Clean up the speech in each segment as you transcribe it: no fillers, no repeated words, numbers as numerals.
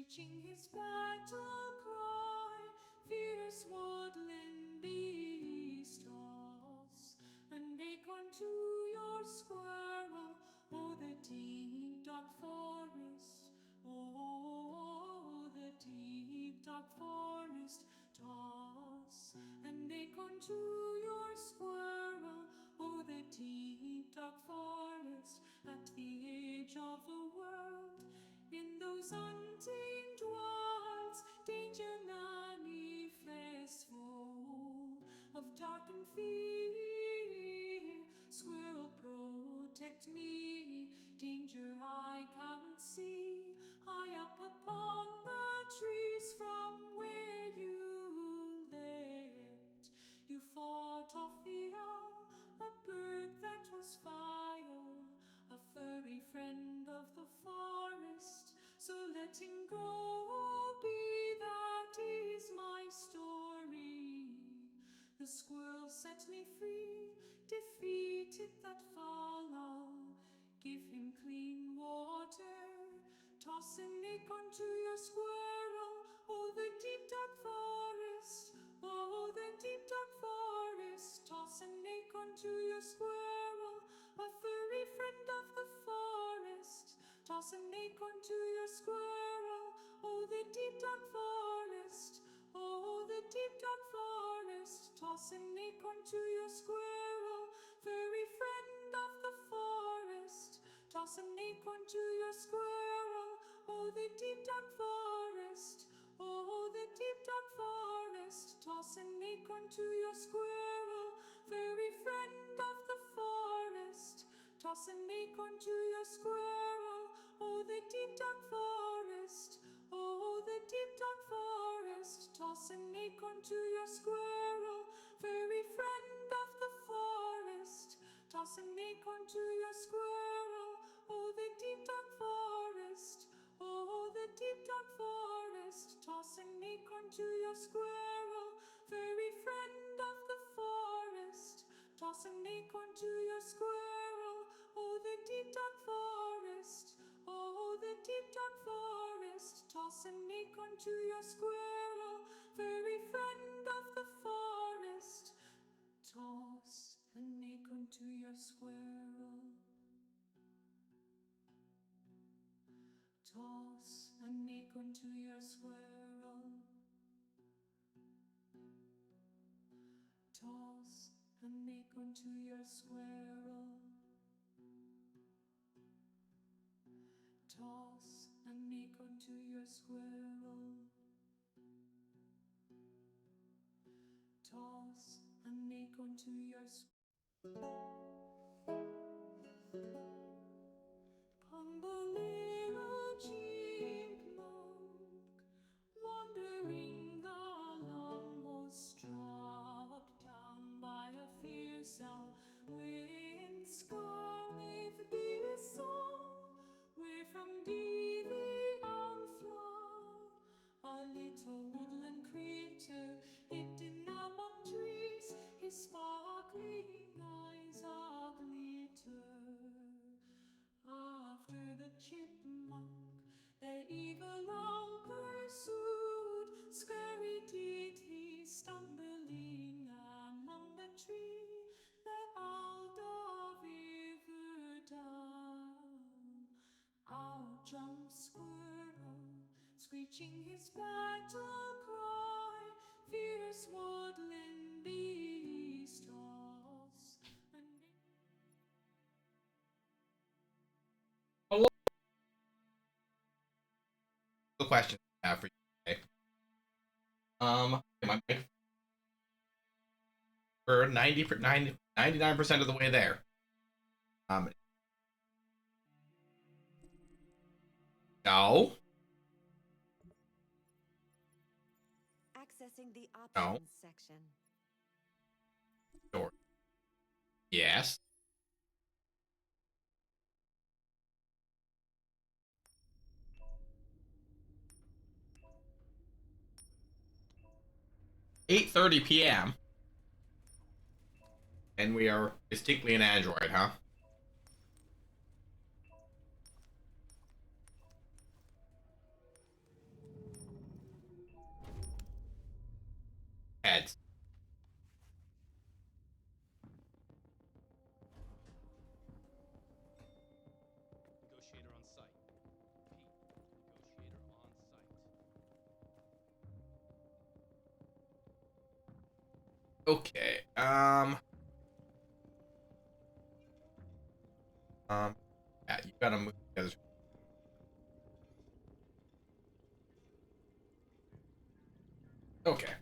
screeching his battle cry. Fierce woodland beast toss an acorn to your squirrel. Oh, the deep dark forest. Oh, the deep dark forest. Toss an acorn to your squirrel. Oh, the deep dark forest at the edge of the world. In those untamed wilds, danger manifest, full of dark and fear. Squirrel, protect me, danger I can't see. High up upon the trees from where you lived, you fought off the owl, a bird that was fire, a furry friend of the forest. So let him go, be that is my story. The squirrel set me free, defeated that fowl. Give him clean water, toss an acorn to your squirrel. Oh, the deep dark forest, oh, the deep dark forest. Toss an acorn to your squirrel, a furry friend of the forest. Toss an acorn to your squirrel. Oh, the deep dark forest, oh, the deep dark forest. Toss an acorn to your squirrel, furry friend of the forest. Toss an acorn to your squirrel. Oh, the deep dark forest, oh, the deep dark forest. Toss an acorn to your squirrel, furry friend of the forest. Toss an acorn to your squirrel. Oh, the deep dark forest, oh, the deep dark forest. Toss an acorn to your squirrel, furry friend of the forest. Toss an acorn to your squirrel. Oh, the deep dark forest, oh, the deep dark forest. Toss an acorn to your squirrel, furry friend of the forest. Toss an acorn to your squirrel. Oh, the deep dark forest, oh, the deep dark forest. Toss an acorn to your squirrel, furry friend of the forest. Toss an acorn to your squirrel. Toss an acorn to your squirrel. Toss an acorn to your squirrel. Toss an acorn to your squirrel. Toss an acorn to your little chipmunk, wandering along, was struck down by a fierce owl with scarlet bitter song, where from thee the owl flew. A little woodland creature hidden among trees, his sparkling eyes a glitter. After the chipmunk, their evil long pursued, scary did he, stumbling among the tree, the owl dove ever down. Out jumps squirrel, screeching his battle cry. Fierce woodland beast toss and The question I have for you today. My mic, we're 99% of the way there. Um, no, Accessing the no, options section. sure, yes. (8:30 p.m.) and we are distinctly an android, huh? heads. Negotiator on site. Pete, negotiator on site. Okay. Yeah, you gotta move together. Okay.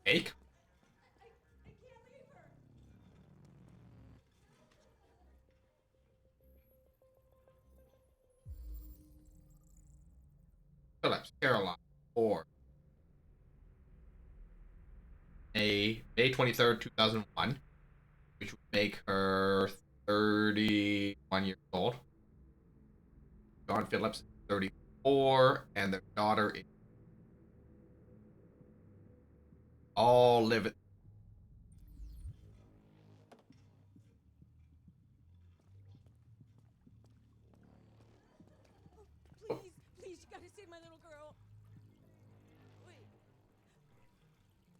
Take. Phillips, Caroline, or May 23rd, 2001, which would make her 31 years old. John Phillips is 34, and their daughter is all live at. Please, please, you gotta save my little girl. Wait.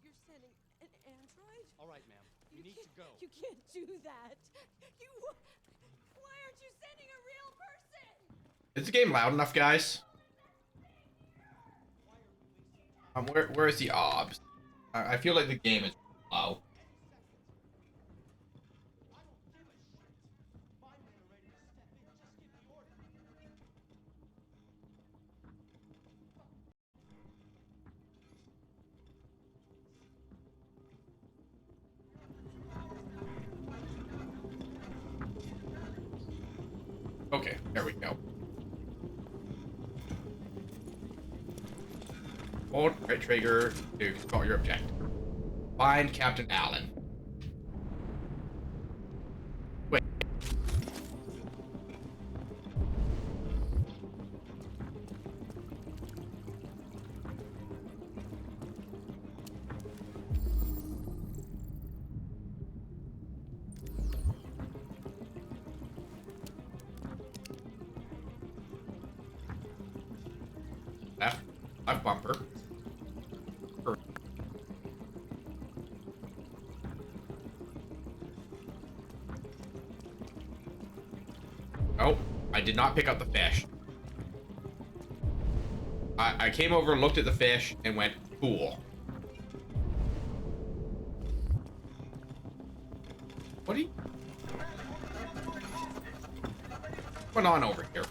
You're sending an android? All right, ma'am. We need to go. You can't do that. Why aren't you sending a real person? Is the game loud enough, guys? Where is the obs? I feel like the game is low. Okay, there we go. Hold right trigger to control your objective. Find Captain Allen. Wait. Left bumper. Oh, I did not pick up the fish. I came over, looked at the fish, and went, cool. What are you... What's going on over here?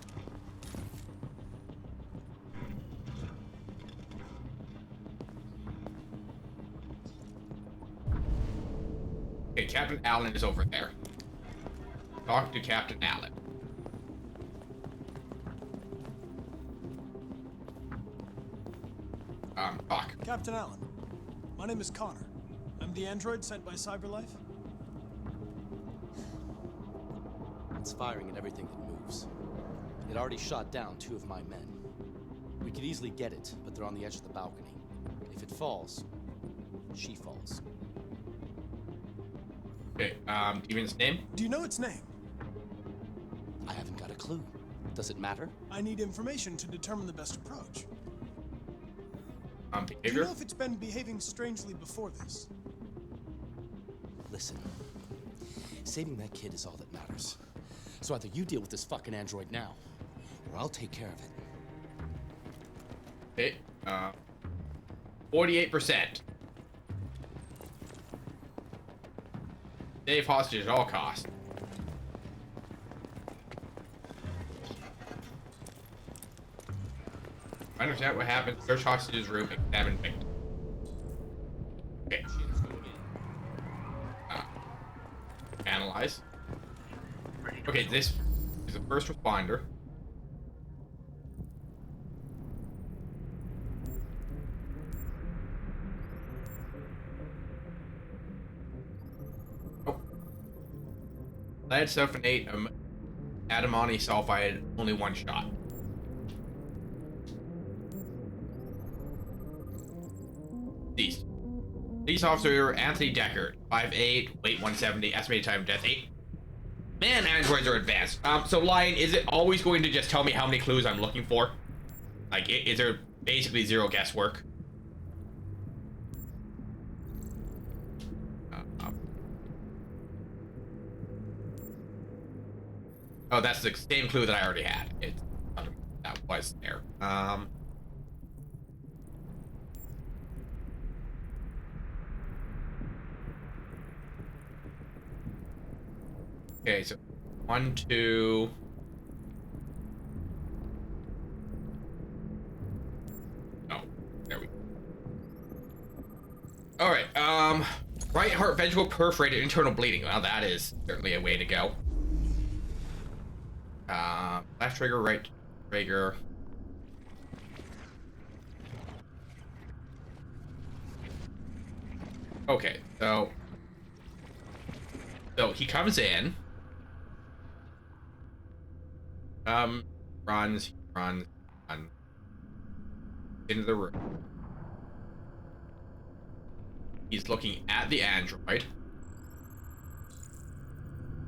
Okay, Captain Allen is over there. Talk to Captain Allen. Talk. Captain Allen, my name is Connor. I'm the android sent by CyberLife. It's firing at everything that moves. It already shot down 2 of my men. We could easily get it, but they're on the edge of the balcony. If it falls, she falls. Okay, do you mean its name? Do you know its name? I haven't got a clue. Does it matter? I need information to determine the best approach. Do you Behavior? know if it's been behaving strangely before this? Listen. Saving that kid is all that matters. So either you deal with this fucking android now, or I'll take care of it. Okay, 48%. Save hostage at all costs. Understand what happened. Search hostage's room. Examine victim. Okay. Analyze. Okay, this is a first responder. Oh. Lead sulfonate, antimony sulfide, only 1 shot. Deceased. Police officer Anthony Deckard, 5'8", weight 170, estimated time of death 8. Man, androids are advanced. So Lion, is it always going to just tell me how many clues I'm looking for? Like, is there basically zero guesswork? Oh, that's the same clue that I already had. That was there. Okay, so 1, 2. Oh, there we go. All right. Right heart ventral perforated internal bleeding. Well, that is certainly a way to go. Left trigger, right trigger. Okay, so he comes in. Runs into the room. He's looking at the android.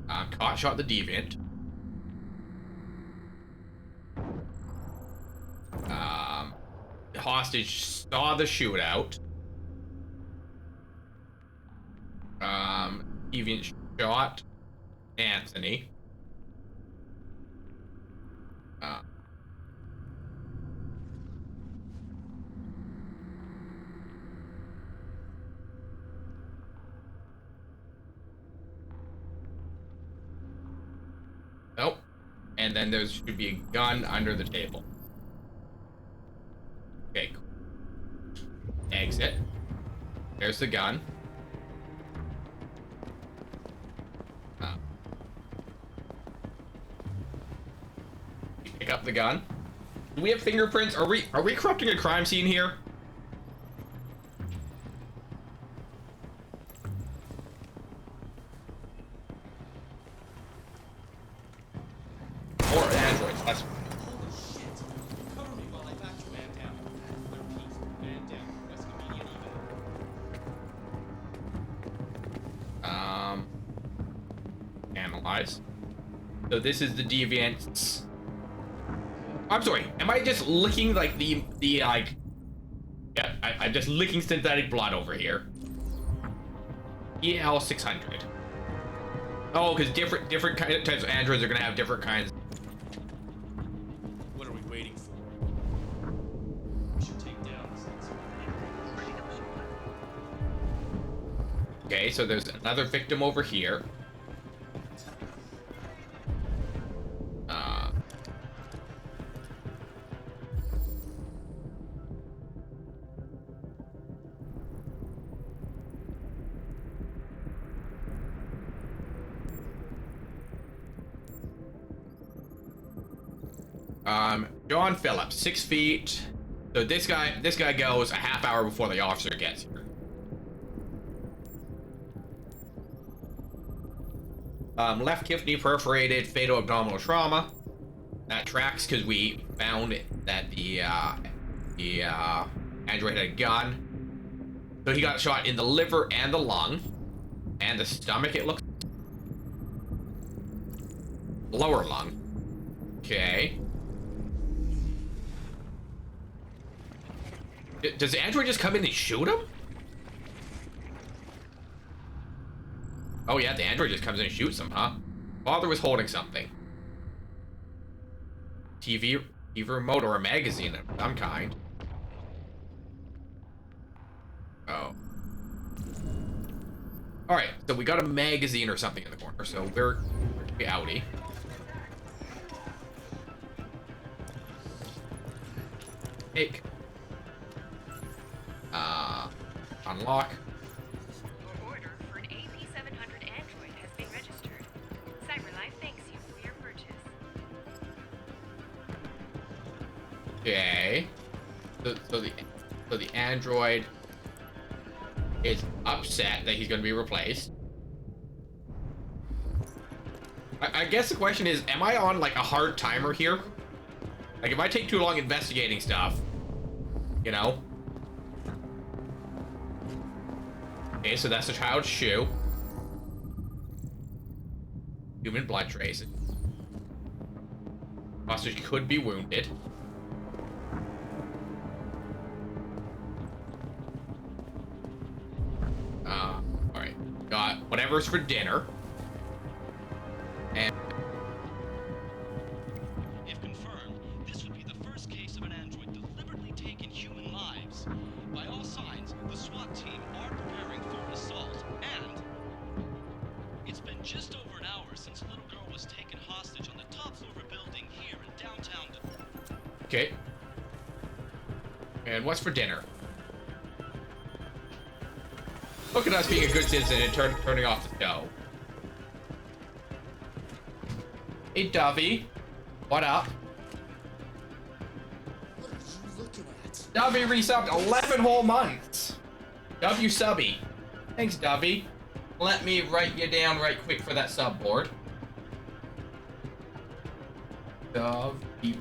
Caught shot the deviant. The hostage saw the shootout. Deviant shot Anthony. Nope. And then there should be a gun under the table. Okay. Exit. There's the gun. You pick up the gun. Do we have fingerprints? Are we corrupting a crime scene here? Or androids. That's Holy shit. Cover me while I back you man down. Repeat, man down. Press immediate evac. Analyze. So this is the deviants. I'm sorry. Am I just licking like the like? Yeah, I'm just licking synthetic blood over here. EL 600. Oh, because different types of androids are gonna have different kinds. What are we waiting for? We should take down this thing. Okay, so there's another victim over here. John Phillips, 6 feet. So this guy goes a half hour before the officer gets here. Left hip knee perforated, fatal abdominal trauma. That tracks because we found that the android had a gun. So he got shot in the liver and the lung, and the stomach. It looks lower lung. Okay. Does the android just come in and shoot him? Oh yeah, the android just comes in and shoots him, huh? Father was holding something. TV remote or a magazine of some kind. Oh. Alright, so we got a magazine or something in the corner, so we're outie. Take. Unlock. Your order for an AP700 android has been registered. CyberLife thanks you for your purchase. Okay. So the android is upset that he's going to be replaced. I guess the question is, am I on like a hard timer here? Like if I take too long investigating stuff, you know? Okay, so that's the child's shoe. Human blood traces. Hostage could be wounded. Alright. Got whatever's for dinner. And If confirmed, this would be the first case of an android deliberately taking human lives. By all signs, the SWAT team are preparing for an assault, and it's been just over an hour since a little girl was taken hostage on the top floor of a building here in downtown. okay. And what's for dinner? Look at us being a good citizen and turning off the stove. Hey, Dovey. What up? What are you looking at? Dovey resubbed 11 whole months. W subby. Thanks, Dovey. Let me write you down right quick for that sub board. Dovey.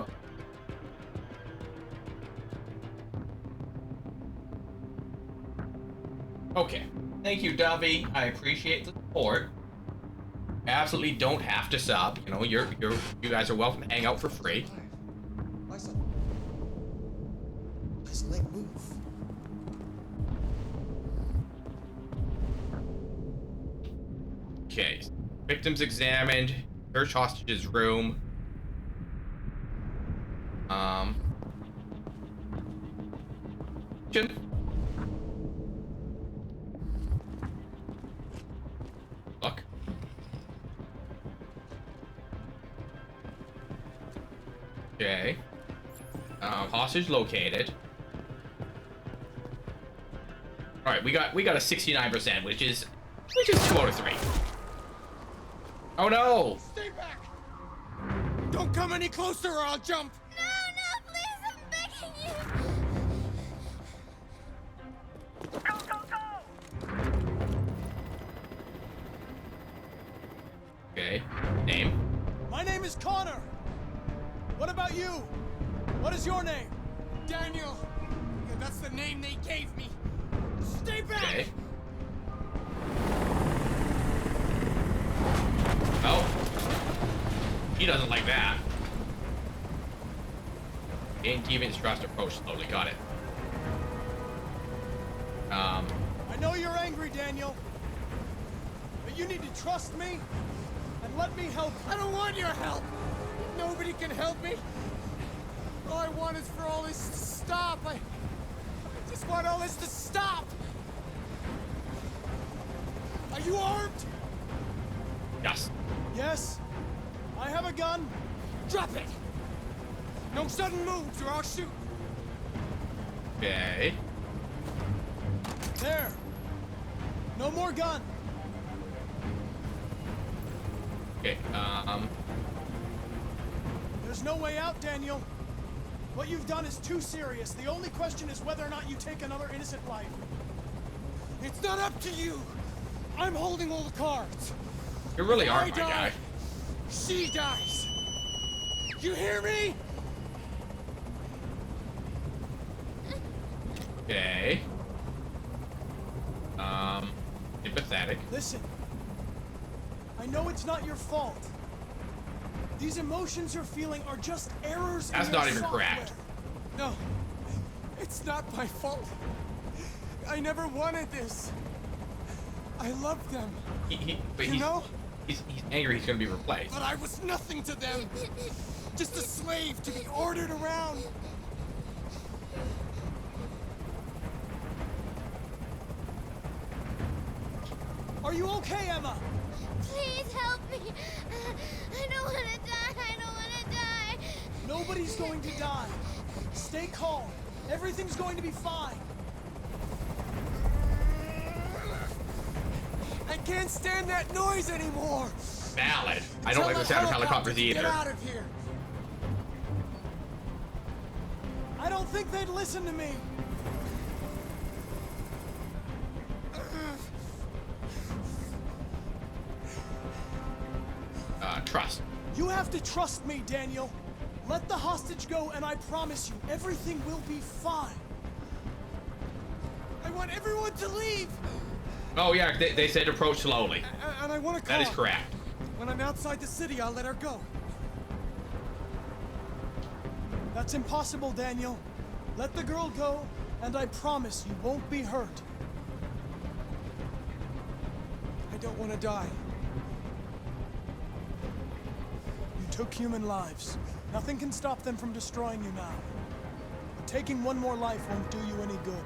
Okay. Thank you, Dovey. I appreciate the support. Absolutely don't have to sub. You know, you guys are welcome to hang out for free. My son. His leg move. Okay. Victims examined. Search hostage's room. Kitchen. Look. Okay. Hostage located. All right, we got a 69%, which is 2 out of 3. Oh no! Stay back! Don't come any closer or I'll jump! No, please, I'm begging you. Okay. Name. My name is Connor. What about you? What is your name? Daniel! Yeah, that's the name they gave me! Stay back! Okay. Oh. He doesn't like that. Gain TV instructor approach slowly. Got it. I know you're angry, Daniel. But you need to trust me and let me help you. I don't want your help! Nobody can help me! All I want is for all this to stop. I just want all this to stop! Are you armed? Yes. Yes, I have a gun. Drop it! No sudden moves or I'll shoot! Okay. There. No more gun. Okay. There's no way out, Daniel. What you've done is too serious. The only question is whether or not you take another innocent life. It's not up to you! I'm holding all the cards! You really If are I my die, guy. she dies! You hear me? Okay. Sympathetic. Listen. I know it's not your fault. These emotions you're feeling are just errors That's in your not even software. correct. No, it's not my fault. I never wanted this. I love them, But you know? He's angry. He's gonna be replaced. But I was nothing to them. Just a slave to be ordered around. Are you okay, Emma? Please help me. I don't want to die. I don't want to die. Nobody's going to die. Stay calm. Everything's going to be fine. I can't stand that noise anymore. Valid. I don't Tell like the the sound of helicopter helicopters to get either. out of here. I don't think they'd listen to me. Trust. You have to trust me, Daniel. Let the hostage go, and I promise you, everything will be fine. I want everyone to leave. Oh yeah, they said approach slowly. And I want a car. That is correct. When I'm outside the city, I'll let her go. That's impossible, Daniel. Let the girl go, and I promise you won't be hurt. I don't want to die. You took human lives. Nothing can stop them from destroying you now. But taking one more life won't do you any good.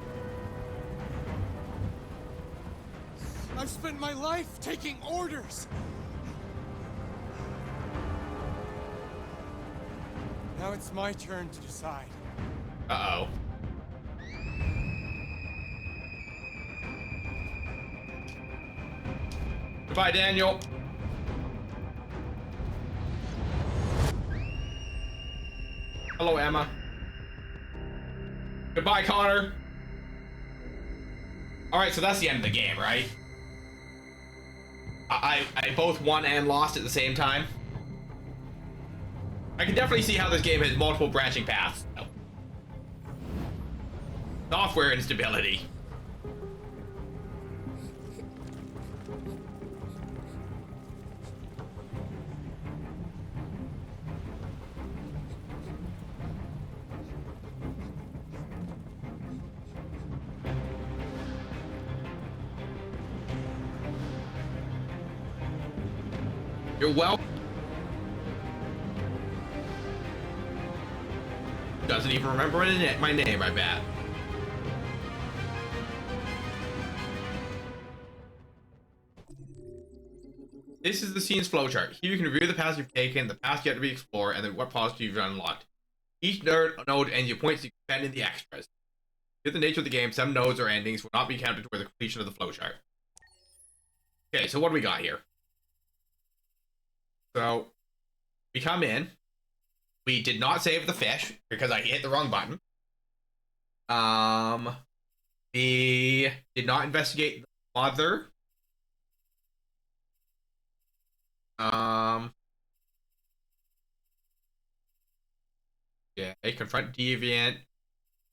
I've spent my life taking orders. Now it's my turn to decide. Uh-oh. Goodbye, Daniel. Hello, Emma. Goodbye, Connor. Alright, so that's the end of the game, right? I both won and lost at the same time. I can definitely see how this game has multiple branching paths. Software instability. You're welcome. Doesn't even remember my name, I bet. This is the scene's flowchart. Here you can review the paths you've taken, the paths yet to be explored, and then what paths you've unlocked. Each node ends you points you can spend in the extras. Due to the nature of the game, some nodes or endings will not be counted toward the completion of the flowchart. Okay, so what do we got here? So, we come in. We did not save the fish because I hit the wrong button. We did not investigate the mother. Yeah, confront deviant,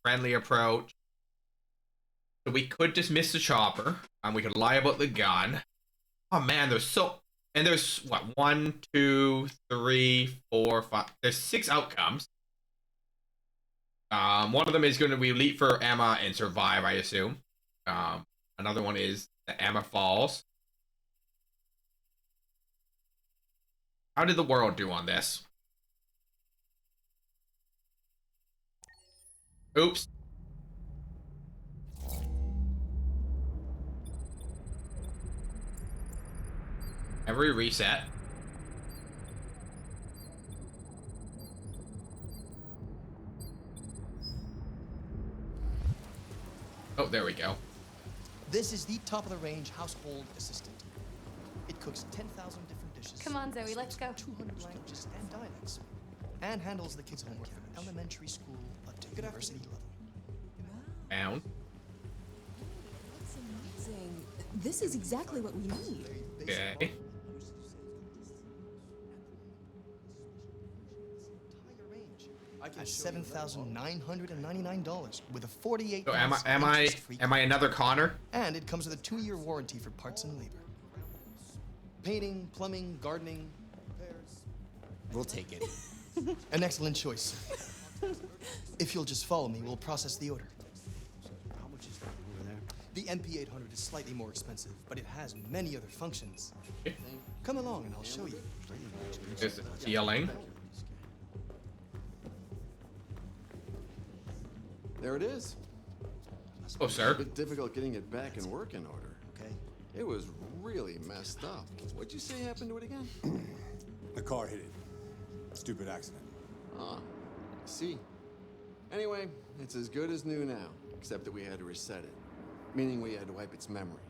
friendly approach. So we could dismiss the chopper, and we could lie about the gun. Oh man, there's what, 1, 2, 3, 4, 5. There's 6 outcomes. One of them is going to be leap for Emma and survive, I assume. Another one is that Emma falls. How did the world do on this? Oops. Every reset. Oh, there we go. This is the top-of-the-range household assistant. It cooks 10,000 different dishes. Come on, Zoe, let's go. 200 languages and dialects. And handles the kids' homework from elementary school up to university level. Down. That's amazing. This is exactly what we need. Okay. At $7,999 with a 48. So am I another Connor? And it comes with a 2-year warranty for parts and labor. Painting, plumbing, gardening. We'll take it. An excellent choice. If you'll just follow me, we'll process the order. How much is that over there? The MP800 is slightly more expensive, but it has many other functions. Okay. Come along and I'll show you. Is it yelling? There it is. Oh, A sir. bit difficult getting it back in working order. Okay. It was really messed up. What'd you say happened to it again? The car hit it. Stupid accident. Ah, I see. Anyway, it's as good as new now, except that we had to reset it. Meaning we had to wipe its memory.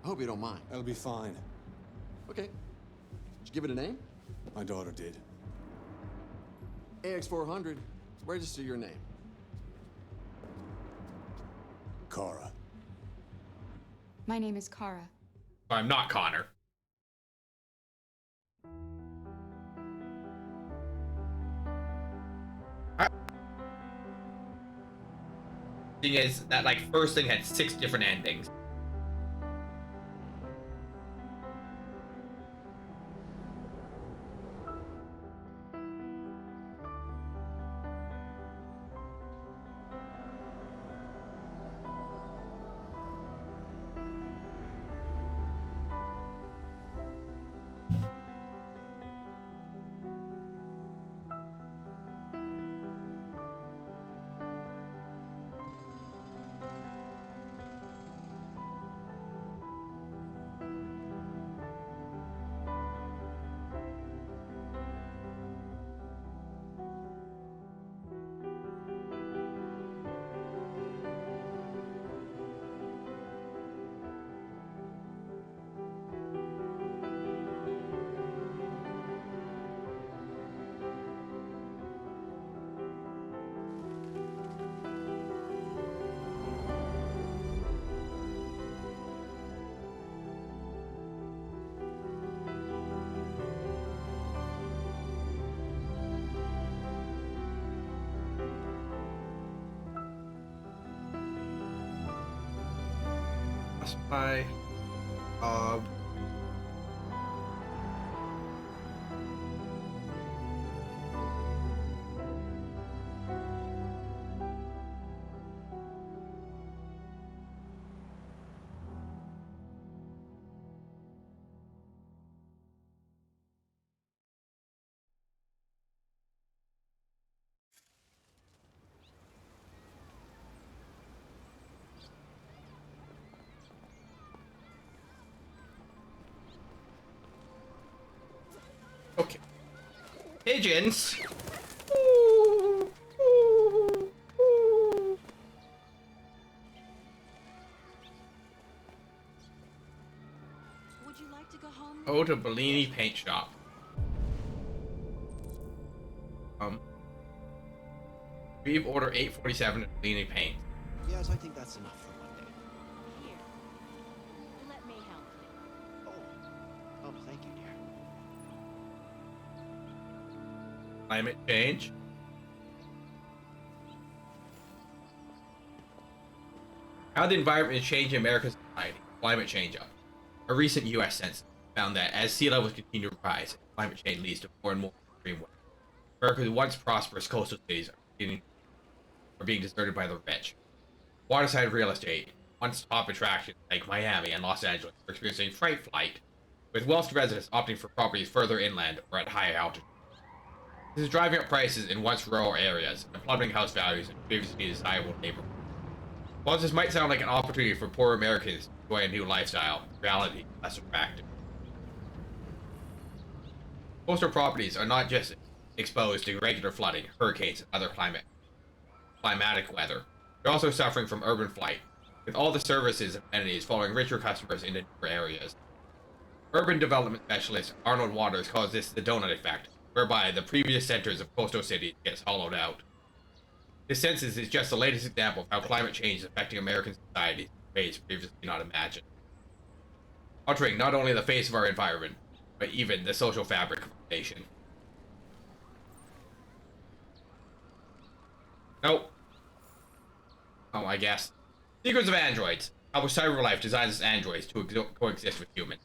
I hope you don't mind. That'll be fine. Okay. Did you give it a name? My daughter did. AX400. Register your name. Kara. My name is Kara. I'm not Connor. Thing is that like first thing had 6 different endings. lost my job. Okay. Pigeons. Would you like to go home? Go to Bellini Paint Shop. Retrieve order 847 at Bellini Paint. Yes, I think that's enough for one day. Here. Let me help you. Oh, thank you, dear. Climate change. How the environment is changing America's society. Climate change up. A recent U.S. census found that as sea levels continue to rise, climate change leads to more and more extreme weather. America's once prosperous coastal cities are being deserted by the rich. Waterside real estate, once top attractions like Miami and Los Angeles, are experiencing freight flight, with wealthy residents opting for properties further inland or at higher altitude. This is driving up prices in once rural areas and plummeting house values in previously desirable neighborhoods. While this might sound like an opportunity for poor Americans to enjoy a new lifestyle, in reality, less attractive. Coastal properties are not just exposed to regular flooding, hurricanes, and other climatic weather. They're also suffering from urban flight, with all the services and amenities following richer customers into newer areas. Urban development specialist Arnold Waters calls this the donut effect, whereby the previous centers of coastal cities gets hollowed out. This census is just the latest example of how climate change is affecting American society in ways previously not imagined, altering not only the face of our environment, but even the social fabric of our nation. Nope. Oh, I guess. Secrets of androids. How CyberLife designs its androids to coexist with humans.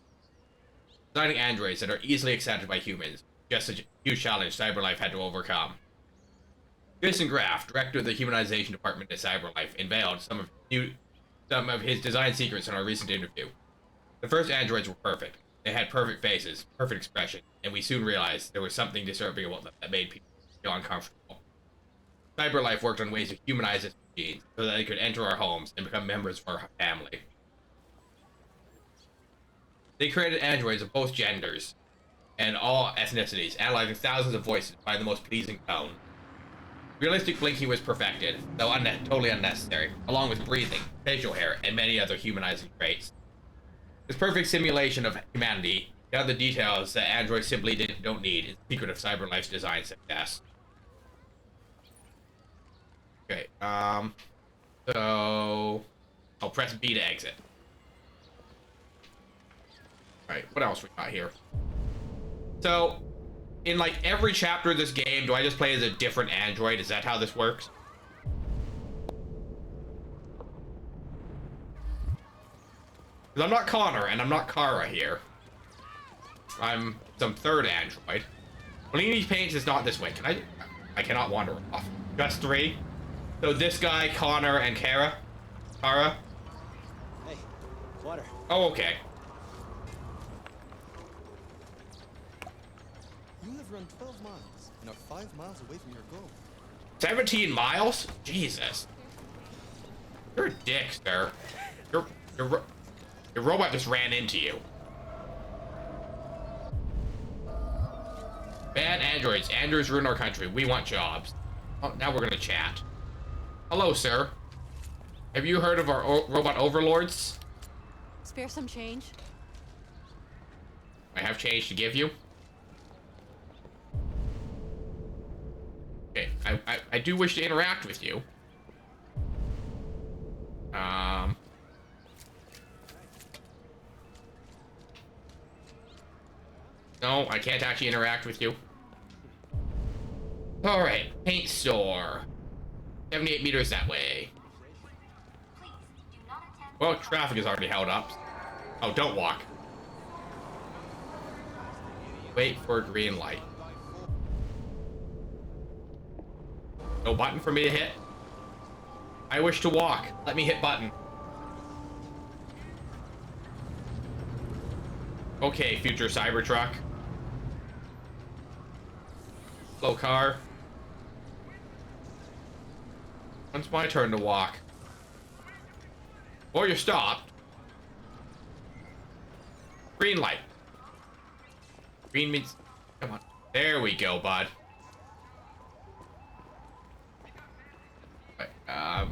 Designing androids that are easily accepted by humans, just a huge challenge CyberLife had to overcome. Jason Graff, director of the humanization department at CyberLife, unveiled some of his design secrets in our recent interview. The first androids were perfect. They had perfect faces, perfect expression, and we soon realized there was something disturbing about them that made people feel uncomfortable. CyberLife worked on ways to humanize its machines so that they could enter our homes and become members of our family. They created androids of both genders and all ethnicities, analyzing thousands of voices to find the most pleasing tone. Realistic blinking was perfected, though totally unnecessary, along with breathing, facial hair, and many other humanizing traits. This perfect simulation of humanity got the details that androids simply don't need is the secret of CyberLife's design success. Okay, so I'll press B to exit. Alright, what else we got here? So, in like every chapter of this game, do I just play as a different android? Is that how this works? Because I'm not Connor, and I'm not Kara here. I'm some third android. Bellini Paints is not this way. I cannot wander off. Just three? So this guy, Connor, and Kara? Hey, water. Oh, okay. You have run 12 miles and are 5 miles away from your goal. 17 miles? Jesus. You're a dick, sir. Your robot just ran into you. Bad androids. Androids ruin our country. We want jobs. Oh, now we're gonna chat. Hello, sir. Have you heard of our robot overlords? Spare some change. I have change to give you. Okay, I do wish to interact with you. No, I can't actually interact with you. Alright, paint store. 78 meters that way. Well, traffic is already held up. Oh, don't walk. Wait for a green light. No button for me to hit. I wish to walk. Let me hit button. Okay, future Cybertruck. Slow car. When's my turn to walk? Or you're stopped. Green light. Green means... Come on. There we go, bud. Right,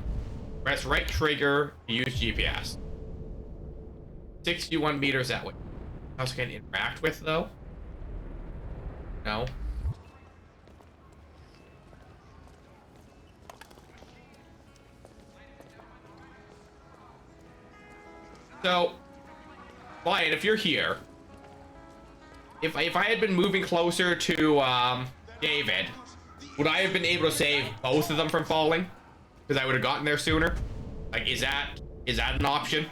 press right trigger to use GPS. 61 meters that way. How's it gonna interact with, though? No. So, Wyatt, if you're here, if I had been moving closer to David, would I have been able to save both of them from falling? Because I would have gotten there sooner. Like, is that an option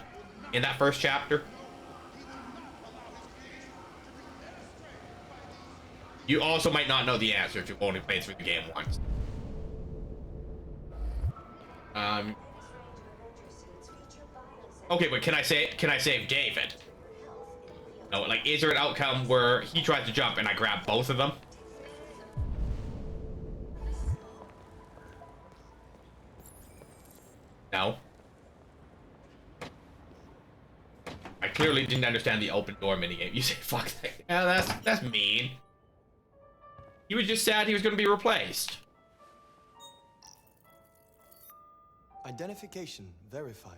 in that first chapter? You also might not know the answer if you've only played through the game once. Okay, but can I save David? No, like, is there an outcome where he tries to jump and I grab both of them? No. I clearly didn't understand the open door minigame. You say, fuck that. Yeah, that's mean. He was just sad he was going to be replaced. Identification verified.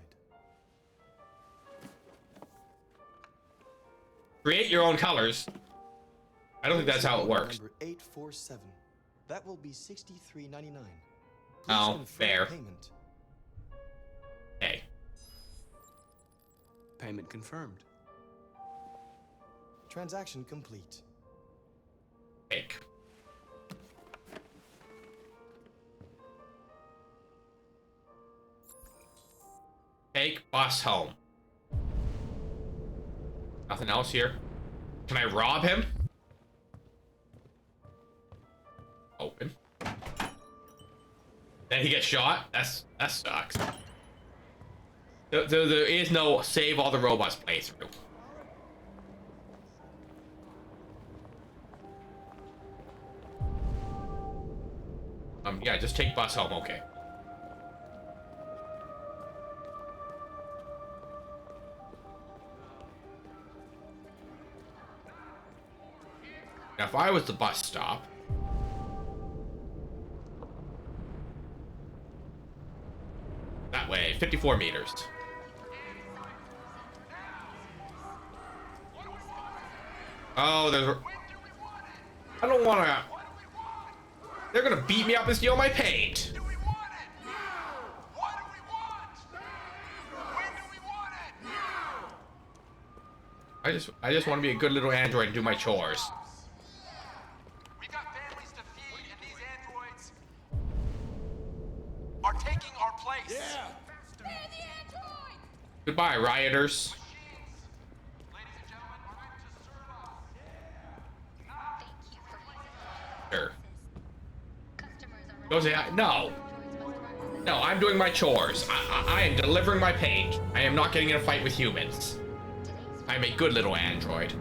Create your own colors. I don't think that's how it works. Number 847. That will be $63.99. Oh, fair. Payment. Hey. Payment confirmed. Transaction complete. Fake. Take bus home. Nothing else here. Can I rob him? Open. Then he gets shot? That sucks. There is no save all the robots playthrough. Yeah, just take bus home, okay. Now, if I was the bus stop... That way, 54 meters. Oh, there's... I don't wanna... They're gonna beat me up and steal my paint. I just want to be a good little android and do my chores. We got families to feed, and these androids are taking our place. Yeah. They're the androids. Goodbye, rioters. Sure. Jose, no. No, I'm doing my chores. I am delivering my paint. I am not getting in a fight with humans. I'm a good little android.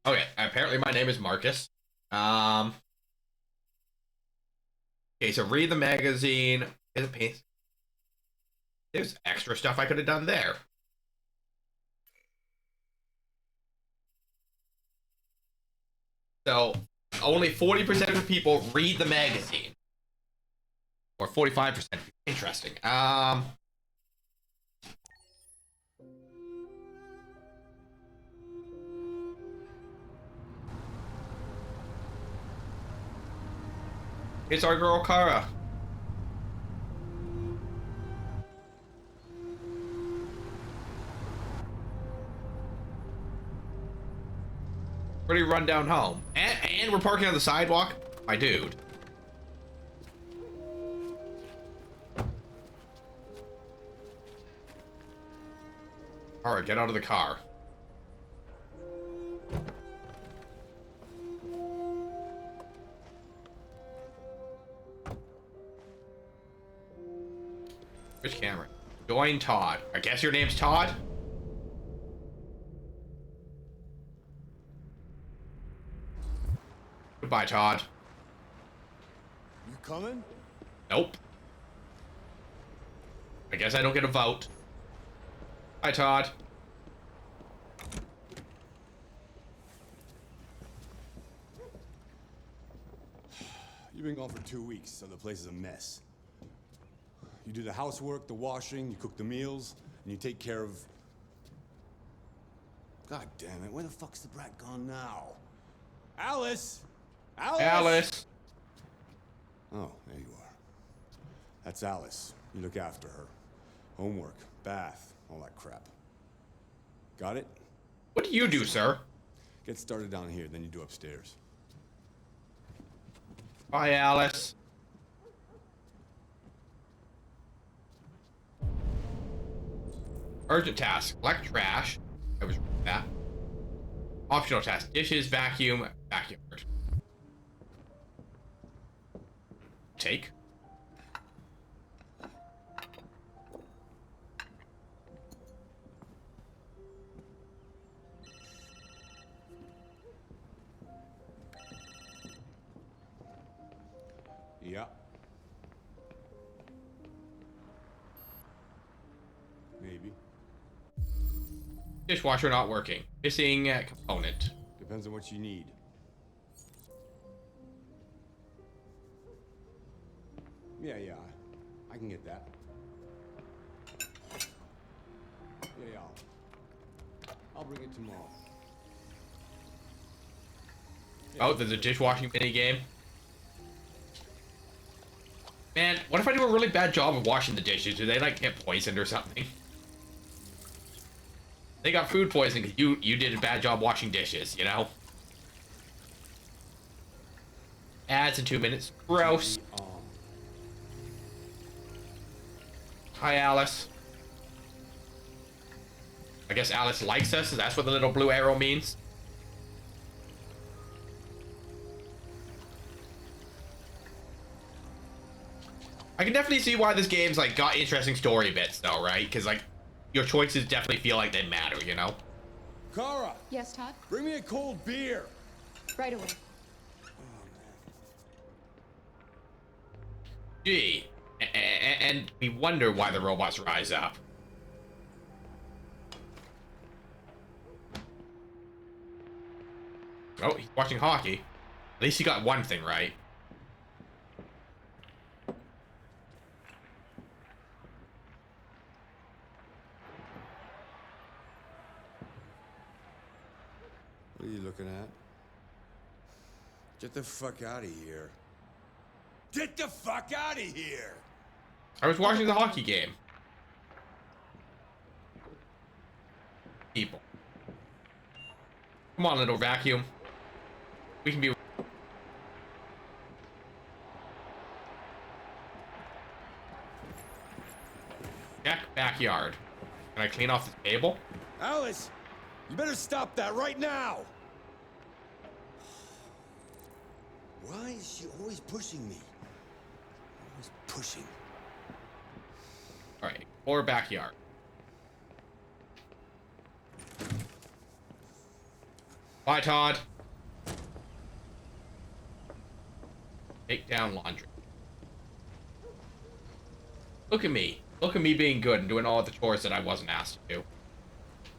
Okay, apparently my name is Marcus. Okay, so read the magazine. There's extra stuff I could have done there. So, only 40% of the people read the magazine. Or 45%. Interesting. It's our girl Kara. Pretty run down home. And we're parking on the sidewalk? My dude. Alright, get out of the car. Which camera? Join Todd. I guess your name's Todd? Goodbye, Todd. You coming? Nope. I guess I don't get a vote. Hi, Todd. You've been gone for 2 weeks, so the place is a mess. You do the housework, the washing, you cook the meals, and you take care of... God damn it, where the fuck's the brat gone now? Alice! Alice! Alice! Oh, there you are. That's Alice. You look after her. Homework, bath, all that crap. Got it? What do you do, sir? Get started down here, then you do upstairs. Bye, Alice. Urgent task. Collect trash. I was reading that. Optional task. Dishes, vacuum, vacuum. Take. Yeah. Maybe. Dishwasher not working. Missing component. Depends on what you need. Yeah, I can get that. Yeah, I'll bring it tomorrow. Oh, there's a dishwashing mini game. Man, what if I do a really bad job of washing the dishes? Do they like get poisoned or something? They got food poisoning because you did a bad job washing dishes, you know? Ads in 2 minutes. Gross. Hi, Alice. I guess Alice likes us. That's what the little blue arrow means. I can definitely see why this game's like got interesting story bits though, right? Because like your choices definitely feel like they matter, you know? Kara! Yes, Todd? Bring me a cold beer! Right away. Gee. And we wonder why the robots rise up. Oh, he's watching hockey. At least he got one thing right. What are you looking at? Get the fuck out of here. Get the fuck out of here! I was watching the hockey game. People. Come on, little vacuum. We can be... Check backyard. Can I clean off the table? Alice! You better stop that right now! Why is she always pushing me? Always pushing. Alright, or backyard. Bye, Todd. Take down laundry. Look at me. Look at me being good and doing all the chores that I wasn't asked to do.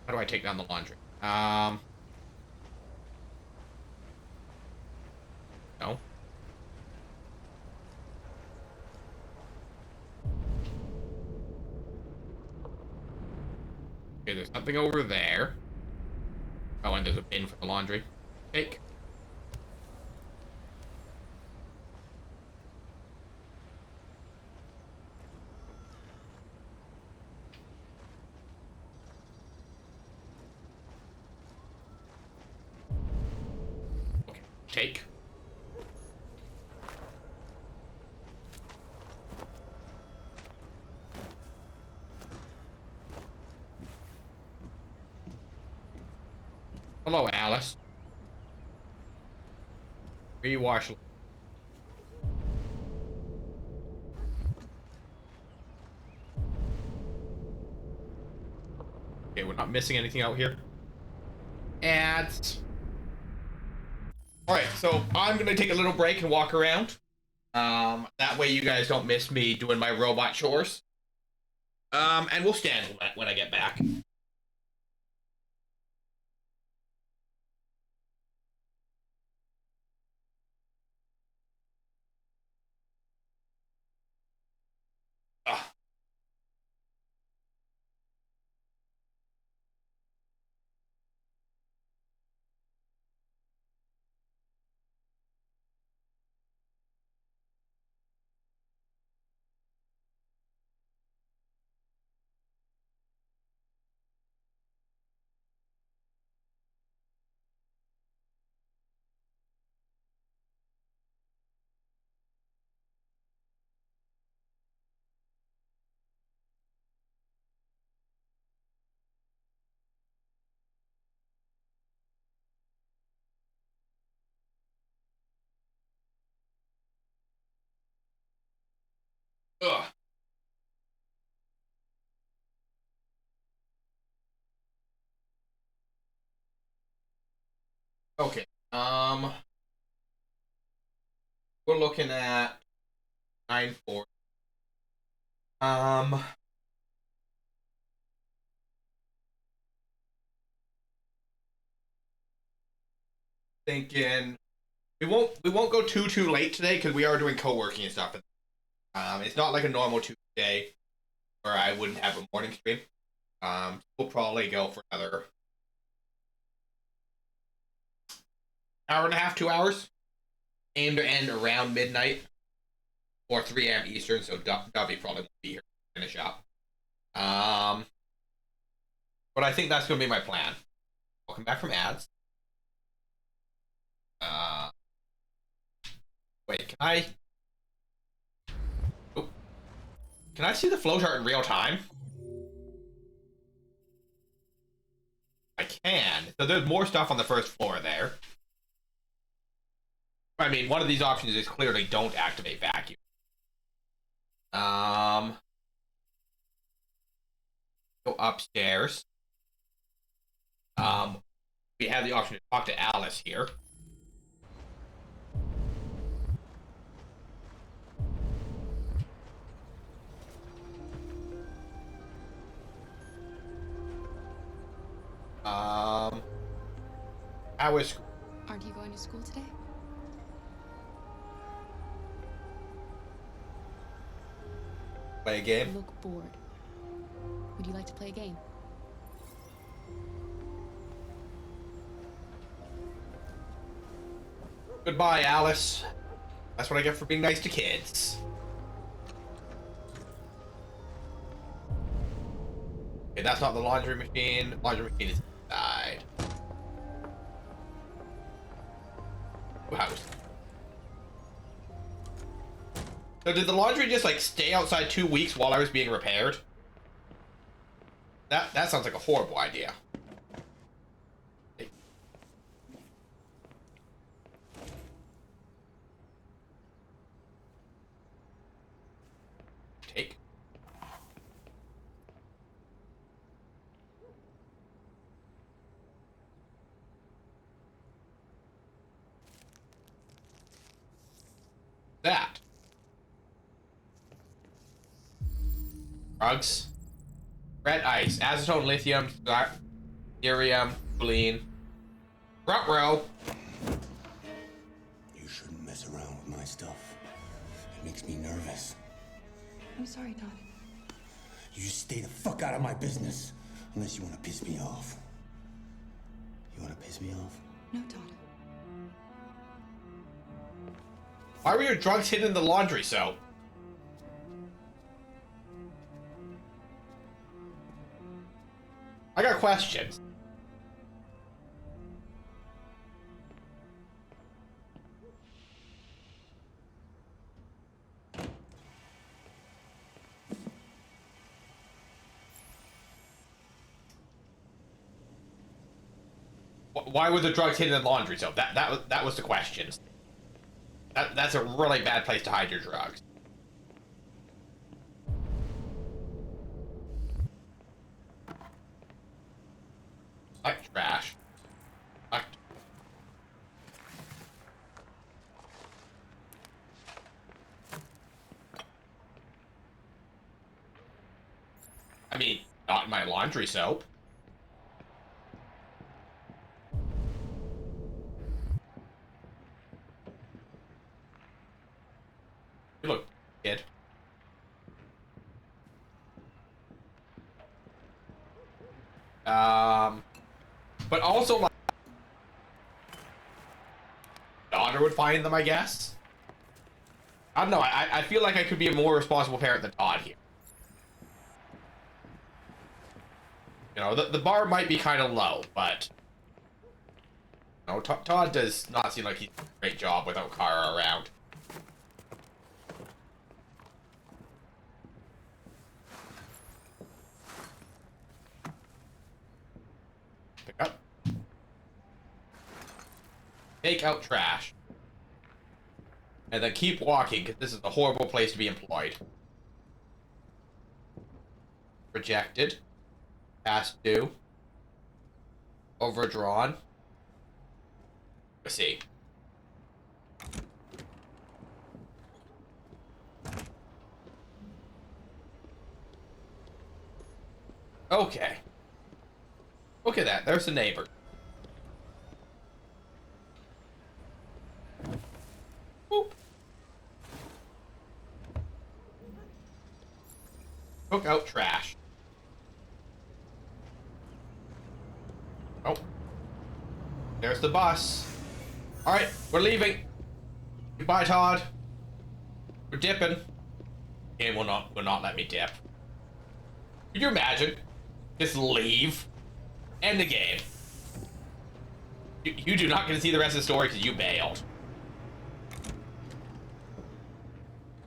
How do I take down the laundry? No. Okay, there's something over there. Oh, and there's a bin for the laundry. Take. Take. Hello, Alice. Rewash. Okay, we're not missing anything out here. And all right, so I'm gonna take a little break and walk around. That way you guys don't miss me doing my robot chores. And we'll stand when I get back. Ugh. Ugh. Okay. We're looking at 9-4. Thinking we won't go too late today because we are doing co-working and stuff. It's not like a normal Tuesday where I wouldn't have a morning stream. We'll probably go for another hour and a half, 2 hours. Aim to end around midnight or 3 a.m. Eastern, so Dubby probably won't be here to finish up. But I think that's going to be my plan. Welcome back from ads. Wait, can I... Oh. Can I see the flowchart in real time? I can. So there's more stuff on the first floor there. I mean, one of these options is clearly don't activate vacuum. Go upstairs. We have the option to talk to Alice here. How is school? Aren't you going to school today? Play a game? You look bored. Would you like to play a game? Goodbye, Alice. That's what I get for being nice to kids. Okay, that's not the laundry machine. Laundry machine is inside. House. So did the laundry just like stay outside 2 weeks while I was being repaired? That sounds like a horrible idea. Take. That. Drugs. Red ice. Acetone, lithium, cerium, spleen. Front row. You shouldn't mess around with my stuff. It makes me nervous. I'm sorry, Todd. You just stay the fuck out of my business. Unless you want to piss me off. You want to piss me off? No, Todd. Why were your drugs hidden in the laundry so? I got questions. Why were the drugs hidden in the laundry soap? That was the question. That's a really bad place to hide your drugs. Like trash. Like... I mean, not my laundry soap. You look, kid. But also, like, daughter would find them, I guess. I don't know. I feel like I could be a more responsible parent than Todd here. You know, the bar might be kind of low, but you know, Todd does not seem like he's doing a great job without Kara around. Pick up. Take out trash. And then keep walking, because this is a horrible place to be employed. Rejected. Past due. Overdrawn. Let's see. Okay. Look at that. There's the neighbor. Boop. Took out trash. Oh. There's the bus. Alright, we're leaving. Goodbye, Todd. We're dipping. Game will not let me dip. Could you imagine? Just leave. End the game. You do not get to see the rest of the story because you bailed.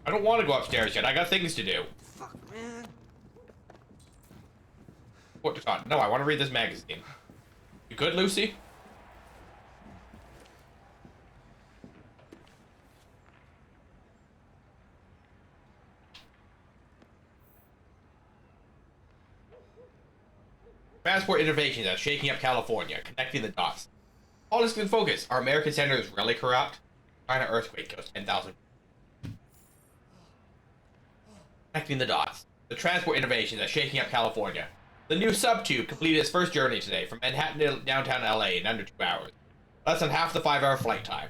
I don't want to go upstairs yet. I got things to do. Fuck, man. What to talk? No, I want to read this magazine. You good, Lucy? Transport innovations are shaking up California, connecting the dots. All this can focus. Are American senators really corrupt? China earthquake kills 10,000. Connecting the dots. The transport innovations are shaking up California. The new subtube completed its first journey today from Manhattan to downtown LA in under 2 hours. Less than half the 5-hour flight time.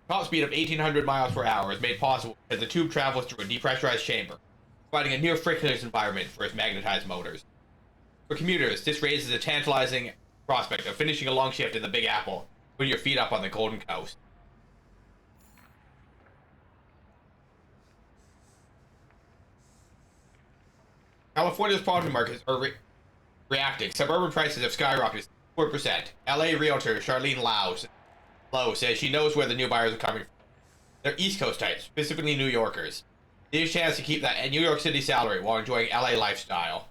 Top speed of 1,800 miles per hour is made possible because the tube travels through a depressurized chamber, providing a near frictionless environment for its magnetized motors. For commuters, this raises a tantalizing prospect of finishing a long shift in the Big Apple, putting your feet up on the Golden Coast. California's property markets are reacting. Suburban prices have skyrocketed 4%. LA realtor Charlene Lowe says she knows where the new buyers are coming from. They're East Coast types, specifically New Yorkers. They have a chance to keep that New York City salary while enjoying LA lifestyle.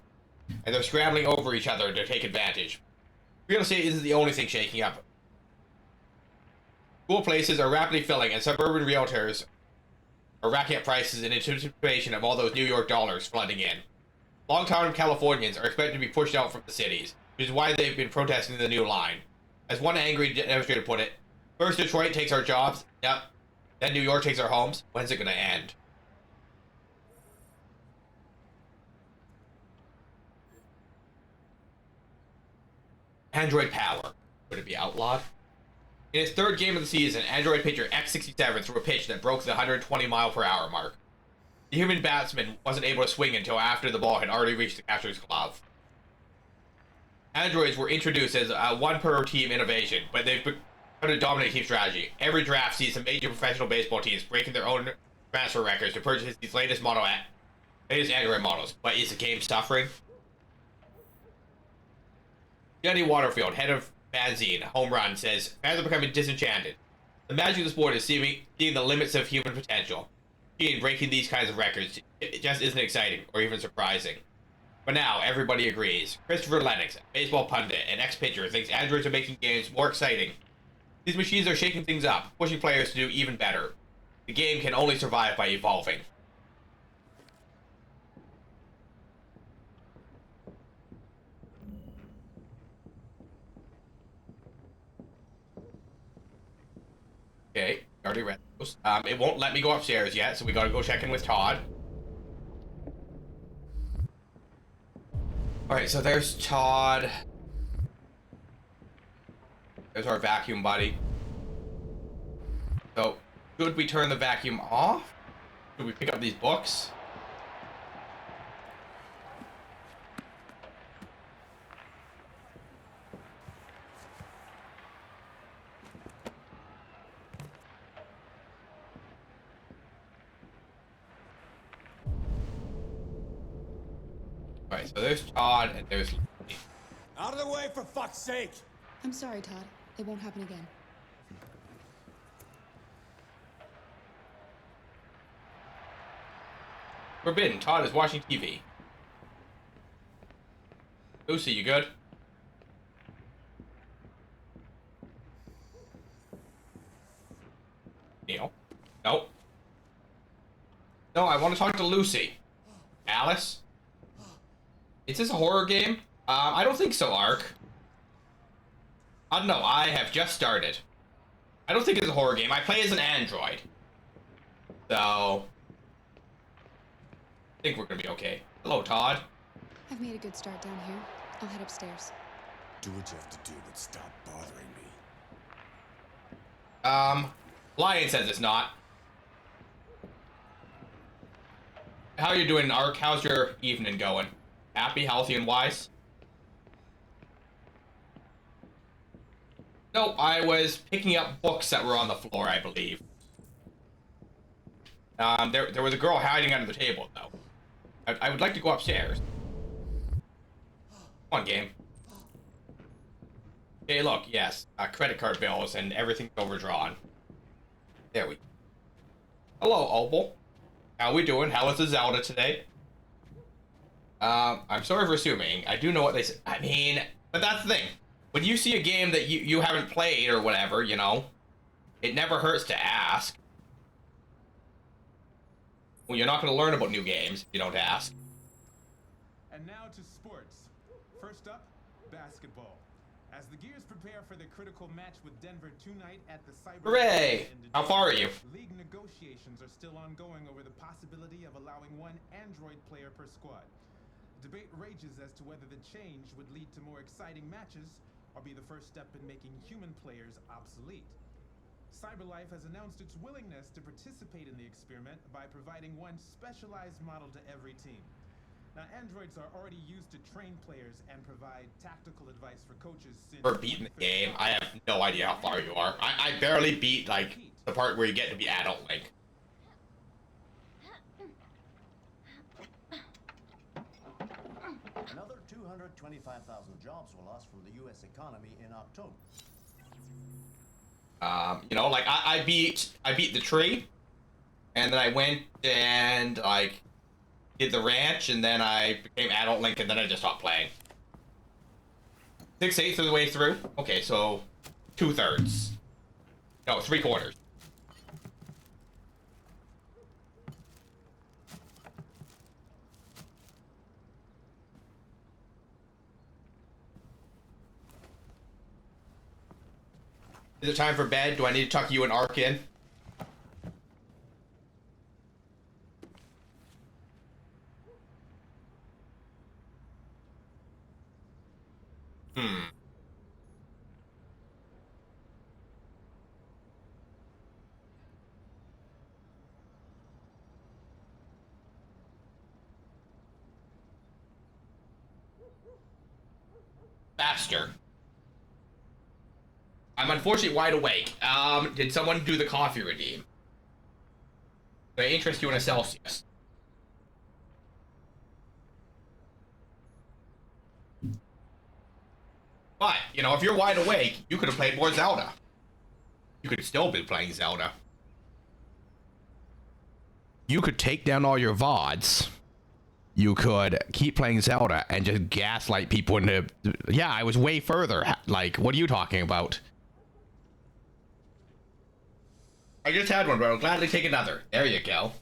And they're scrambling over each other to take advantage. Real estate isn't the only thing shaking up. School places are rapidly filling, and suburban realtors are racking up prices in anticipation of all those New York dollars flooding in. Long-time Californians are expected to be pushed out from the cities, which is why they've been protesting the new line. As one angry demonstrator put it, first Detroit takes our jobs, yep. Then New York takes our homes. When's it gonna end? Android power. Would it be outlawed? In its third game of the season, Android pitcher X67 threw a pitch that broke the 120-mile-per-hour mark. The human batsman wasn't able to swing until after the ball had already reached the catcher's glove. Androids were introduced as a one-per-team innovation, but they've become a dominant team strategy. Every draft sees some major professional baseball teams breaking their own transfer records to purchase these latest Android models. But is the game suffering? Jenny Waterfield, head of fanzine Home Run, says fans are becoming disenchanted. The magic of the sport is seeing the limits of human potential. Breaking these kinds of records, it just isn't exciting or even surprising. But now, everybody agrees. Christopher Lennox, a baseball pundit and ex-pitcher, thinks androids are making games more exciting. These machines are shaking things up, pushing players to do even better. The game can only survive by evolving. Okay, already read those. It won't let me go upstairs yet, so we gotta go check in with Todd. Alright, so there's Todd. There's our vacuum buddy. So, should we turn the vacuum off? Should we pick up these books? Alright, so there's Todd and there's Lucy. Out of the way, for fuck's sake! I'm sorry, Todd. It won't happen again. Forbidden. Todd is watching TV. Lucy, you good? Neil? Nope. No, I want to talk to Lucy. Alice? Is this a horror game? I don't think so, Ark. I don't know, I have just started. I don't think it's a horror game. I play as an android. So... I think we're gonna be okay. Hello, Todd. I've made a good start down here. I'll head upstairs. Do what you have to do, but stop bothering me. Lion says it's not. How are you doing, Ark? How's your evening going? Happy, healthy, and wise? No, I was picking up books that were on the floor, I believe. There was a girl hiding under the table, though. I would like to go upstairs. Come on, game. Okay, look, yes. Credit card bills and everything's overdrawn. There we go. Hello, Opal. How we doing? How was the Zelda today? I'm sorry for assuming. I do know what they said. I mean, but that's the thing. When you see a game that you haven't played or whatever, you know, it never hurts to ask. Well, you're not going to learn about new games if you don't ask. And now to sports. First up, basketball. As the Gears prepare for the critical match with Denver tonight at the Cyber... Hooray! How far are you? League negotiations are still ongoing over the possibility of allowing one Android player per squad. Debate rages as to whether the change would lead to more exciting matches or be the first step in making human players obsolete. CyberLife has announced its willingness to participate in the experiment by providing one specialized model to every team. Now, androids are already used to train players and provide tactical advice for coaches since... For beating the game, I have no idea how far you are. I barely beat, like, the part where you get to be adult Link. Another 225,000 jobs will lost from the U.S. economy in October. You know, like, I beat the tree, and then I went and, like, did the ranch, and then I became adult Link, and then I just stopped playing. 6/8 of the way through? Okay, so 2/3. No, 3/4. Is it time for bed? Do I need to tuck you and Ark in? Faster. I'm unfortunately wide awake. Did someone do the coffee redeem? Do I interest you in a Celsius? But, you know, if you're wide awake, you could have played more Zelda. You could still be playing Zelda. You could take down all your VODs you could keep playing Zelda and just gaslight people into, yeah, I was way further. Like, what are you talking about? I just had one, but I'll gladly take another. There you go.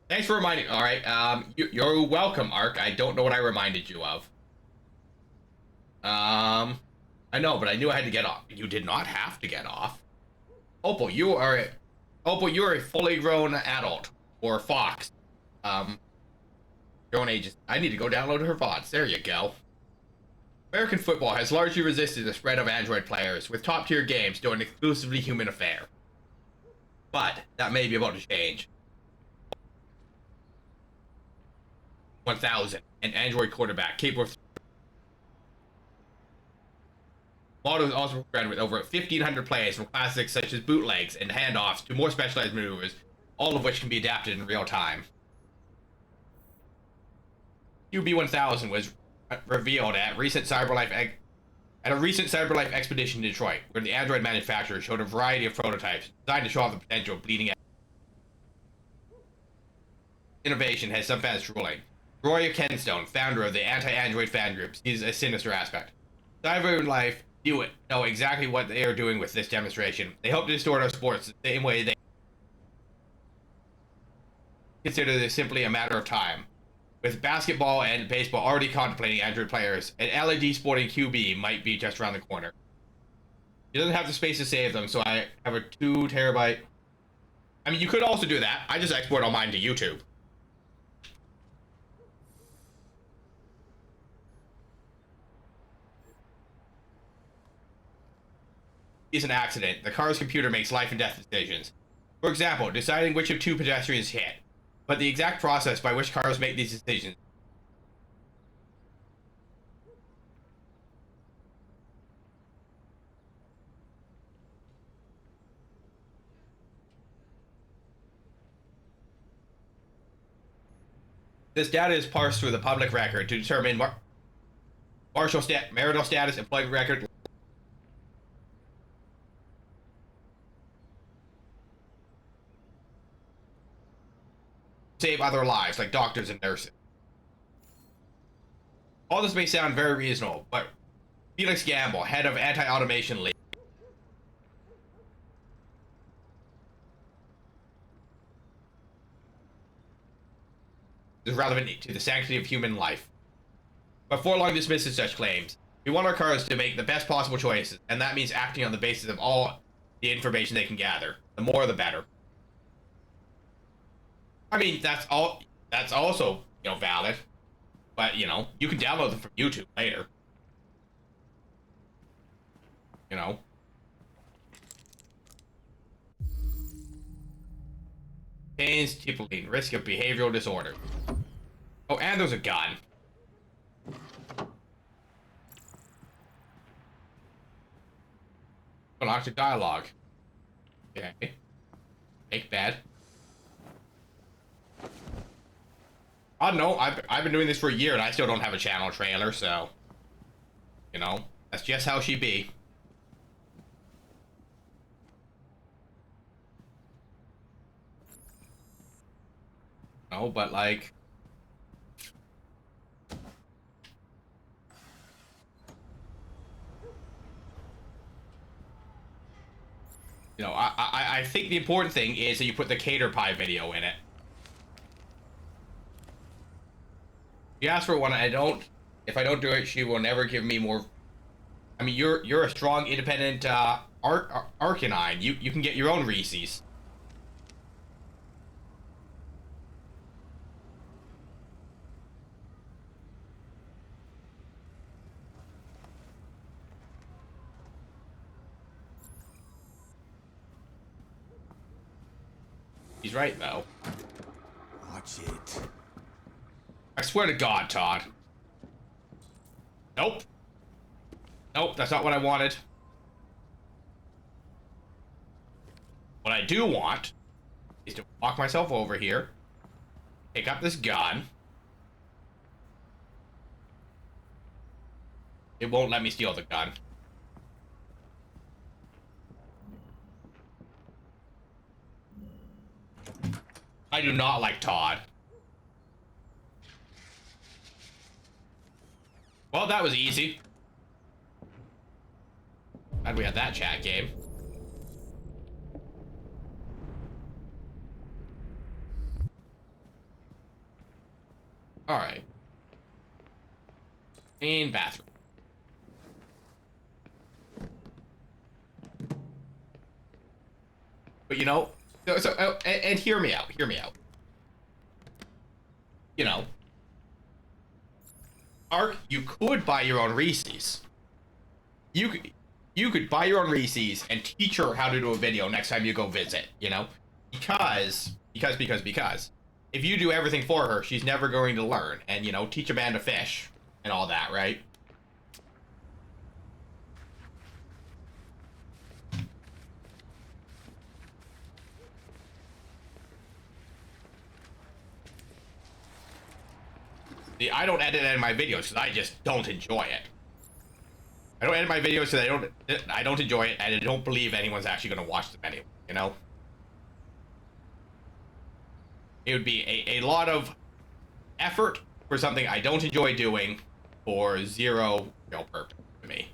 Thanks for reminding. All right, you're welcome, Ark. I don't know what I reminded you of. I know, but I knew I had to get off. You did not have to get off. Opal, you're a fully grown adult, or fox. Your own age is. I need to go download her VODs. There you go. American football has largely resisted the spread of Android players, with top-tier games still an exclusively human affair. But that may be about to change. 1000, an Android quarterback capable of. Model is also programmed with over 1,500 plays from classics such as bootlegs and handoffs to more specialized maneuvers, all of which can be adapted in real time. QB1000 was revealed at a recent CyberLife expedition in Detroit, where the Android manufacturer showed a variety of prototypes designed to show off the potential of bleeding edge. Innovation has some fans drooling. Roy Kenstone, founder of the anti-Android fan group, sees a sinister aspect. CyberLife know exactly what they are doing with this demonstration. They hope to distort our sports the same way they consider this simply a matter of time. With basketball and baseball already contemplating Android players, an LED sporting QB might be just around the corner. He doesn't have the space to save them, so I have a 2 terabyte. I mean, you could also do that. I just export all mine to YouTube. Is an accident. The car's computer makes life and death decisions. For example, deciding which of 2 pedestrians to hit. But the exact process by which cars make these decisions. This data is parsed through the public record to determine marital status, employment record, save other lives, like doctors and nurses. All this may sound very reasonable, but Felix Gamble, head of Anti-Automation League, is relevant to the sanctity of human life. But for long dismisses such claims. We want our cars to make the best possible choices, and that means acting on the basis of all the information they can gather. The more, the better. I mean, that's also, valid. But, you can download them from YouTube later. Pains, tippling, risk of behavioral disorder. Oh, and there's a gun. Unlock the dialogue. Okay. Make bed. I don't know. I've been doing this for a year and I still don't have a channel trailer, so that's just how she be. No, but like, I think the important thing is that you put the cater pie video in it. You ask for one, if I don't do it, she will never give me more. I mean, you're a strong, independent, Arcanine. You can get your own Reese's. He's right, though. Watch it. I swear to God, Todd. Nope. Nope, that's not what I wanted. What I do want is to walk myself over here, pick up this gun. It won't let me steal the gun. I do not like Todd. Well, that was easy. Glad we had that chat game. Alright. Main bathroom. But you know, and hear me out, hear me out. You know, Ark, you could buy your own Reese's. You could buy your own Reese's and teach her how to do a video next time you go visit, you know? Because if you do everything for her, she's never going to learn. And, you know, teach a man to fish and all that, right? See, I don't edit any of my videos because I just don't enjoy it. I don't edit my videos because I don't enjoy it, and I don't believe anyone's actually going to watch them anyway, you know? It would be a lot of effort for something I don't enjoy doing for zero real purpose to me.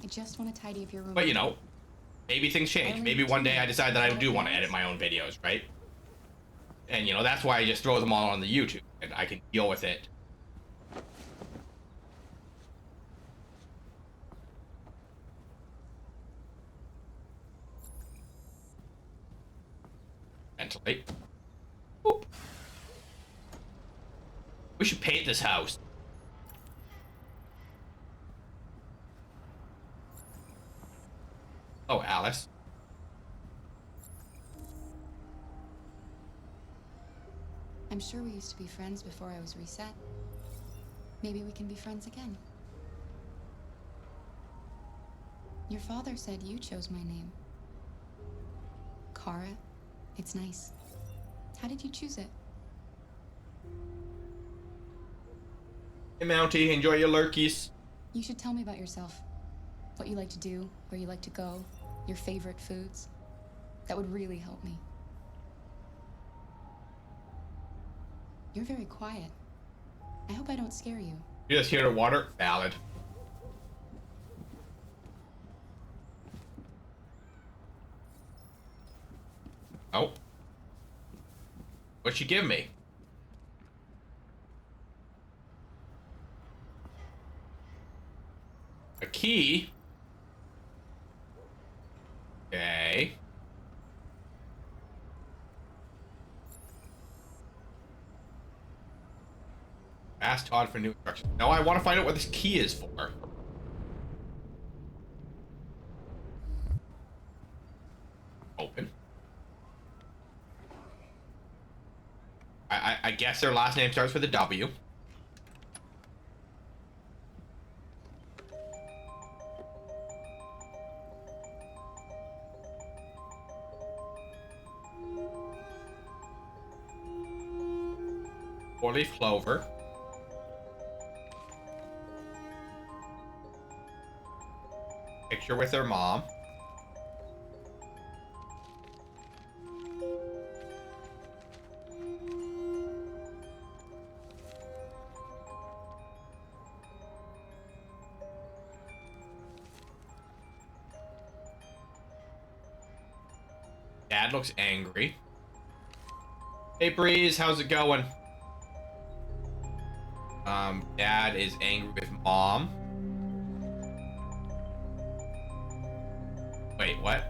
I just want to tidy up your room. But you know, maybe things change. Maybe one day I decide that I do want to edit my own videos, right? And you know, that's why I just throw them all on the YouTube and I can deal with it. Mentally. Boop. We should paint this house. Oh, Alice. I'm sure we used to be friends before I was reset. Maybe we can be friends again. Your father said you chose my name. Kara. It's nice. How did you choose it? Hey, Mountie, enjoy your lurkies. You should tell me about yourself. What you like to do, where you like to go, your favorite foods. That would really help me. You're very quiet. I hope I don't scare you. You just hear the water? Valid. Oh. What'd she give me? A key? Okay. Ask Todd for new instructions. No, I want to find out what this key is for. Open. I guess their last name starts with a W. Four-leaf clover. Picture with their mom. Dad looks angry. Hey Breeze, how's it going? Dad is angry with mom. Wait, what?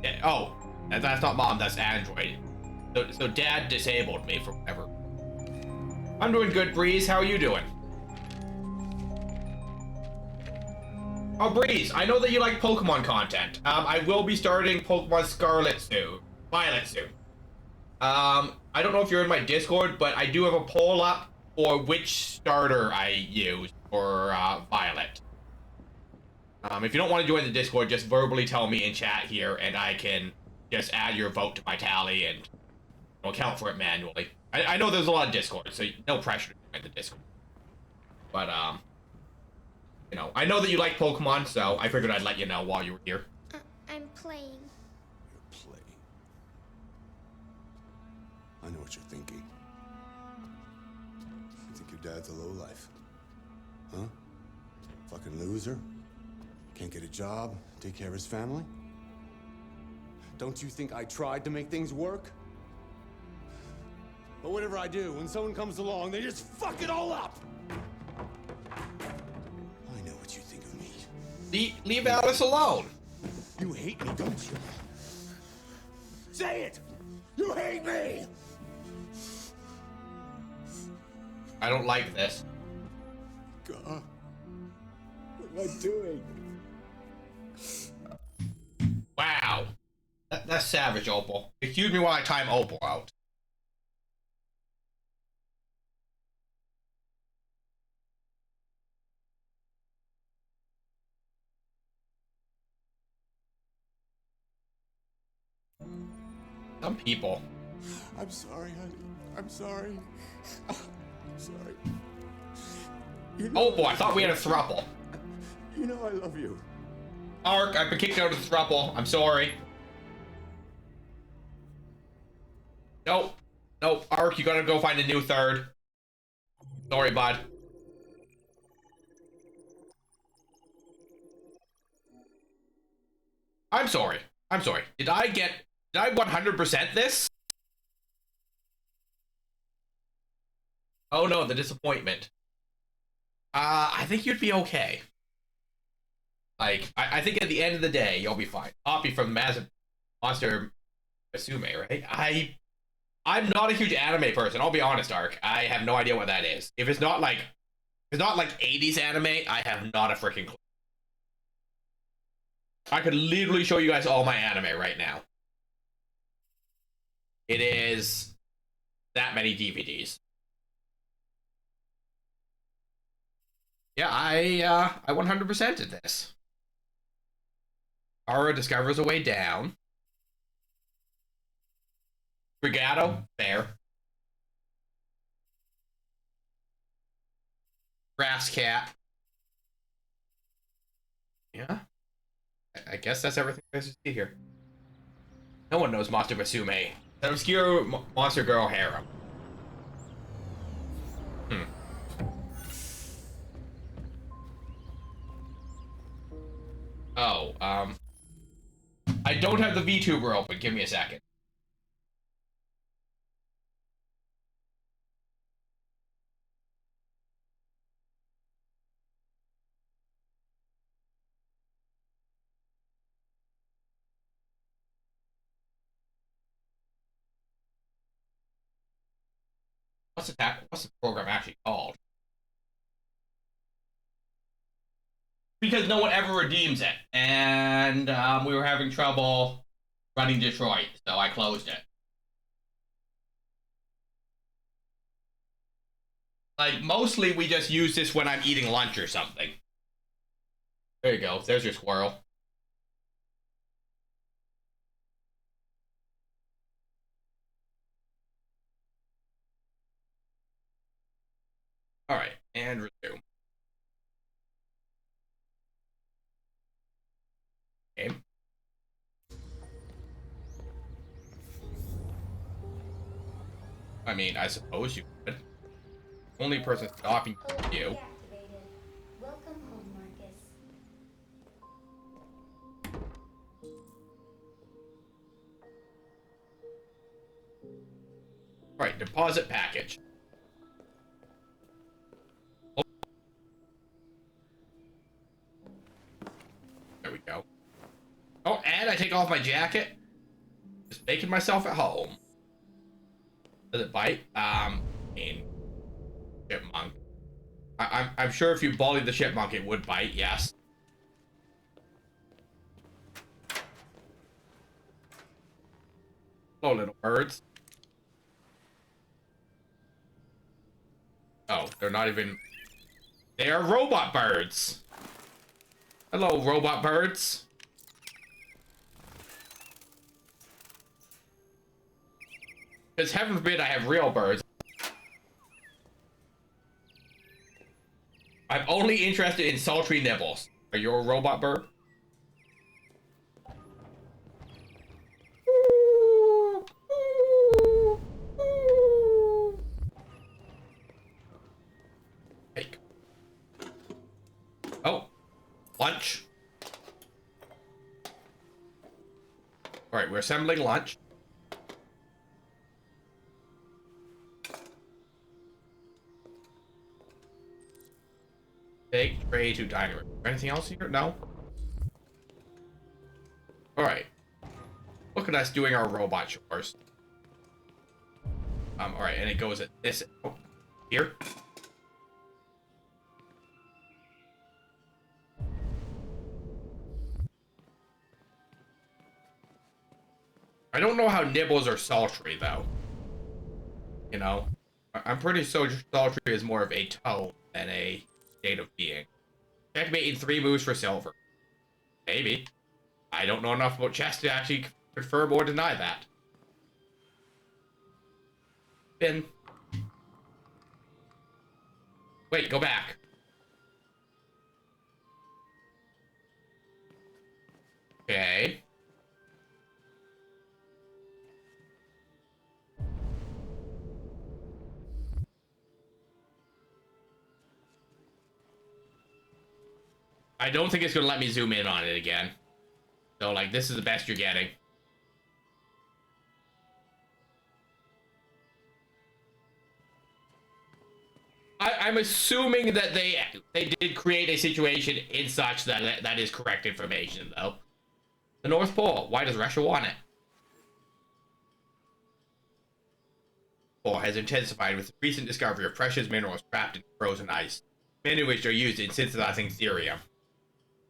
Yeah, oh, that's not mom, that's Android. So dad disabled me for whatever. I'm doing good, Breeze. How are you doing? Oh, Breeze, I know that you like Pokemon content. I will be starting Pokemon Scarlet soon. Violet soon. I don't know if you're in my Discord, but I do have a poll up for which starter I use for Violet. If you don't want to join the Discord, just verbally tell me in chat here, and I can just add your vote to my tally and account for it manually. I know there's a lot of Discord, so no pressure to join the Discord. But, you know, I know that you like Pokemon, so I figured I'd let you know while you were here. I'm playing. You're playing. I know what you're thinking. You think your dad's a lowlife? Huh? Fucking loser? Can't get a job, take care of his family? Don't you think I tried to make things work? But whatever I do, when someone comes along, they just fuck it all up! I know what you think of me. Leave Alice alone. You hate me, don't you? Say it! You hate me! I don't like this. God, what am I doing? Wow. That's savage, Opal. Excuse me while I time Opal out. Some people. I'm sorry, honey. I'm sorry. I'm sorry. You know Oh boy, I thought we had a throuple. You know I love you. Ark, I've been kicked out of the throuple. I'm sorry. Nope. Nope. Ark, you gotta go find a new third. Sorry, bud. I'm sorry. I'm sorry. Did I 100% this? Oh no, the disappointment. I think you'd be okay. Like, I think at the end of the day, you'll be fine. Poppy from Monster Asume, right? I'm not a huge anime person, I'll be honest, Ark. I have no idea what that is. If it's not like 80s anime, I have not a freaking clue. I could literally show you guys all my anime right now. It is that many DVDs. Yeah, I 100%ed this. Ara discovers a way down. Brigado, there. Grass cat. Yeah. I guess that's everything there is to see here. No one knows Monster Musume. An obscure monster girl harem. Oh, I don't have the VTuber open. Give me a second. What's the program actually called? Because no one ever redeems it, and we were having trouble running Detroit, so I closed it. Like, mostly we just use this when I'm eating lunch or something. There you go. There's your squirrel. All right, and resume. Okay. I mean, I suppose you could. Only person stopping you. Welcome home, Marcus. All right, deposit package. Oh. There we go. Oh, and I take off my jacket. Just making myself at home. Does it bite? I mean, chipmunk. I'm sure if you bullied the chipmunk, it would bite. Yes. Hello, little birds. Oh, they're not even. They are robot birds. Hello, robot birds. Because heaven forbid I have real birds. I'm only interested in sultry nibbles. Are you a robot bird? lunch. Alright, we're assembling lunch. Take tray to dining room. Anything else here? No? Alright. Look at us doing our robot chores. Alright, and it goes at this here. I don't know how nibbles are sultry though. You know? I'm pretty sure sultry is more of a tone than a state of being. Checkmate in 3 moves for silver. Maybe. I don't know enough about chess to actually confirm or deny that. Spin. Wait, go back. Okay. I don't think it's gonna let me zoom in on it again. So, like, this is the best you're getting. I'm assuming that they did create a situation in such that that is correct information, though. The North Pole. Why does Russia want it? Pole has intensified with the recent discovery of precious minerals trapped in frozen ice, many of which are used in synthesizing therium.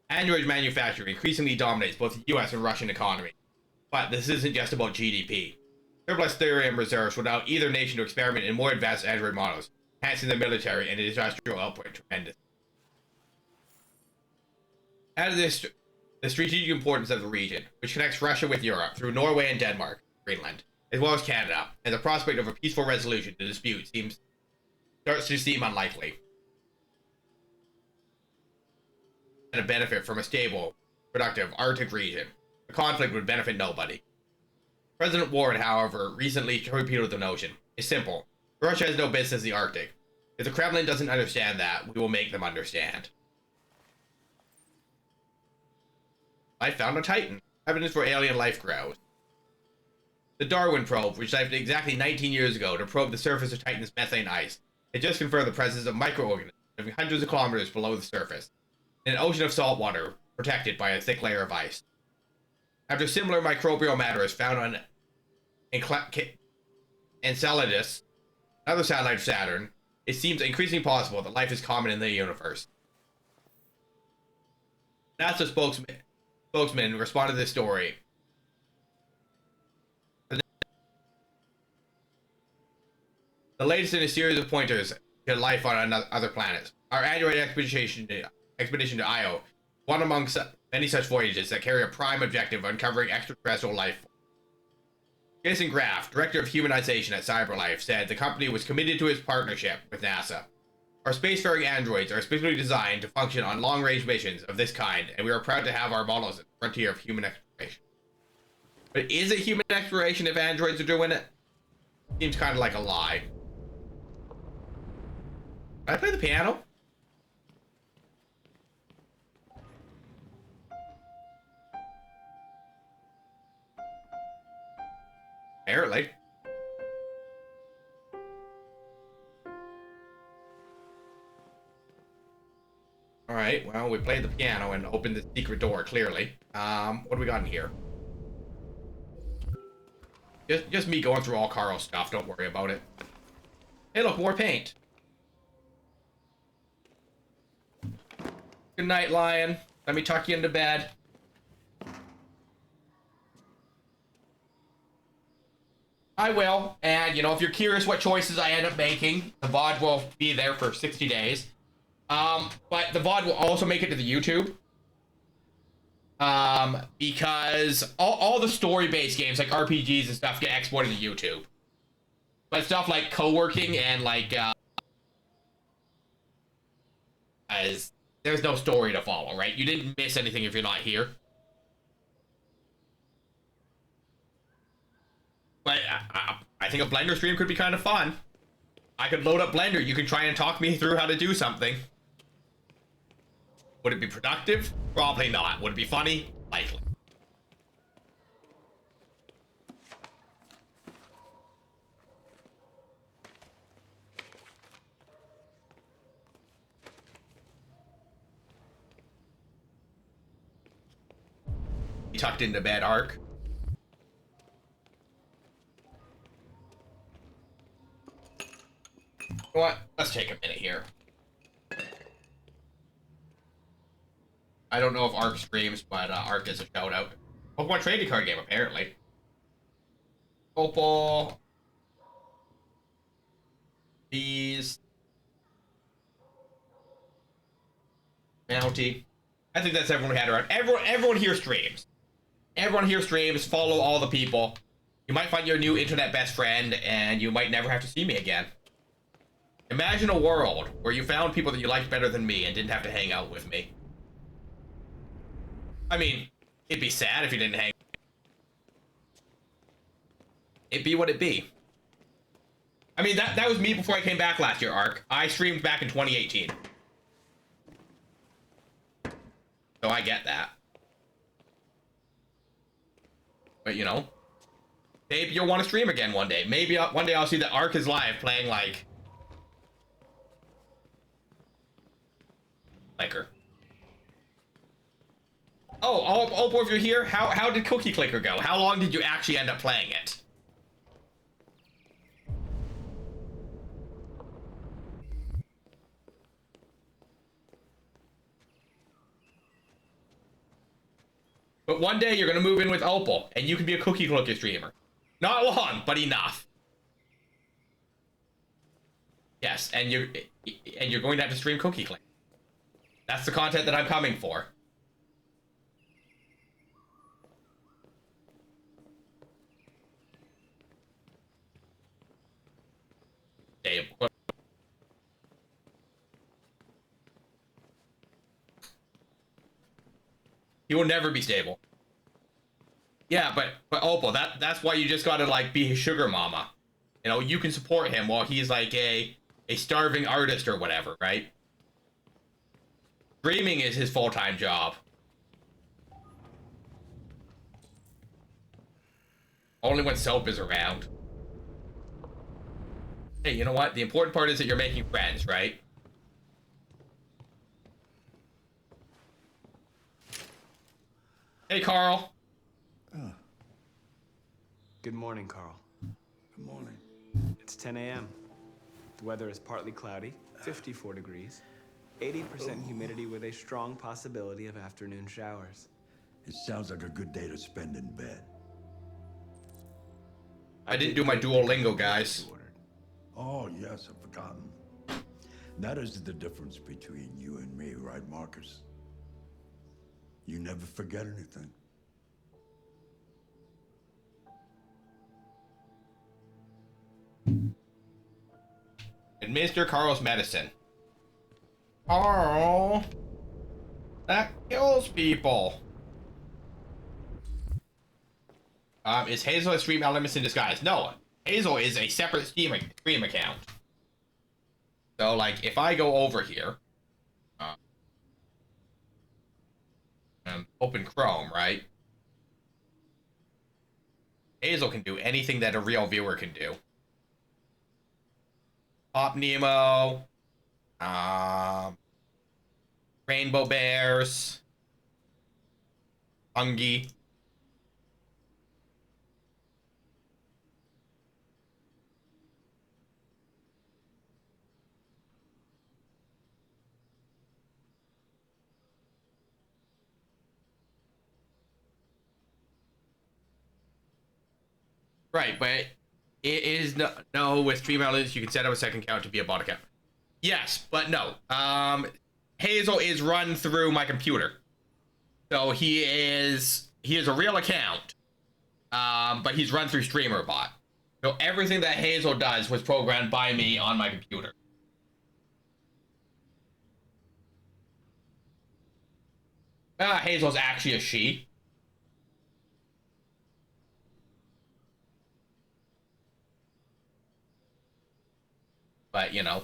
Android manufacturing increasingly dominates both the US and Russian economy. But this isn't just about GDP. Surplus therium reserves will allow either nation to experiment in more advanced Android models, enhancing their military and industrial output tremendously. Add to this the strategic importance of the region, which connects Russia with Europe through Norway and Denmark, Greenland, as well as Canada, and the prospect of a peaceful resolution to the dispute starts to seem unlikely. And a benefit from a stable, productive Arctic region. A conflict would benefit nobody. President Warren, however, recently torpedoed the notion. It's simple. Russia has no business in the Arctic. If the Kremlin doesn't understand that, we will make them understand. I found a Titan. Evidence for alien life grows. The Darwin probe, which left exactly 19 years ago to probe the surface of Titan's methane ice, it just confirmed the presence of microorganisms living hundreds of kilometers below the surface, in an ocean of salt water protected by a thick layer of ice. After similar microbial matter is found on Enceladus, another satellite of Saturn, it seems increasingly possible that life is common in the universe. NASA spokesman responded to this story. The latest in a series of pointers to life on other planets. Our Android expedition to Io, one among many such voyages that carry a prime objective of uncovering extraterrestrial life. Jason Graff, director of humanization at CyberLife, said the company was committed to its partnership with NASA. Our spacefaring androids are specifically designed to function on long-range missions of this kind, and we are proud to have our models at the frontier of human exploration. But is it human exploration if androids are doing it? Seems kind of like a lie. Can I play the piano? Apparently. Alright, well, we played the piano and opened the secret door, clearly. What do we got in here? Just me going through all Carl's stuff, don't worry about it. Hey, look, more paint. Good night, Lion. Let me tuck you into bed. I will, and, you know, if you're curious what choices I end up making, the VOD will be there for 60 days. But the VOD will also make it to the YouTube. Because all the story-based games, like RPGs and stuff, get exported to YouTube. But stuff like co-working and, like, there's no story to follow, right? You didn't miss anything if you're not here. But I think a Blender stream could be kind of fun. I could load up Blender. You can try and talk me through how to do something. Would it be productive? Probably not. Would it be funny? Likely. Tucked into bed, Ark. You know what? Let's take a minute here. I don't know if Ark streams, but Ark gets a shout out. Pokemon trading card game, apparently. Opal. Bees. Bounty. I think that's everyone we had around. Everyone here streams. Everyone here streams. Follow all the people. You might find your new internet best friend, and you might never have to see me again. Imagine a world where you found people that you liked better than me and didn't have to hang out with me. I mean, it'd be sad if you didn't hang. It'd be what it be. I mean, that was me before I came back last year, Ark. I streamed back in 2018. So I get that. But, you know, maybe you'll want to stream again one day. Maybe one day I'll see that Ark is live playing, like... Clicker. Oh, if you're here, how did Cookie Clicker go? How long did you actually end up playing it? But one day you're gonna move in with Opal, and you can be a Cookie Clicker streamer. Not long, but enough. Yes, and you're going to have to stream Cookie Clicker. That's the content that I'm coming for. Stable. He will never be stable. Yeah, but Opal, that's why you just gotta like be his sugar mama. You know, you can support him while he's like a starving artist or whatever, right? Streaming is his full-time job. Only when Soap is around. Hey, you know what? The important part is that you're making friends, right? Hey, Carl. Good morning, Carl. Good morning. It's 10 a.m. The weather is partly cloudy, 54 degrees, 80% humidity with a strong possibility of afternoon showers. It sounds like a good day to spend in bed. I didn't do my Duolingo, guys. Oh, yes, I've forgotten. That is the difference between you and me, right, Marcus? You never forget anything. Administer Carl's medicine. Carl. That kills people. Is Hazel a Stream Elements in disguise? No. Hazel is a separate stream account. So, like, if I go over here, open Chrome, right? Hazel can do anything that a real viewer can do. Pop Nemo, Rainbow Bears, Hungy. Right, but it is no with Stream Elements you can set up a second account to be a bot account. Yes, but no. Hazel is run through my computer, so he is a real account, but he's run through StreamerBot. So everything that Hazel does was programmed by me on my computer. Hazel's actually a she. But, you know.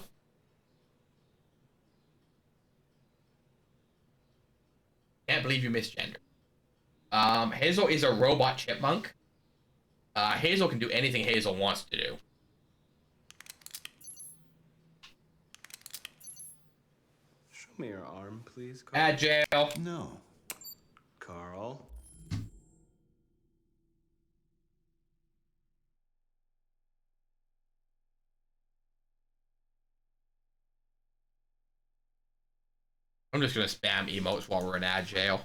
Can't believe you misgendered. Hazel is a robot chipmunk. Hazel can do anything Hazel wants to do. Show me your arm, please, Carl. Agile. No. Carl. I'm just gonna spam emotes while we're in Agile.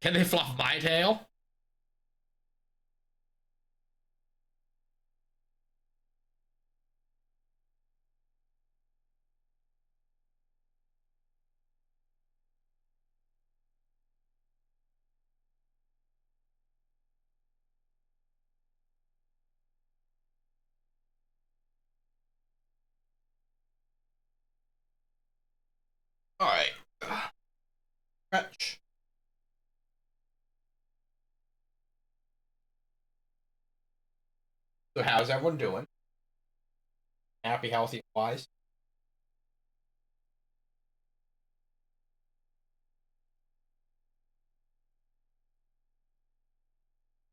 Can they fluff my tail? Alright. Stretch. So how's everyone doing? Happy, healthy, wise?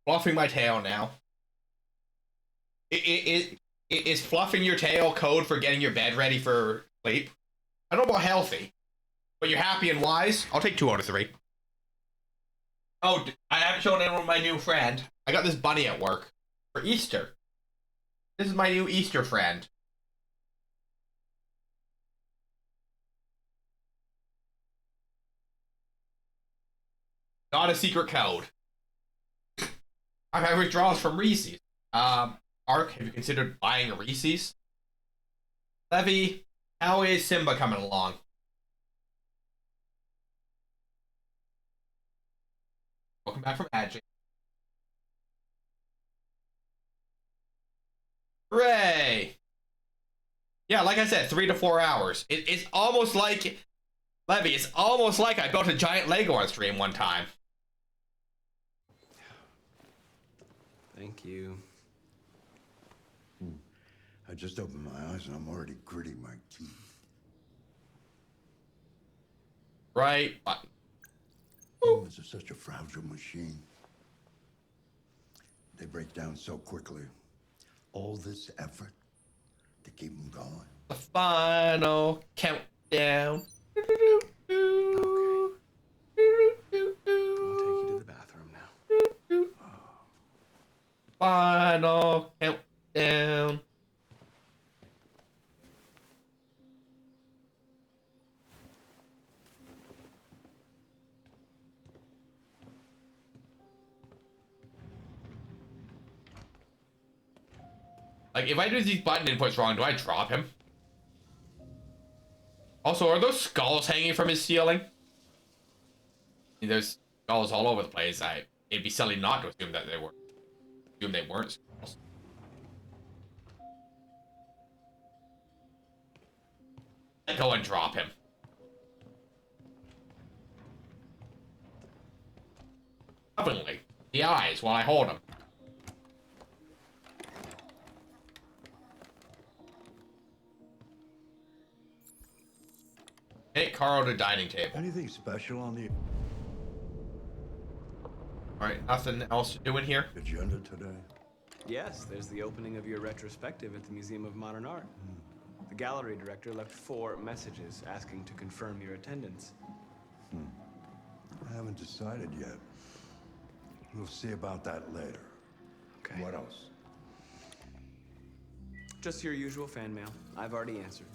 Fluffing my tail now. It is fluffing your tail code for getting your bed ready for sleep? I don't know about healthy, but you're happy and wise? I'll take 2 out of 3. Oh, I haven't shown anyone my new friend. I got this bunny at work for Easter. This is my new Easter friend. Not a secret code. I've had withdrawals from Reese's. Ark, have you considered buying a Reese's? Levy, how is Simba coming along? Welcome back from Magic. Hooray! Yeah, like I said, 3 to 4 hours. It's almost like, Levy, it's almost like I built a giant Lego on stream one time. Thank you. I just opened my eyes and I'm already gritting my teeth. Right button. Humans are such a fragile machine. They break down so quickly. All this effort to keep them going. The final countdown. I'll take you to the bathroom now. Final countdown. Like, if I do these button inputs wrong, do I drop him? Also, are those skulls hanging from his ceiling? I mean, there's skulls all over the place. It'd be silly not to assume that they were. Assume they weren't skulls. Go and drop him. Lovingly. The eyes while I hold him. Take Carl to dining table. Anything special on the Alright, nothing else to do in here? agenda today? Yes, there's the opening of your retrospective at the Museum of Modern Art. The gallery director left 4 messages asking to confirm your attendance. I haven't decided yet. We'll see about that later. Okay. What else? Just your usual fan mail. I've already answered.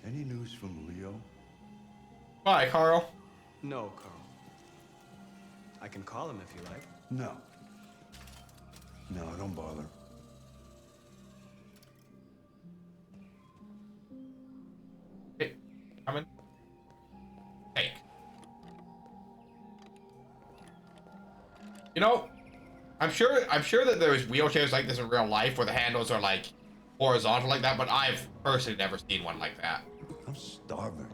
Any news from Leo? Bye, Carl. No, Carl. I can call him if you like. No. No, don't bother. Hey, coming. Take. You know, I'm sure that there's wheelchairs like this in real life where the handles are like horizontal like that, but I've personally never seen one like that. I'm starving.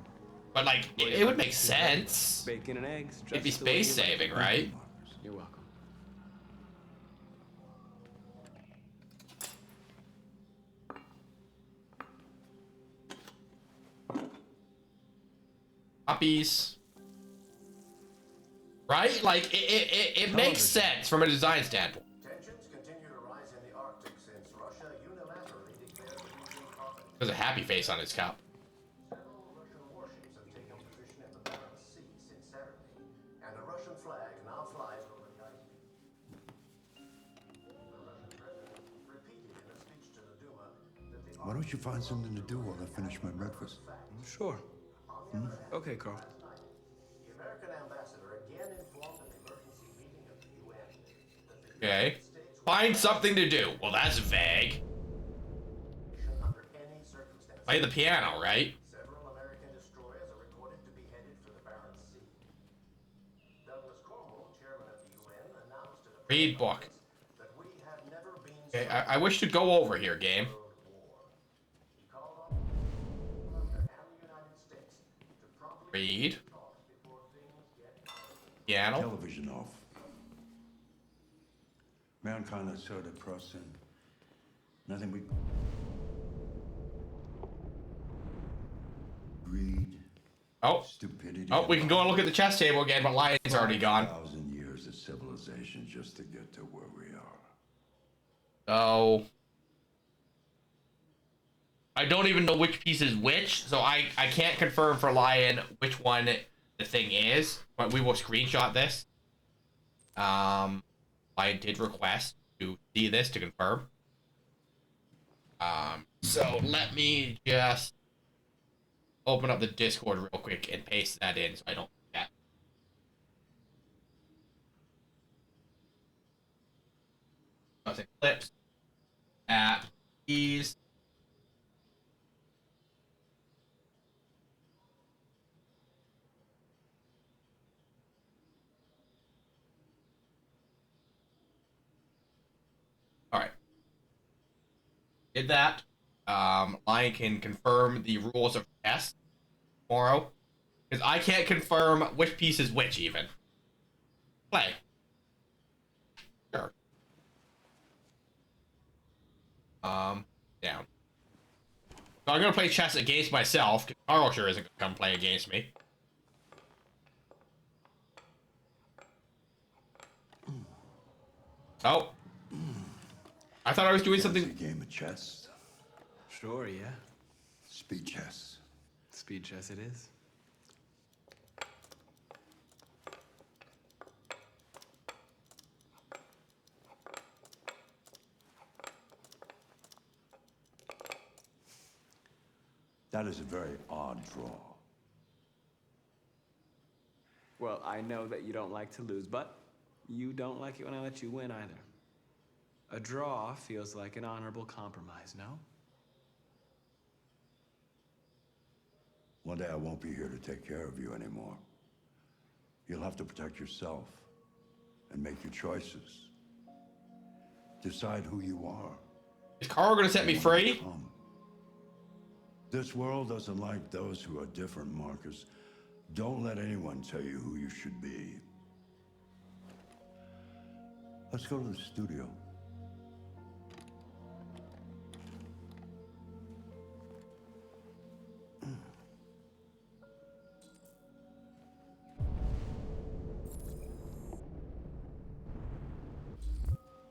But like, it would make sense. Bacon and eggs. It'd be just the way space you like. saving, right? You're welcome. Copies. Right? Like, it makes sense from a design standpoint. Tensions continue to rise in the Arctic since Russia unilaterally declared the region part. There's a happy face on his cup. Several Russian warships have taken position in the Barents Sea since Saturday, and a Russian flag now flies over the ice. The Russian president repeated in a speech to the Duma that the Why don't you find something to do while I finish my breakfast? Sure. Okay, Carl. The American ambassador again informed an emergency meeting of the UN that the Okay. Find something to do. Well, that's vague. under any circumstances. Play the piano, right? Several American destroyers are reported to be headed for the Barents Sea. Douglas Cornwall, chairman of the UN, announced at a Read book. that we have never been Okay, I wish to go over here, game. He called on Russia and the United States to promptly Read. talks before things get Piano. Television off. Mankind is so depressing. Nothing we... Greed. Oh. Stupidity. Oh, we can go and look at the chess table again, but Lion's already gone. 1,000 years of civilization just to get to where we are. So... I don't even know which piece is which, so I can't confirm for Lion which one the thing is, but we will screenshot this. Lion did request to see this to confirm. So let me just open up the Discord real quick and paste that in so I don't forget. Nothing clips at keys. Alright. Did that. Lion can confirm the rules of chess tomorrow. Because I can't confirm which piece is which, even. Play. Sure. Down. So I'm gonna play chess against myself. Carl sure isn't gonna come play against me. Oh. I thought I was doing something. A game of chess. Sure, yeah. Speed chess. Speed chess it is. That is a very odd draw. Well, I know that you don't like to lose, but you don't like it when I let you win either. A draw feels like an honorable compromise, no? One day I won't be here to take care of you anymore. You'll have to protect yourself and make your choices. Decide who you are. Is Carl gonna set me free? Become. This world doesn't like those who are different, Marcus. Don't let anyone tell you who you should be. Let's go to the studio.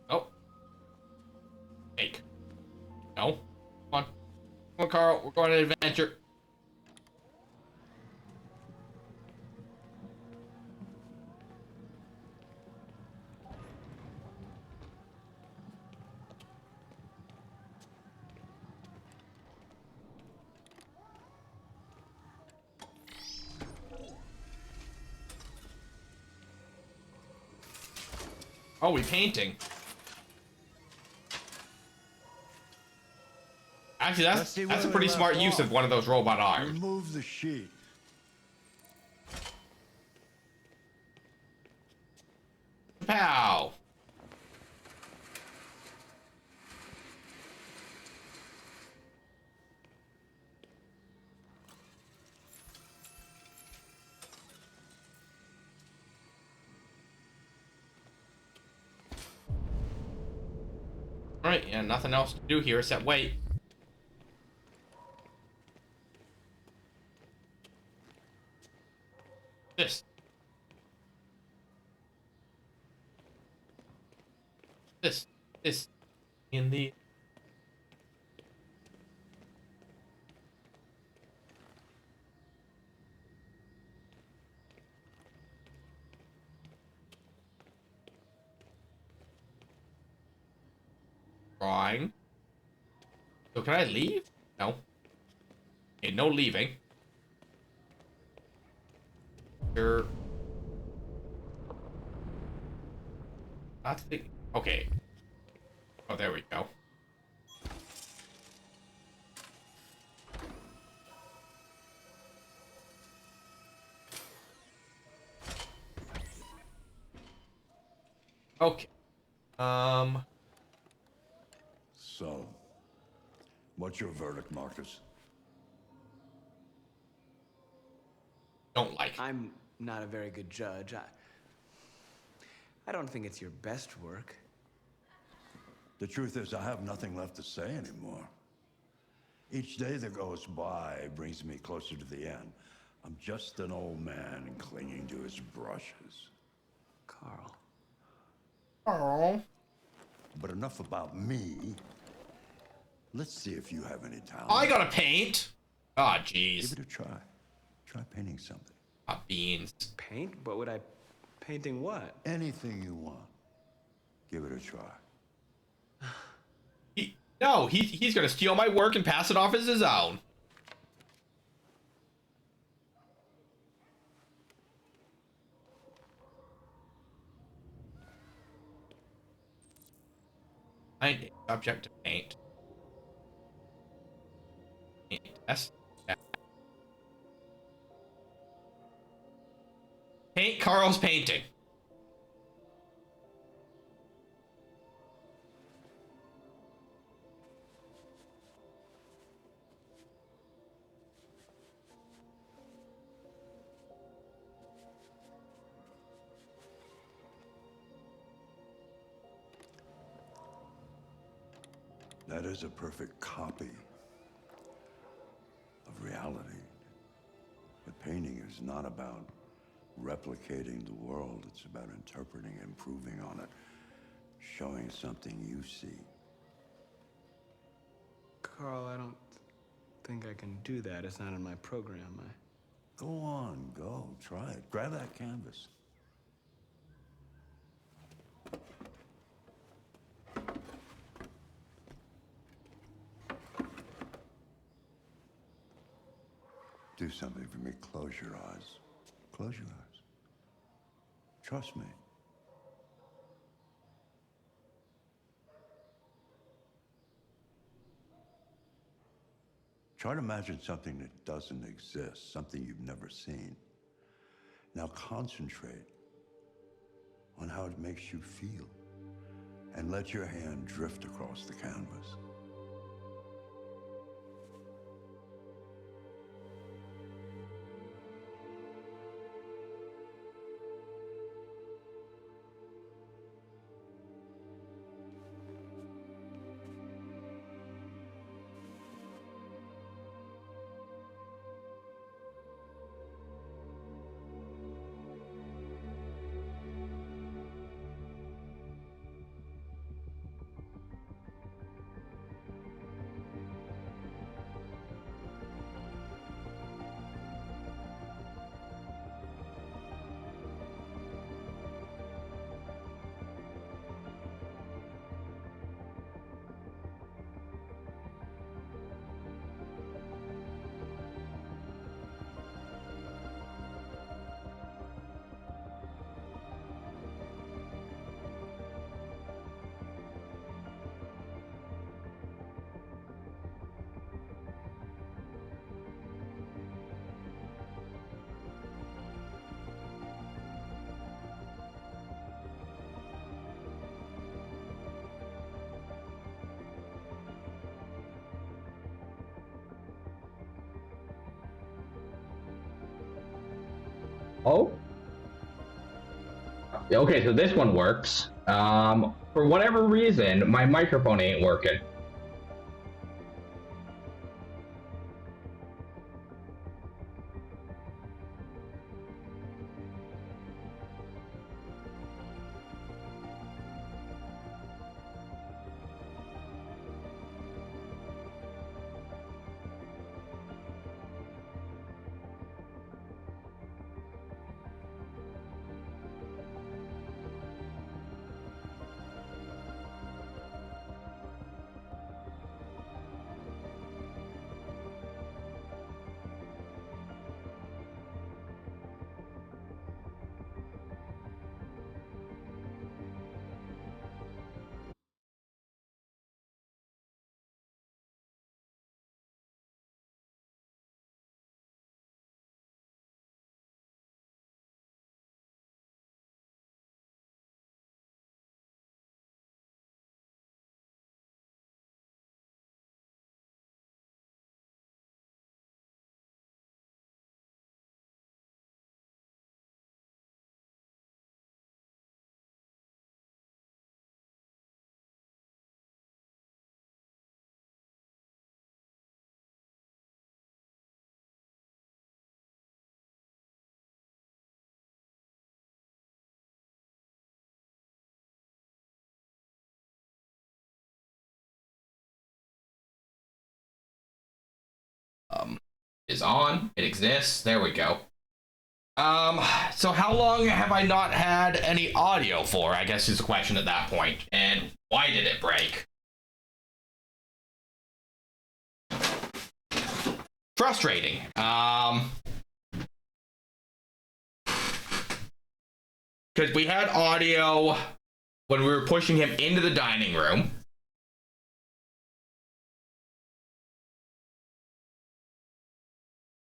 Oh. Fake. No. Come on. Come on, Carl. We're going on an adventure. Oh, we painting. Actually, that's a pretty smart use of one of those robot arms. Remove the sheet. Pow. Alright, yeah, nothing else to do here except wait. This. This. In the. Drawing. So can I leave? No. Okay, no leaving. Sure. That's the. Okay. Oh, there we go. Okay. So, what's your verdict, Marcus? Don't like. I'm not a very good judge. I don't think it's your best work. The truth is, I have nothing left to say anymore. Each day that goes by brings me closer to the end. I'm just an old man clinging to his brushes. Carl. Oh. But enough about me. Let's see if you have any talent. I gotta paint. Ah, oh, jeez. Give it a try. Try painting something. Ah, beans. Paint? What would I... Painting what? Anything you want. Give it a try. No, he's gonna steal my work and pass it off as his own. Find a subject to paint. Yes. Paint Carl's painting. That is a perfect copy of reality. But painting is not about replicating the world. It's about interpreting, improving on it, showing something you see. Carl, I don't think I can do that. It's not in my program. Go on, go. Try it. Grab that canvas. Do something for me. Close your eyes. Close your eyes. Trust me. Try to imagine something that doesn't exist, something you've never seen. Now concentrate on how it makes you feel, and let your hand drift across the canvas. Oh? Okay, so this one works. For whatever reason, my microphone ain't working. is on. It exists. There we go. So how long have I not had any audio for, I guess is the question at that point. And why did it break? Frustrating. Because we had audio when we were pushing him into the dining room.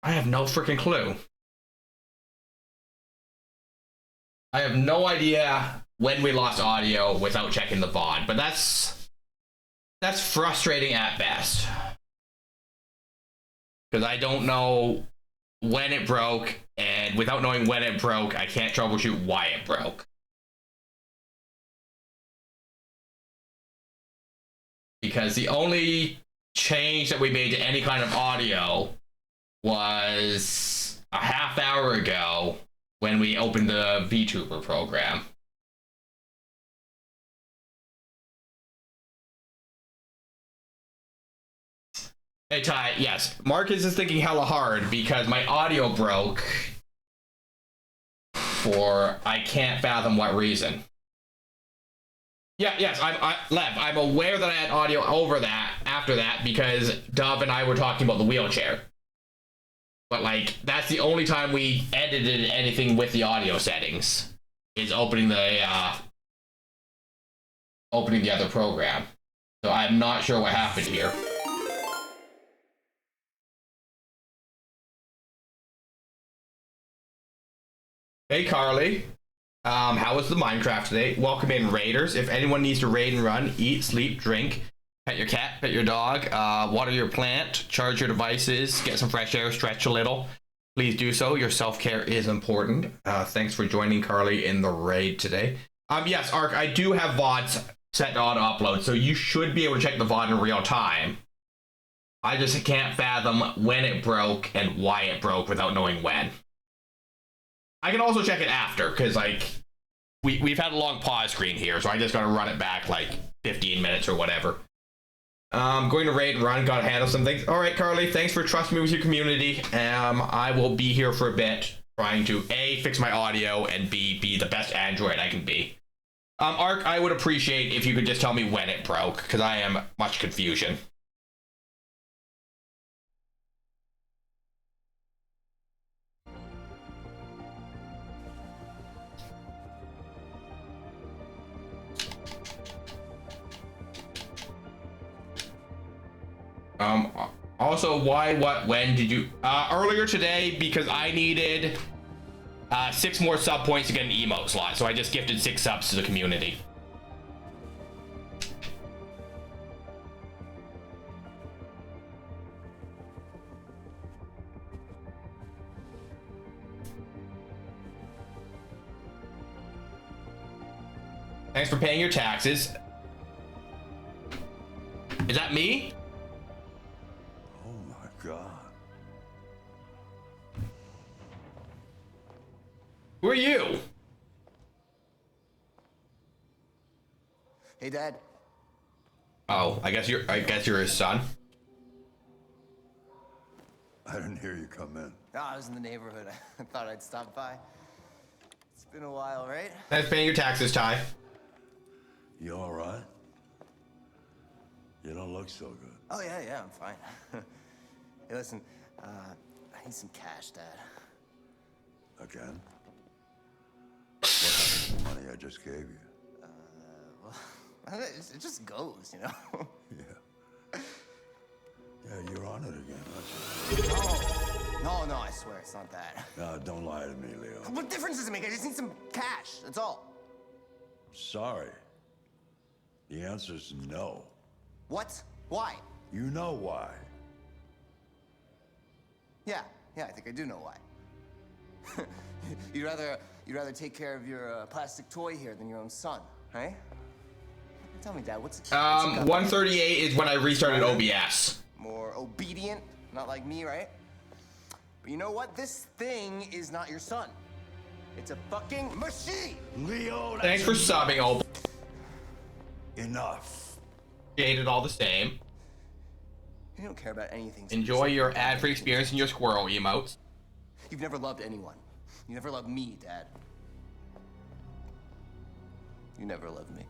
I have no freaking clue. I have no idea when we lost audio without checking the VOD, but that's frustrating at best. Because I don't know when it broke, and without knowing when it broke, I can't troubleshoot why it broke. Because the only change that we made to any kind of audio was a half hour ago when we opened the VTuber program. Hey Ty, yes, Marcus is thinking hella hard because my audio broke for I can't fathom what reason. Yeah, yes, Lev, I'm aware that I had audio over that, after that, because Dove and I were talking about the wheelchair. But, like, that's the only time we edited anything with the audio settings, is opening the other program. So I'm not sure what happened here. Hey, Carly. How was the Minecraft today? Welcome in, Raiders. If anyone needs to raid and run, eat, sleep, drink, pet your cat, pet your dog, water your plant, charge your devices, get some fresh air, stretch a little, please do so. Your self-care is important. Thanks for joining Carly in the raid today. Yes, Ark, I do have VODs set to auto-upload, so you should be able to check the VOD in real time. I just can't fathom when it broke and why it broke without knowing when. I can also check it after, because, like, we've had a long pause screen here, so I just gotta run it back, like, 15 minutes or whatever. Going to raid and run, gotta handle some things. Alright, Carly, thanks for trusting me with your community. I will be here for a bit, trying to, A, fix my audio, and B, be the best android I can be. Ark, I would appreciate if you could just tell me when it broke, because I am much confusion. Also, why, what, when did you, earlier today, because I needed, 6 more sub points to get an emote slot, so I just gifted 6 subs to the community. Thanks for paying your taxes. Is that me? God. Who are you? Hey, Dad. Oh, I guess you're his son. I didn't hear you come in. Oh, I was in the neighborhood. I thought I'd stop by. It's been a while, right? Thanks for paying your taxes, Ty. You all right? You don't look so good. Oh, yeah, I'm fine. Hey, listen, I need some cash, Dad. Again? What happened to the money I just gave you? Well, it just goes, you know? Yeah, you're on it again, aren't you? No, I swear, it's not that. No, don't lie to me, Leo. What difference does it make? I just need some cash, that's all. Sorry. The answer's no. What? Why? You know why. Yeah, I think I do know why. You'd rather take care of your plastic toy here than your own son, right? Tell me, Dad, what's 138 is when I restarted OBS. More obedient, not like me, right? But you know what? This thing is not your son. It's a fucking machine! Leo, Thanks for subbing, old. Enough. Jaded all the same. You don't care about anything. Enjoy your ad-free experience and your squirrel emotes. You've never loved anyone. You never loved me, Dad. You never loved me.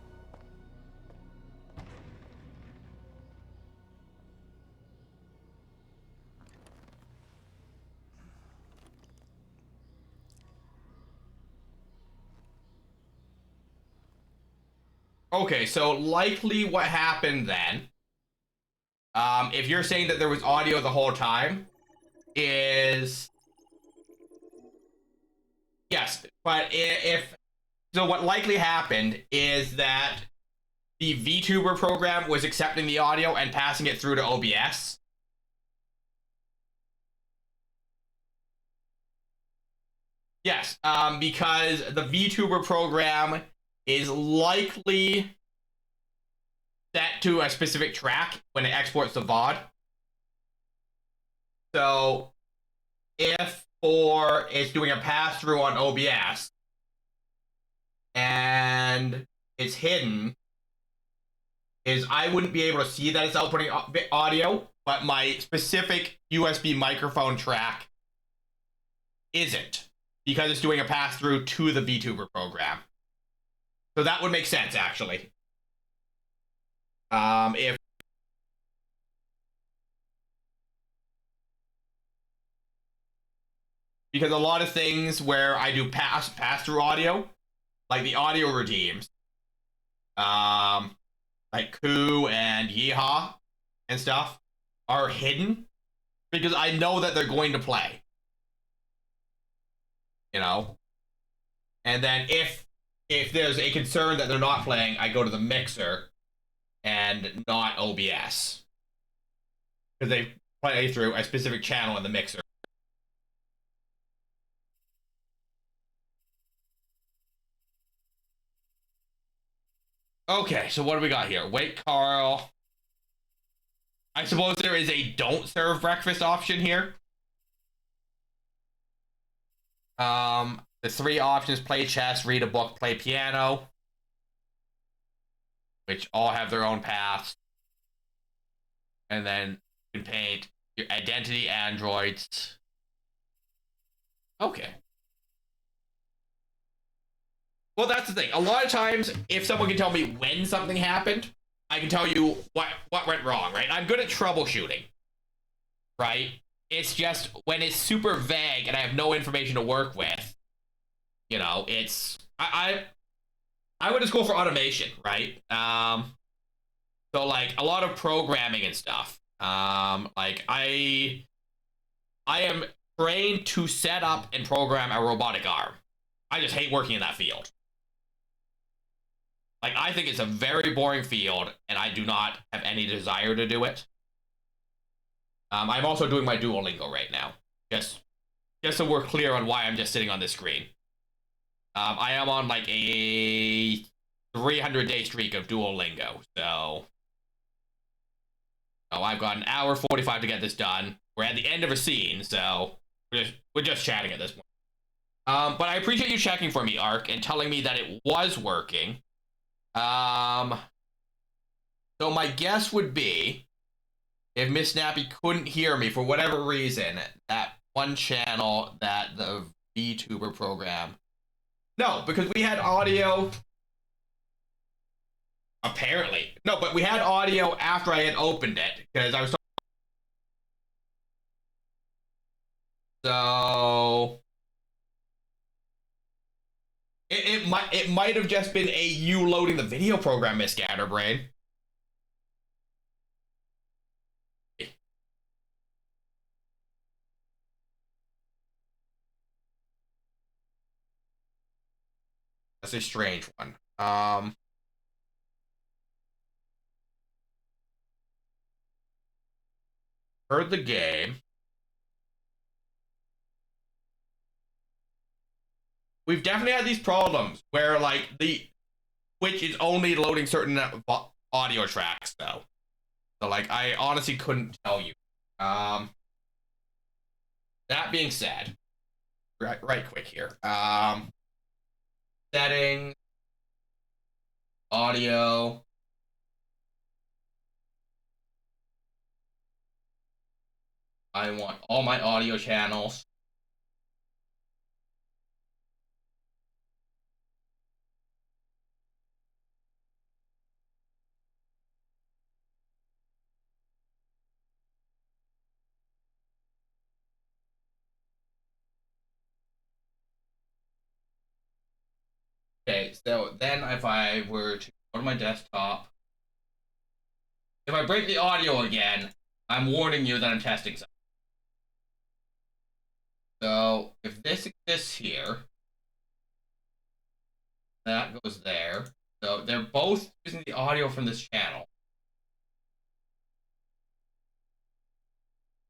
Okay, so likely what happened then, if you're saying that there was audio the whole time, is... Yes, but if... So what likely happened is that the VTuber program was accepting the audio and passing it through to OBS. Yes, because the VTuber program is likely set to a specific track when it exports the VOD. So if it's doing a pass-through on OBS and it's hidden, I wouldn't be able to see that it's outputting audio, but my specific USB microphone track isn't, because it's doing a pass-through to the VTuber program. So that would make sense, actually. Because a lot of things where I do pass-through audio, like the audio redeems, like Koo and Yeehaw and stuff, are hidden because I know that they're going to play. You know? And then if there's a concern that they're not playing, I go to the mixer and not OBS. Because they play through a specific channel in the mixer. Okay, so what do we got here? Wait, Carl. I suppose there is a don't serve breakfast option here. The three options: play chess, read a book, play piano, which all have their own paths. And then you can paint your identity androids. Okay. Well, that's the thing. A lot of times, if someone can tell me when something happened, I can tell you what went wrong, right? I'm good at troubleshooting, right? It's just when it's super vague and I have no information to work with, you know, it's... I went to school for automation, right? So, like, a lot of programming and stuff. Like, I am trained to set up and program a robotic arm. I just hate working in that field. Like, I think it's a very boring field, and I do not have any desire to do it. I'm also doing my Duolingo right now. Just so we're clear on why I'm just sitting on this screen. I am on, like, a 300-day streak of Duolingo, so... Oh, I've got an hour 45 to get this done. We're at the end of a scene, so we're just chatting at this point. But I appreciate you checking for me, Ark, and telling me that it was working. So my guess would be, if Miss Snappy couldn't hear me for whatever reason, that one channel that the VTuber program... No, because we had audio... Apparently. No, but we had audio after I had opened it, because I was... So... It might have just been you loading the video program, Miss Scatterbrain. That's a strange one. Heard the game. We've definitely had these problems where, like, the Twitch is only loading certain audio tracks, though. So, like, I honestly couldn't tell you. That being said, right quick here. Settings, audio. I want all my audio channels. Okay, so then if I were to go to my desktop, if I break the audio again, I'm warning you that I'm testing something. So if this exists here, that goes there. So they're both using the audio from this channel.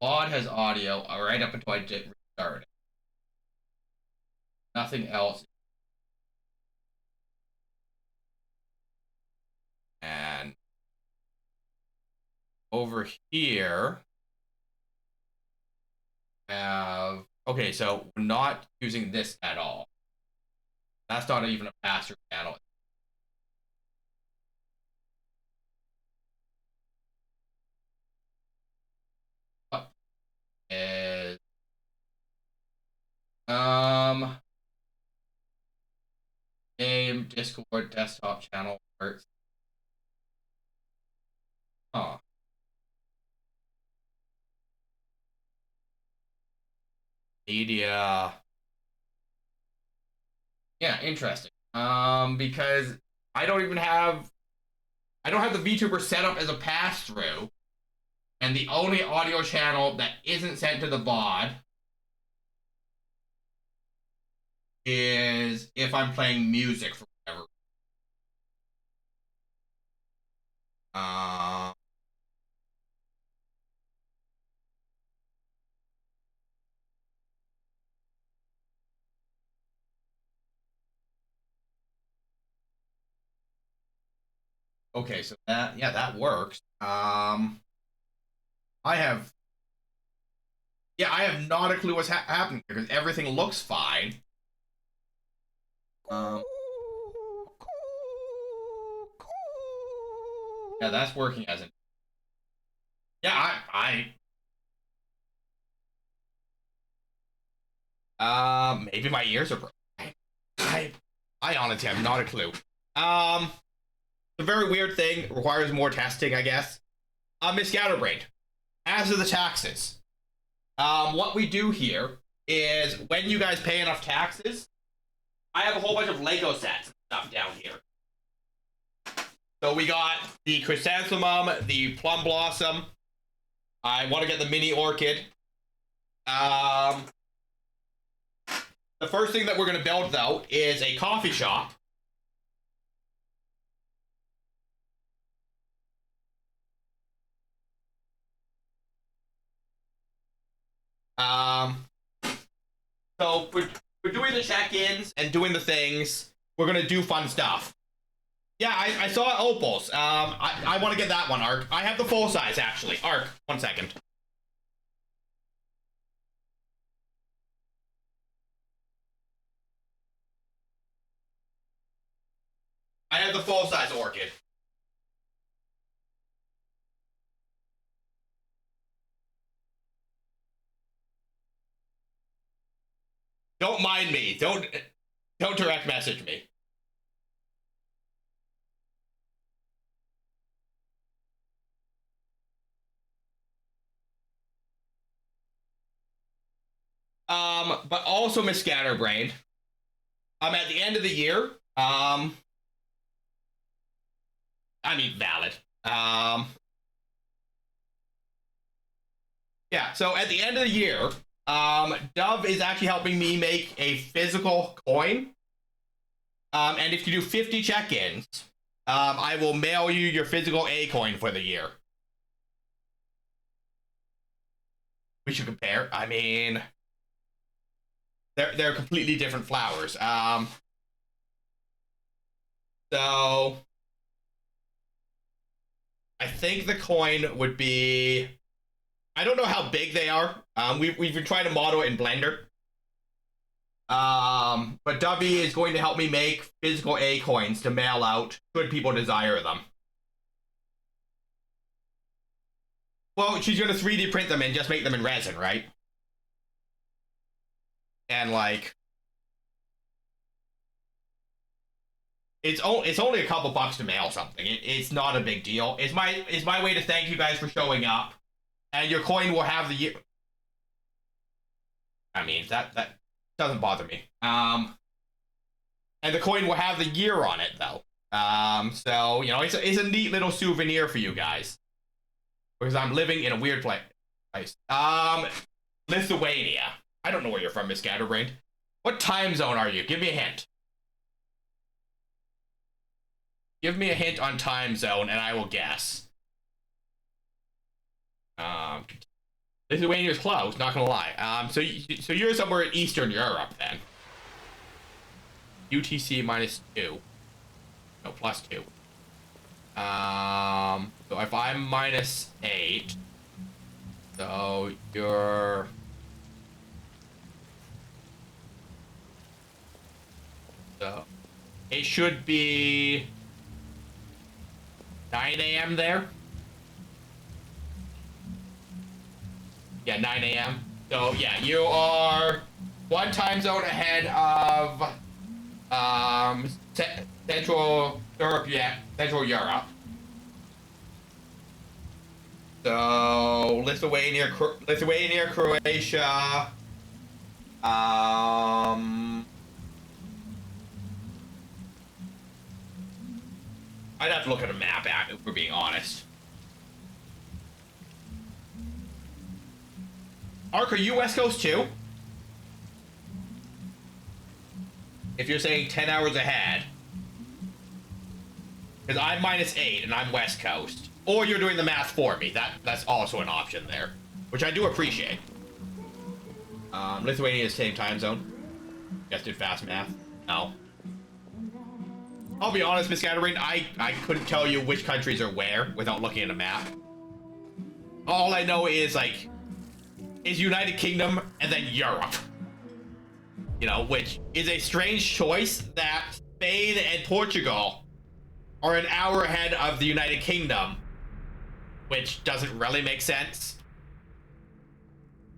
VOD has audio right up until I restart it. Nothing else. And over here, have okay, so we're not using this at all. That's not even a pass-through channel. What is game, Discord, desktop channel works. Huh. Media. Yeah, interesting. Because I don't have the VTuber set up as a pass-through, and the only audio channel that isn't sent to the VOD is if I'm playing music for whatever. Okay, so that works. I have not a clue what's happening because everything looks fine. Yeah, that's working as an. Yeah, maybe my ears are broken. I honestly have not a clue. It's a very weird thing. Requires more testing, I guess. Miss Scatterbrained, as are the taxes. What we do here is when you guys pay enough taxes, I have a whole bunch of Lego sets and stuff down here. So we got the chrysanthemum, the plum blossom. I want to get the mini orchid. The first thing that we're going to build, though, is a coffee shop. So we're doing the check-ins and doing the things. We're going to do fun stuff. Yeah, I saw Opals. I want to get that one, Ark. I have the full size, actually. Ark, 1 second. I have the full size orchid. Don't mind me. Don't direct message me. But also Miss Scatterbrained. At the end of the year, I mean, valid. Yeah, so at the end of the year, Dove is actually helping me make a physical coin. And if you do 50 check-ins, I will mail you your physical A coin for the year. We should compare. I mean, they're completely different flowers. So I think the coin would be. I don't know how big they are. We've been trying to model it in Blender. But Dubby is going to help me make physical A coins to mail out should people desire them. Well, she's gonna 3D print them and just make them in resin, right? And like, it's only a couple bucks to mail something. It's not a big deal. It's my way to thank you guys for showing up, and your coin will have the year. I mean, that doesn't bother me. And the coin will have the year on it though. So you know, it's a neat little souvenir for you guys, because I'm living in a weird place. Lithuania. I don't know where you're from, Miss Scatterbrained. What time zone are you? Give me a hint. Give me a hint on time zone, and I will guess. Lithuania's close, not gonna lie. So you're somewhere in Eastern Europe then. UTC -2. No, +2. So if I'm -8, so you're. So it should be 9 a.m. there. Yeah, 9 a.m. So yeah, you are one time zone ahead of Central Europe. Yeah, Central Europe. So Lithuania, Croatia. I'd have to look at a map if we're being honest. Ark, are you West Coast too? If you're saying 10 hours ahead. Because I'm -8 and I'm West Coast. Or you're doing the math for me. That's also an option there. Which I do appreciate. Lithuania is same time zone. Just did fast math. No. I'll be honest, Miss Scatterbrain, I couldn't tell you which countries are where without looking at a map. All I know is, like, is United Kingdom and then Europe. You know, which is a strange choice that Spain and Portugal are an hour ahead of the United Kingdom, which doesn't really make sense.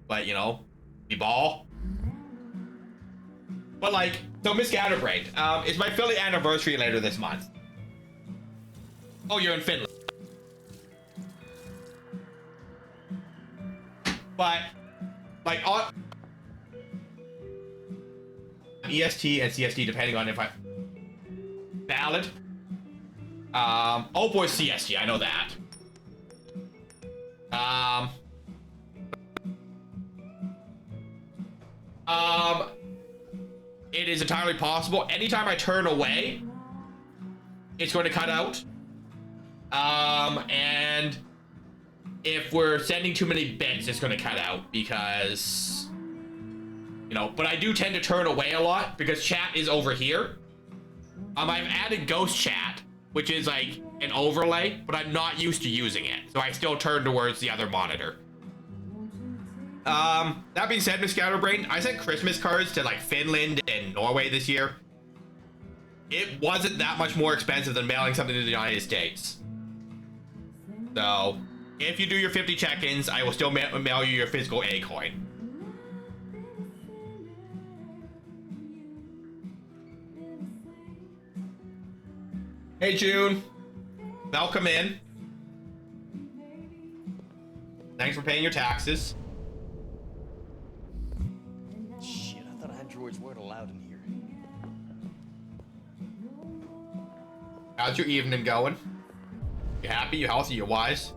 But, you know, the ball. But, like, so Miss Scatterbrain, it's my Philly anniversary later this month. Oh, you're in Finland. But, like, on EST and CST, depending on if I valid. Oh boy, CST, I know that. It is entirely possible. Anytime I turn away, it's going to cut out. And if we're sending too many bits, it's going to cut out because, you know, but I do tend to turn away a lot because chat is over here. I've added ghost chat, which is like an overlay, but I'm not used to using it. So I still turn towards the other monitor. That being said, Miss Scatterbrain, I sent Christmas cards to like Finland and Norway this year. It wasn't that much more expensive than mailing something to the United States. So, if you do your 50 check-ins, I will still mail you your physical A coin. Hey June, welcome in. Thanks for paying your taxes. Shit, I thought androids weren't allowed in here. How's your evening going? You happy? You healthy? You wise?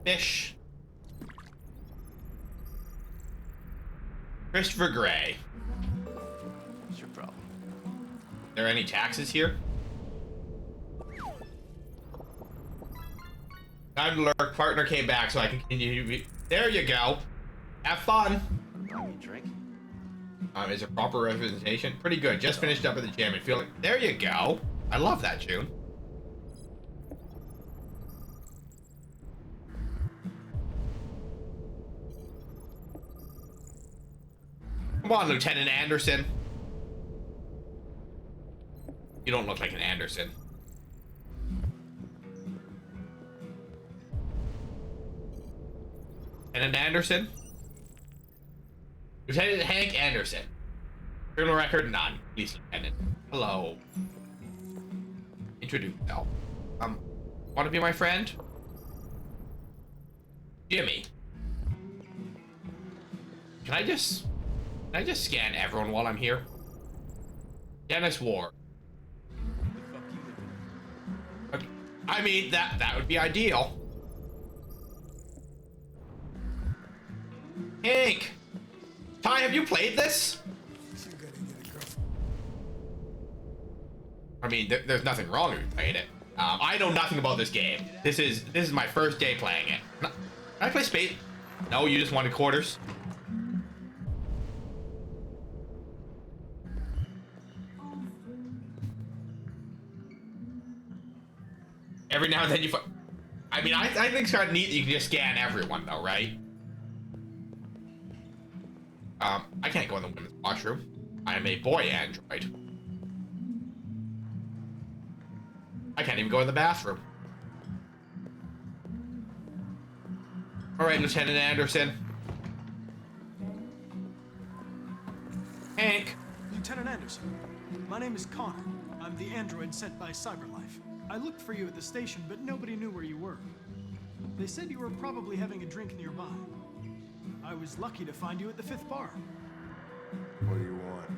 Fish. Christopher Gray. What's your problem? Are there any taxes here? Time to lurk. Partner came back, so I can continue to be. There you go. Have fun. Buy me a drink? Is it proper representation? Pretty good. Just finished up at the gym and feeling. There you go. I love that, June. Come on, Lieutenant Anderson. You don't look like an Anderson. Lieutenant Anderson? Lieutenant Hank Anderson. Criminal record, none. Police lieutenant. Hello. Introduce yourself. Want to be my friend? Jimmy. Can I just scan everyone while I'm here? Dennis Ward. Okay. I mean, that would be ideal. Hank! Ty, have you played this? I mean, there's nothing wrong with playing it. I know nothing about this game. This is my first day playing it. Can I play Spade? No, you just wanted quarters. Every now and then you. I mean, I think it's kind of neat that you can just scan everyone, though, right? I can't go in the women's washroom. I am a boy android. I can't even go in the bathroom. All right, Lieutenant Anderson. Hank. Lieutenant Anderson, my name is Connor. I'm the android sent by CyberLife. I looked for you at the station, but nobody knew where you were. They said you were probably having a drink nearby. I was lucky to find you at the 5th bar. What do you want?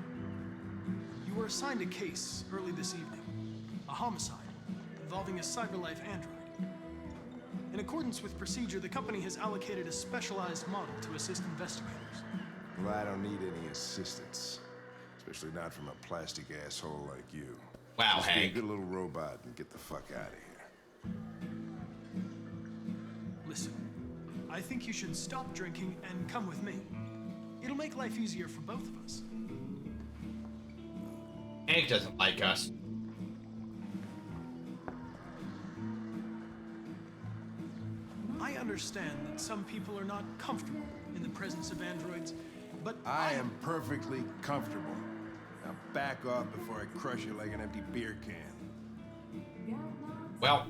You were assigned a case early this evening. A homicide involving a CyberLife android. In accordance with procedure, the company has allocated a specialized model to assist investigators. Well, I don't need any assistance. Especially not from a plastic asshole like you. Wow, Just Hank. be a good little robot and get the fuck out of here. Listen, I think you should stop drinking and come with me. It'll make life easier for both of us. Hank doesn't like us. I understand that some people are not comfortable in the presence of androids, but I am perfectly comfortable. Now back off before I crush you like an empty beer can. Well,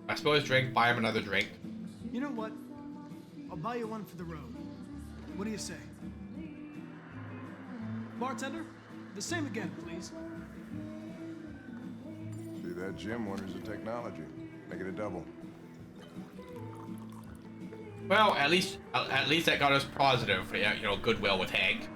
I suppose buy him another drink. You know what? I'll buy you one for the road. What do you say? Bartender, the same again, please. See, that Jim wonders the technology. Make it a double. Well, at least that got us positive, you know, goodwill with Hank.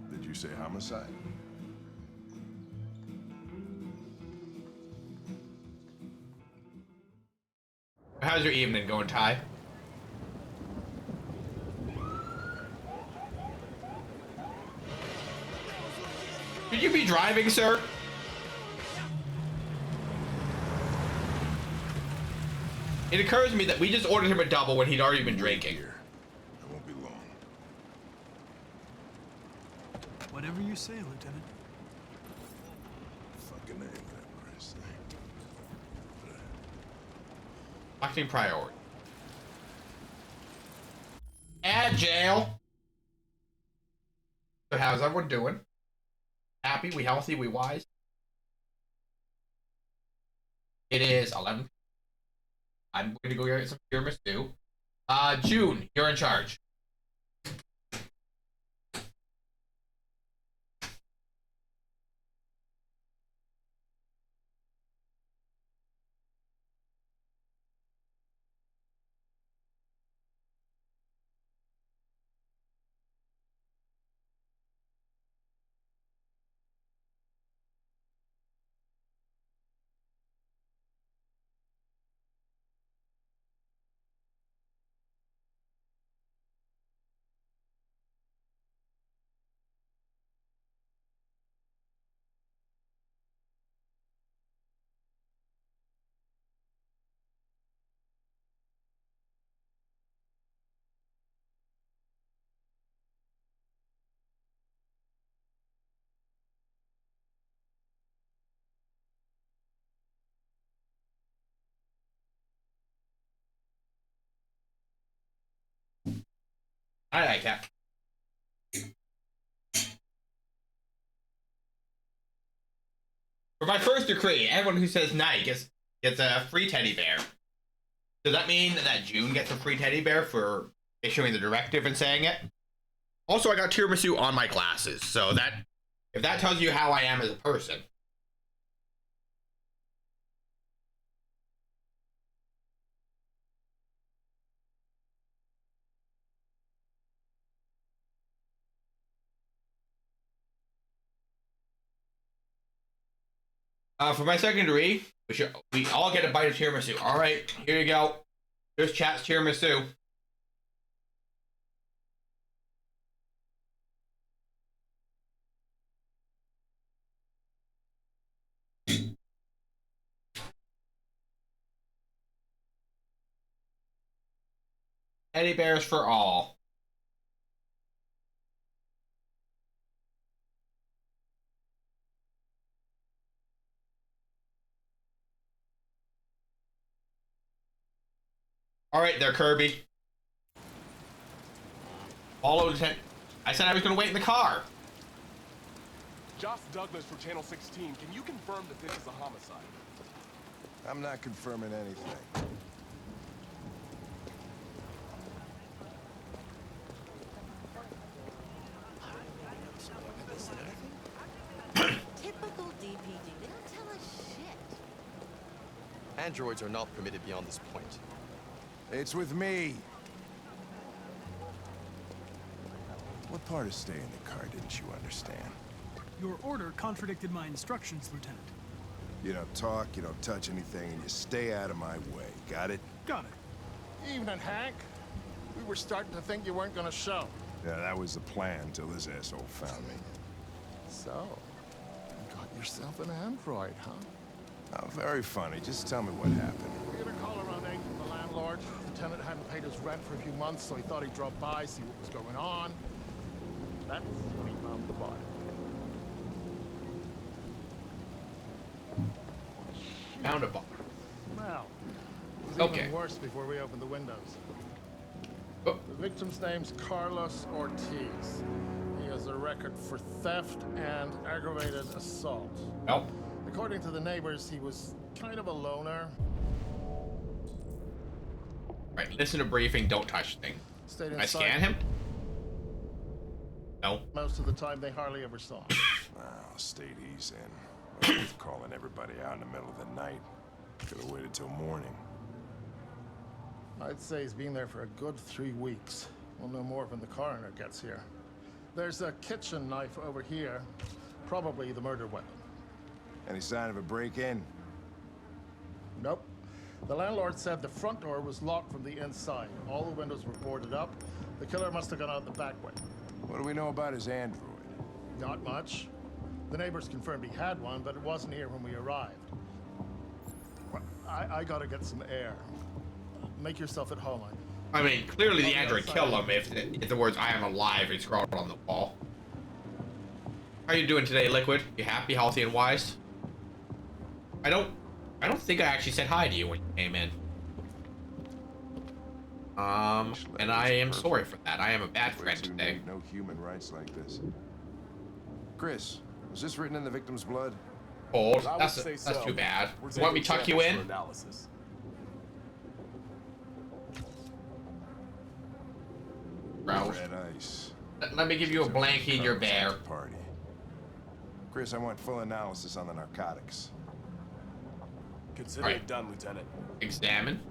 Did you say homicide? How's your evening going, Ty? Could you be driving, sir? It occurs to me that we just ordered him a double when he'd already been drinking. I won't be long. Whatever you say, Lieutenant. Fucking name, whatever I say. Acting priority. Agile. So how's everyone doing? Happy? We healthy? We wise? It is 11. I'm going to go get some tiramisu. June, you're in charge. I like that. For my first decree, everyone who says night gets a free teddy bear. Does that mean that June gets a free teddy bear for issuing the directive and saying it? Also, I got tiramisu on my glasses, so that if that tells you how I am as a person. For my secondary, we all get a bite of tiramisu. All right, here you go. Here's chat's tiramisu. Teddy bears for all. All right, there, Kirby. Follow the. I said I was gonna wait in the car. Josh Douglas from Channel 16. Can you confirm that this is a homicide? I'm not confirming anything. Typical DPD. They don't tell us shit. Androids are not permitted beyond this point. It's with me. What part of stay in the car didn't you understand? Your order contradicted my instructions, Lieutenant. You don't talk, you don't touch anything, and you stay out of my way. Got it? Got it. Evening, Hank. We were starting to think you weren't gonna show. Yeah, that was the plan until this asshole found me. So, you got yourself an android, huh? Oh, very funny. Just tell me what happened. We had a call around 8 from the landlord. The tenant hadn't paid his rent for a few months, so he thought he'd drop by, see what was going on. That's when he found the body. Found a body. Well, it was Okay. even worse before we opened the windows. Oh. The victim's name's Carlos Ortiz. He has a record for theft and aggravated assault. Nope. According to the neighbors, he was kind of a loner. Right, listen to briefing, don't touch thing. Stayed Can I inside scan him? No. most of the time. They hardly ever saw him. Well, stayed easy in. With calling everybody out in the middle of the night. Could have waited till morning. I'd say he's been there for a good 3 weeks. We'll know more when the coroner gets here. There's a kitchen knife over here. Probably the murder weapon. Any sign of a break-in? Nope. The landlord said the front door was locked from the inside. All the windows were boarded up. The killer must have gone out the back way. What do we know about his android? Not much. The neighbors confirmed he had one, but it wasn't here when we arrived. Well, I gotta get some air. Make yourself at home. I mean, clearly the android killed him if the words "I am alive" is scrawled on the wall. How you doing today, Liquid? You happy, healthy, and wise? I don't think I actually said hi to you when you came in. And I am sorry for that. I am a bad friend today. No human rights like this. Chris, was this written in the victim's blood? Cold. I would That's say that's so. too bad. We're You want me taking to tuck you samples in? for analysis. Bro. Red ice. Let me give you a blankie in your bear. Party. Chris, I want full analysis on the narcotics. Consider Right. it done, Lieutenant. Examine.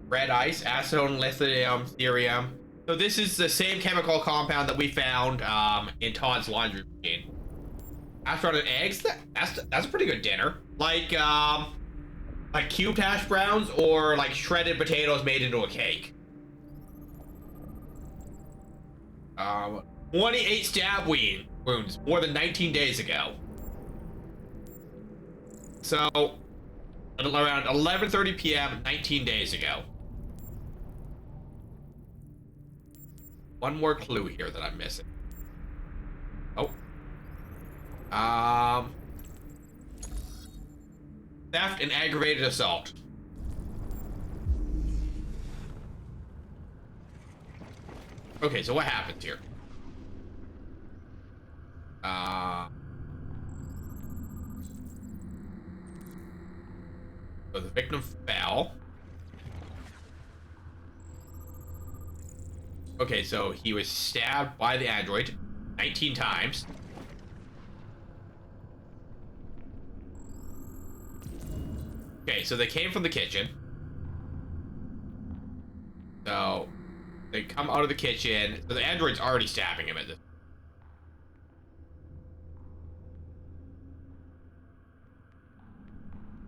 Red ice, acetone, lithium, cerium. So this is the same chemical compound that we found in Todd's laundry machine. Astronaut eggs. That's a pretty good dinner. Like cubed hash browns or like shredded potatoes made into a cake. 28 stab wounds more than 19 days ago. So around 11:30 p.m. 19 days ago. one more clue here that I'm missing. Oh. Theft and aggravated assault. Okay, so what happens here? So the victim fell. Okay, so he was stabbed by the android 19 times. Okay, so they came from the kitchen. So they come out of the kitchen. So the android's already stabbing him at this.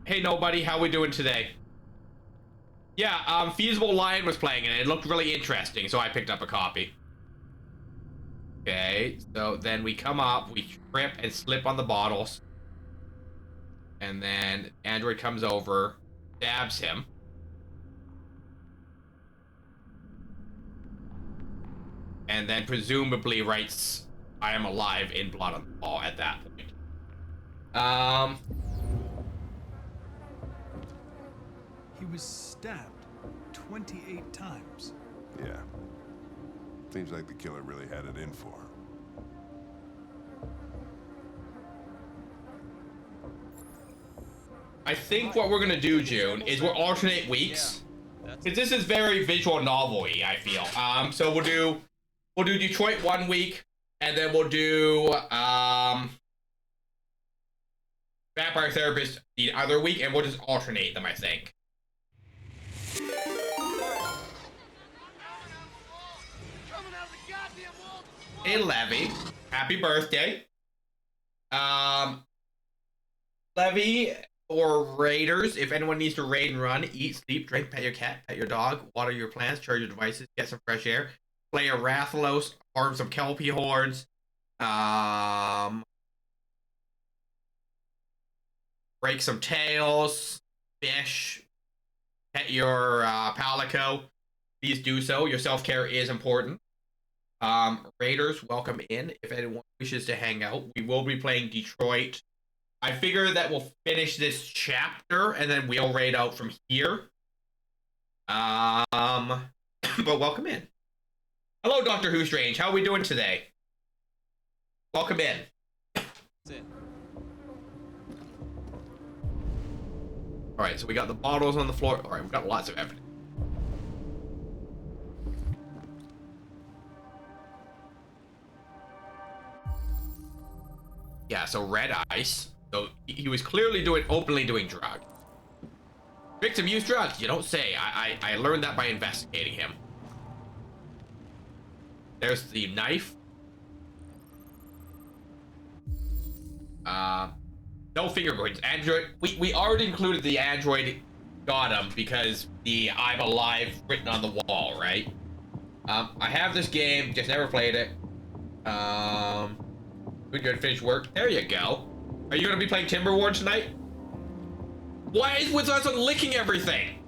Hey, nobody, how we doing today? Yeah, Feasible Lion was playing it. It looked really interesting, so I picked up a copy. Okay, so then we come up, we trip and slip on the bottles. And then Android comes over, stabs him. And then presumably writes, "I am alive" in blood on the wall at that point. He was stabbed 28 times. Yeah. Seems like the killer really had it in for him. I think what we're gonna do, June, is we'll alternate weeks. Because this is very visual novel-y, I feel. So we'll do Detroit one week, and then we'll do Vampire Therapist the other week, and we'll just alternate them, I think. Hey, Levy. Happy birthday. Levy or Raiders, if anyone needs to raid and run, eat, sleep, drink, pet your cat, pet your dog, water your plants, charge your devices, get some fresh air, play a Rathalos, harm some Kelpie hordes, break some tails, fish, pet your palico, please do so. Your self-care is important. Raiders, welcome in. If anyone wishes to hang out, we will be playing Detroit. I figure that we'll finish this chapter and then we'll raid out from here. But welcome in. Hello, Doctor Who Strange. How are we doing today? Welcome in. Alright, so we got the bottles on the floor. Alright, we've got lots of evidence. Yeah, so red ice. So he was clearly openly doing drugs. Victim used drugs, you don't say. I learned that by investigating him. There's the knife. No fingerprints. Android. We already included the android got him because the "I'm alive" written on the wall, right? I have this game, just never played it. Good finish work. There you go. Are you gonna be playing Timberward tonight? Why is with us licking everything?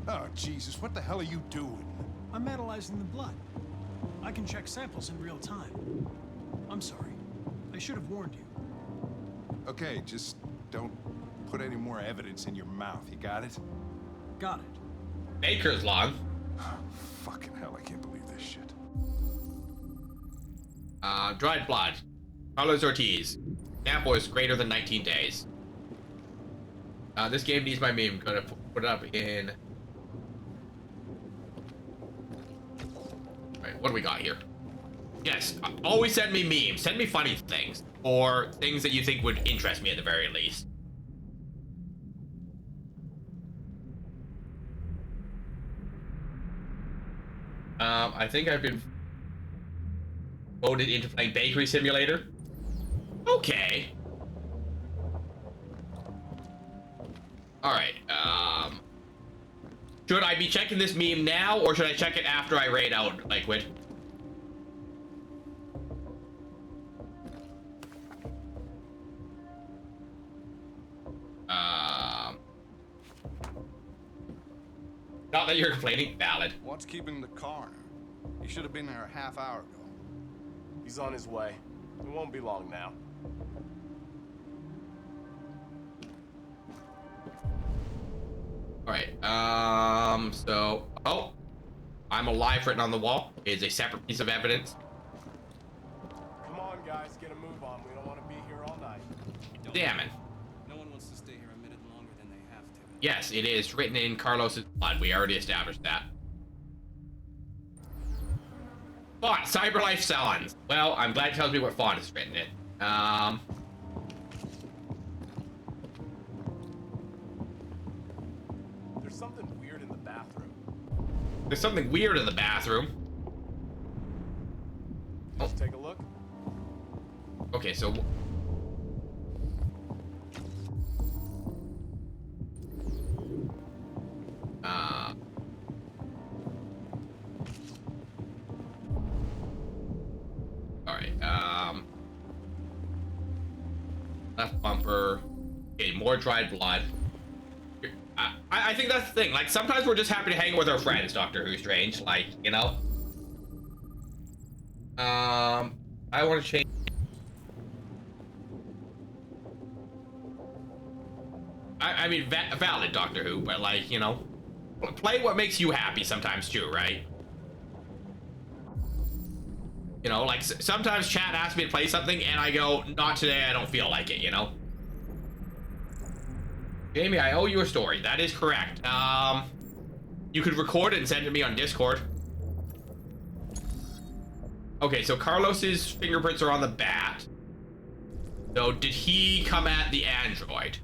Oh, Jesus, what the hell are you doing? I'm analyzing the blood. I can check samples in real time. I'm sorry. I should have warned you. Okay, just don't put any more evidence in your mouth. You got it? Got it. Baker's log. Fucking hell, I can't believe this shit. Dried blood. Carlos Ortiz. Sample is greater than 19 days. This game needs my meme. Gonna put it up in. Alright, what do we got here? Yes, always send me memes. Send me funny things. Or things that you think would interest me at the very least. I think I've been voted into playing Bakery Simulator. Okay. Alright, should I be checking this meme now, or should I check it after I raid out Liquid? Not that you're complaining, valid. What's keeping the coroner? He should have been there a half hour ago. He's on his way. It won't be long now. Alright, so... Oh! I'm alive written on the wall is a separate piece of evidence. Come on, guys, get a move on. We don't want to be here all night. Damn it. No one wants to stay here a minute longer than they have to. Yes, it is written in Carlos's blood. We already established that. Font, Cyberlife Salons. Well, I'm glad it tells me what font is written in. There's something weird in the bathroom. There's something weird in the bathroom. Let's take a look. Okay, so... Alright, left bumper. Okay, more dried blood. I think that's the thing. Like, sometimes we're just happy to hang with our friends, Doctor Who Strange. Like, you know? I want to change... I mean, valid, Doctor Who, but, like, you know, play what makes you happy sometimes, too, right? You know, like, sometimes chat asks me to play something, and I go, not today, I don't feel like it, you know? Jamie, I owe you a story. That is correct. You could record it and send it to me on Discord. Okay, so Carlos's fingerprints are on the bat. So, did he come at the android?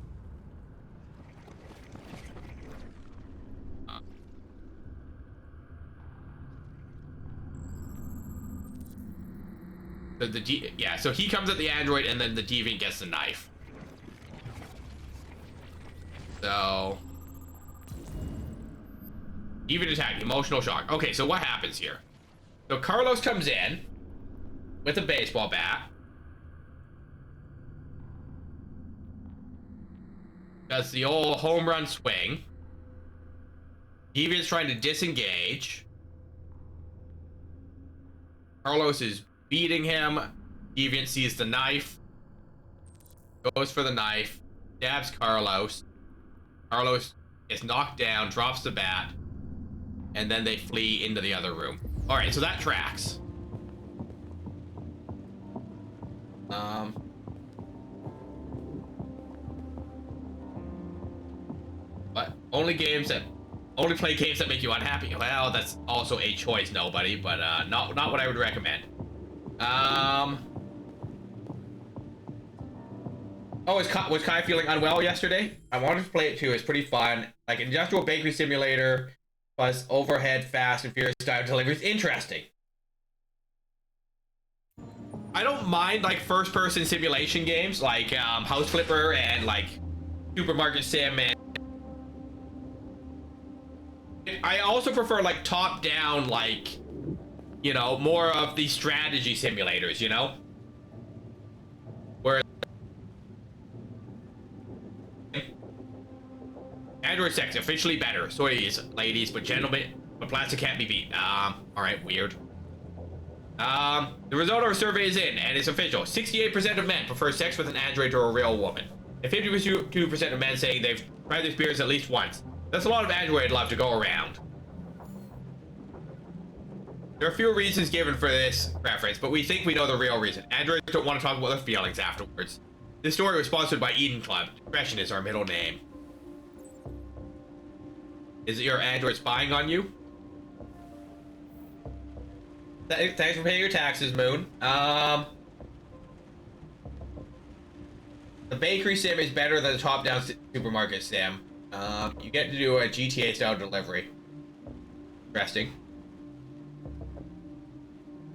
Yeah, so he comes at the android and then the deviant gets the knife. So... Deviant attack, emotional shock. Okay, so what happens here? So Carlos comes in with a baseball bat. Does the old home run swing. Deviant's trying to disengage. Carlos is beating him. Deviant sees the knife. Goes for the knife. Stabs Carlos. Carlos is knocked down, drops the bat. And then they flee into the other room. Alright, so that tracks. But only play games that make you unhappy. Well, that's also a choice, nobody, but not what I would recommend. Oh, was Kai feeling unwell yesterday? I wanted to play it too. It's pretty fun. Like Industrial Bakery Simulator plus overhead Fast and Furious style deliveries. Interesting. I don't mind like first-person simulation games like House Flipper and like Supermarket Sim, and I also prefer like top-down, like, you know, more of the strategy simulators, you know? Where Android sex officially better. Sorry, ladies, but gentlemen, but plastic can't be beat. Alright, weird. The result of our survey is in, and it's official. 68% of men prefer sex with an android to a real woman. And 52% of men saying they've tried the experience at least once. That's a lot of android love to go around. There are a few reasons given for this preference, but we think we know the real reason. Androids don't want to talk about their feelings afterwards. This story was sponsored by Eden Club. Discretion is our middle name. Is it your android spying on you? Thanks for paying your taxes, Moon. The bakery sim is better than the top-down supermarket sim. You get to do a GTA-style delivery. Interesting.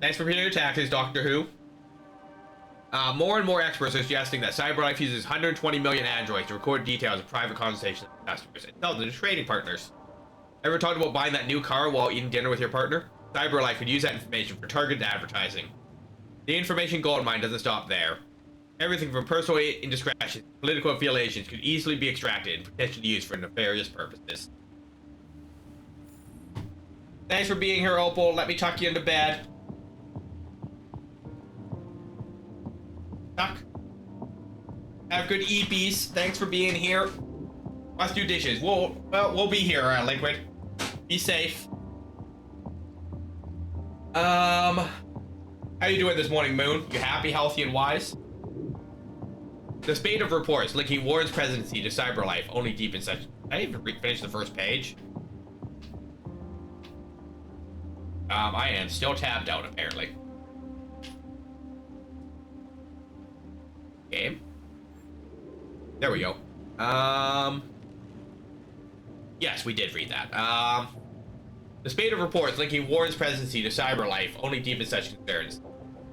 Thanks for paying your taxes, Doctor Who. More and more experts are suggesting that CyberLife uses 120 million androids to record details of private conversations with customers and sell them to trading partners. Ever talked about buying that new car while eating dinner with your partner? CyberLife could use that information for targeted advertising. The information goldmine doesn't stop there. Everything from personal indiscretions, political affiliations could easily be extracted and potentially used for nefarious purposes. Thanks for being here, Opal. Let me tuck you into bed. Tuck. Have good eepies. Thanks for being here. Let's do dishes. We'll be here, Liquid. Be safe. How you doing this morning, Moon? You happy, healthy, and wise? The spate of reports linking Warren's presidency to cyberlife only deepens such. I didn't even finish the first page. I am still tapped out, apparently. Game. There we go. Yes, we did read that. The spate of reports linking Warren's presidency to cyberlife only deepens such concerns.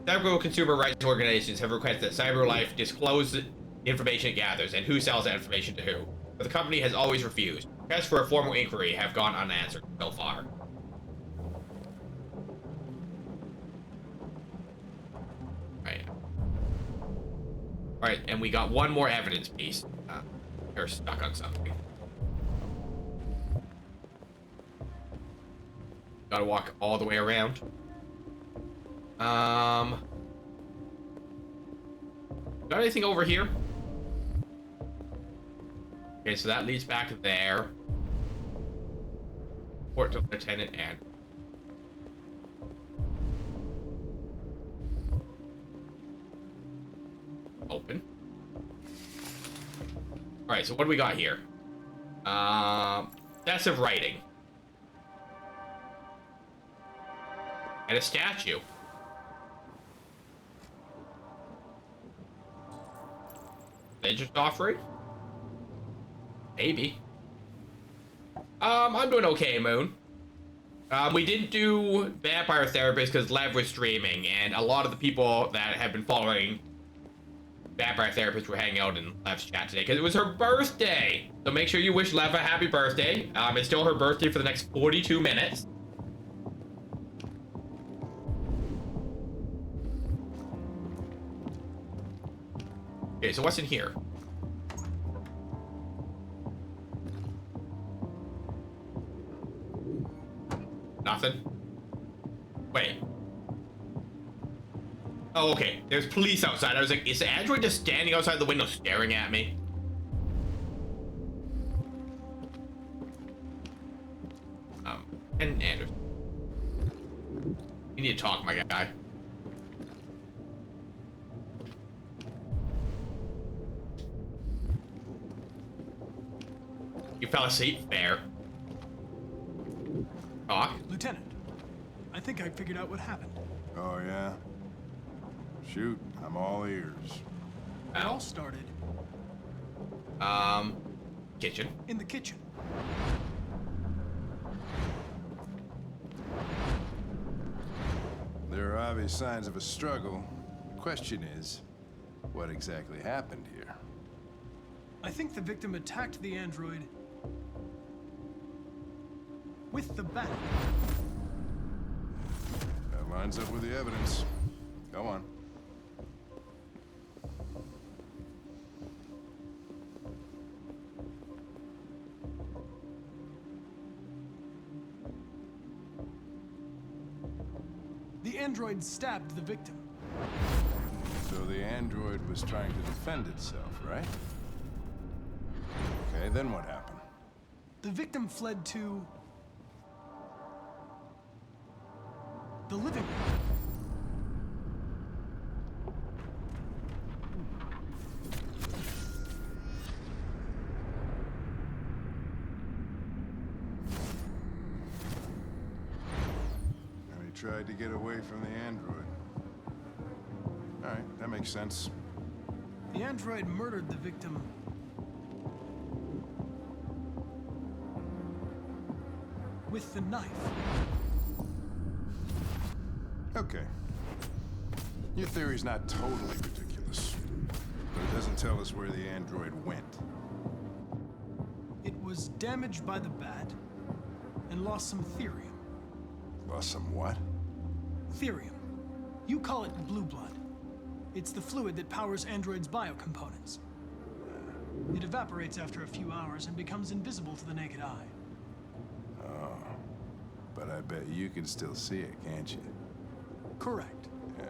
Several consumer rights organizations have requested that cyberlife disclose the information it gathers and who sells that information to who, but the company has always refused. Requests for a formal inquiry have gone unanswered so far. Alright, and we got one more evidence piece. We're stuck on something. Gotta walk all the way around. Got anything over here? Okay, so that leads back there. Report to Lieutenant and open. Alright, so what do we got here? Excessive writing. And a statue. Interest offering? Maybe. I'm doing okay, Moon. We didn't do Vampire Therapist because Lev was streaming, and a lot of the people that have been following Vampire Therapist were hanging out in Lev's chat today because it was her birthday. So make sure you wish Lev a happy birthday. It's still her birthday for the next 42 minutes. Okay, so what's in here? Nothing? Wait. Oh, okay. There's police outside. I was like, is the android just standing outside the window staring at me? And Anderson. You need to talk, my guy. You fell asleep? Fair. Talk. Lieutenant, I think I figured out what happened. Oh, yeah? Shoot, I'm all ears. It all started... kitchen. In the kitchen. There are obvious signs of a struggle. The question is, what exactly happened here? I think the victim attacked the android with the bat. That lines up with the evidence. Go on. The android stabbed the victim. So the android was trying to defend itself, right? Okay, then what happened? The victim fled to the living room. And he tried to get away from the android. All right, that makes sense. The android murdered the victim with the knife. Okay. Your theory's not totally ridiculous, but it doesn't tell us where the android went. It was damaged by the bat and lost some therium. Lost some what? Therium. You call it blue blood. It's the fluid that powers androids' biocomponents. It evaporates after a few hours and becomes invisible to the naked eye. Oh. But I bet you can still see it, can't you? Correct. Yeah.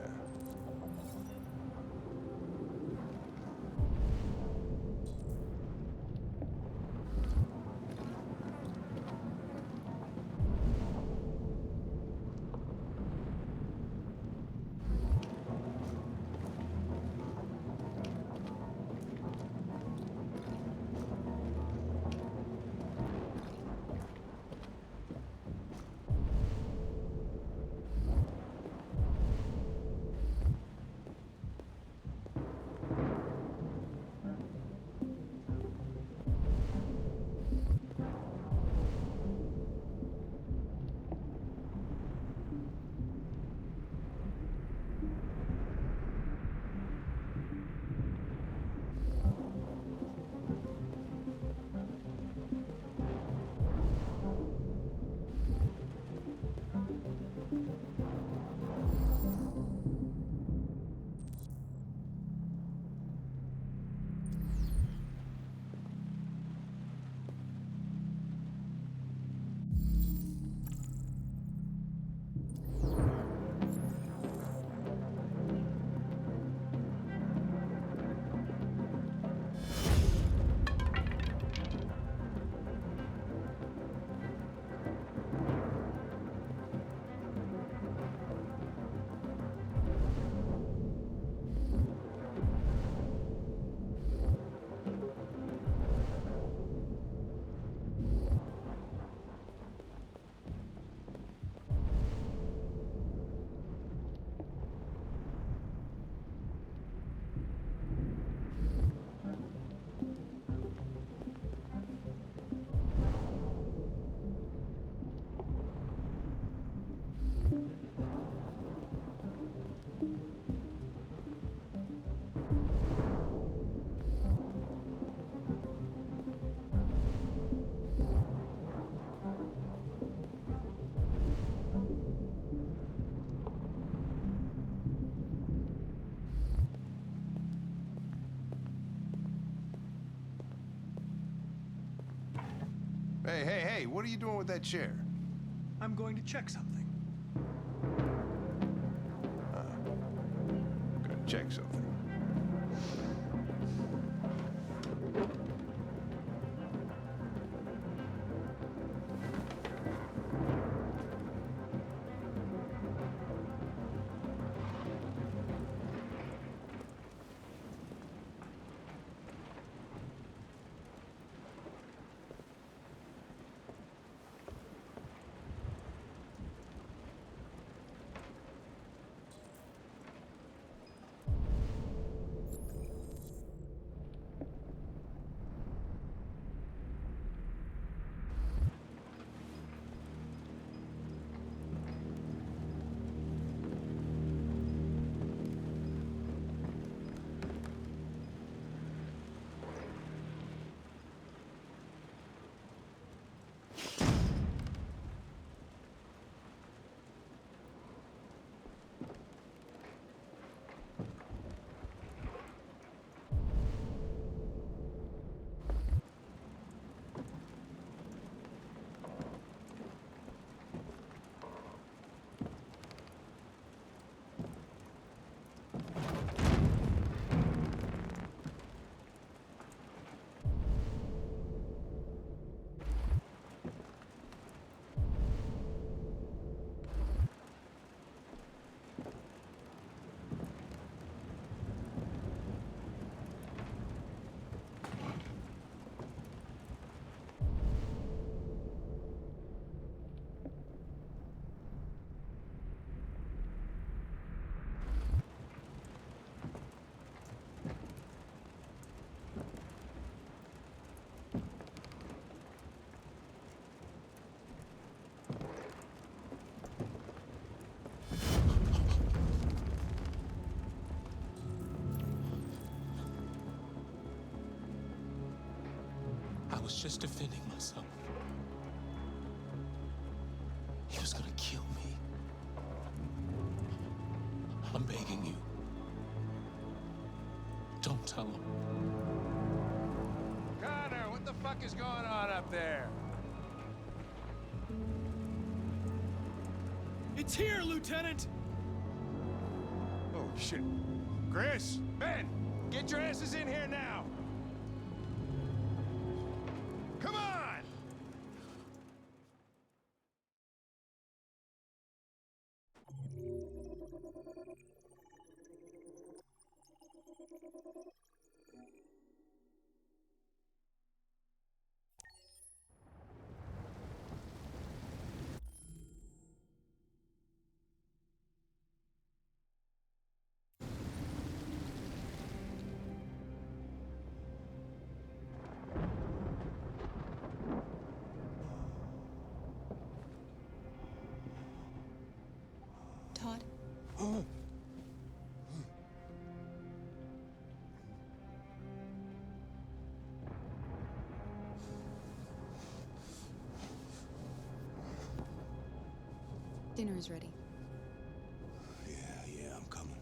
Hey, what are you doing with that chair? I'm going to check something. Gonna check something. I was just defending myself. He was gonna kill me. I'm begging you. Don't tell him. Connor, what the fuck is going on up there? It's here, Lieutenant! Oh, shit. Chris, Ben, get your asses in here now! Come on! Todd? Dinner is ready. Yeah, I'm coming.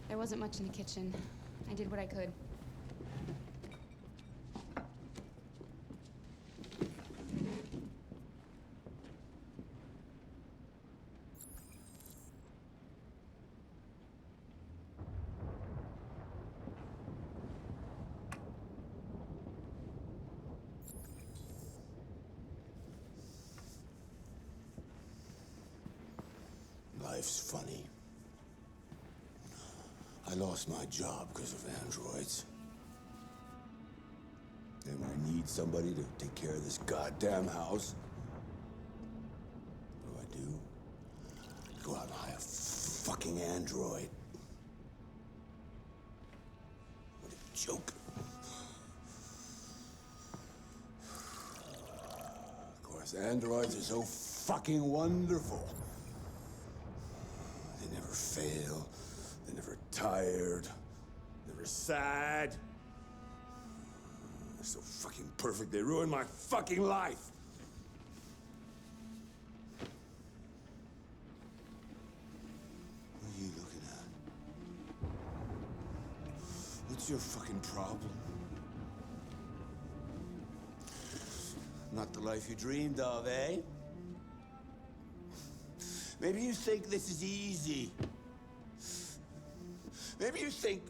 There wasn't much in the kitchen. I did what I could. Life's funny. I lost my job because of androids. And when I need somebody to take care of this goddamn house, what do? Go out and hire a fucking android. What a joke. Of course, androids are so fucking wonderful. They never fail. They're never tired. Never sad. They're so fucking perfect. They ruined my fucking life. What are you looking at? What's your fucking problem? Not the life you dreamed of, eh? Maybe you think this is easy. Maybe you think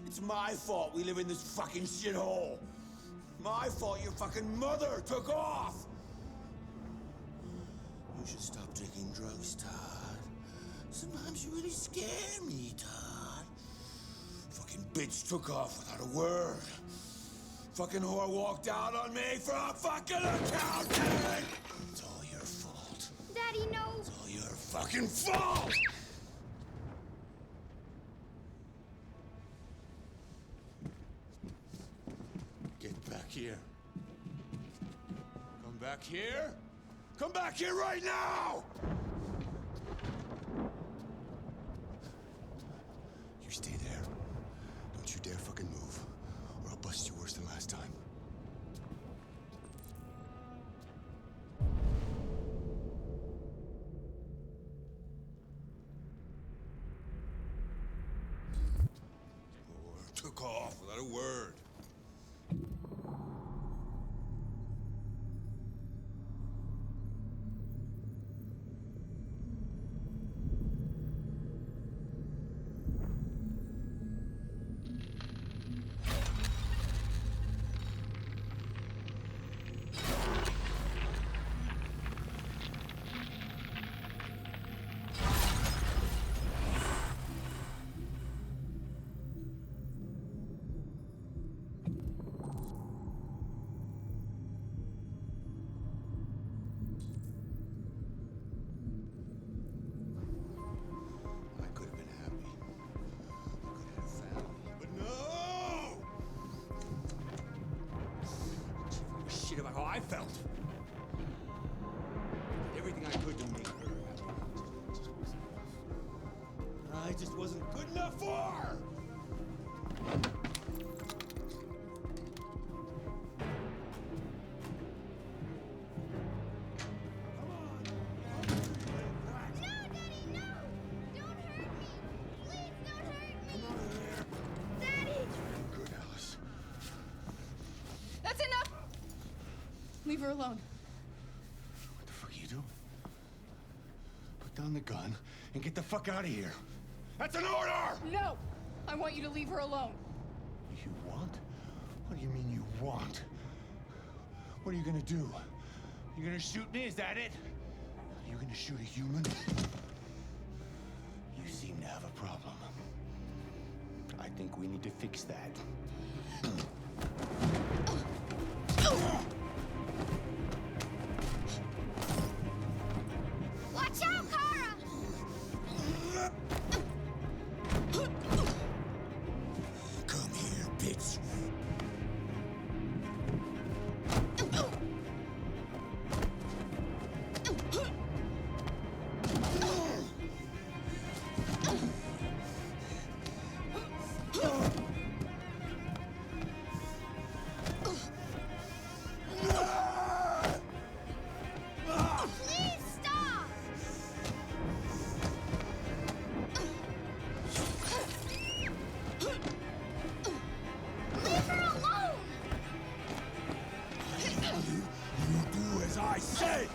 it's my fault we live in this fucking shithole. My fault your fucking mother took off. You should stop taking drugs, Todd. Sometimes you really scare me, Todd. Fucking bitch took off without a word. Fucking whore walked out on me for a fucking accountant! It's all your fault. Daddy, no! It's all your fucking fault! Get back here. Come back here. Come back here right now! You stay there. Don't you dare fucking move, or I'll bust you worse than last time. Took off without a word. About how I felt. Did everything I could to make her happy. I just wasn't good enough for her. No, Daddy, no! Leave her alone. What the fuck are you doing? Put down the gun and get the fuck out of here. That's an order! No! I want you to leave her alone. You want? What do you mean you want? What are you gonna do? You gonna shoot me? Is that it? Are you gonna shoot a human? You seem to have a problem. I think we need to fix that. Watch out, Kara! Come here, bitch. Please stop! Leave her alone! You do as I say!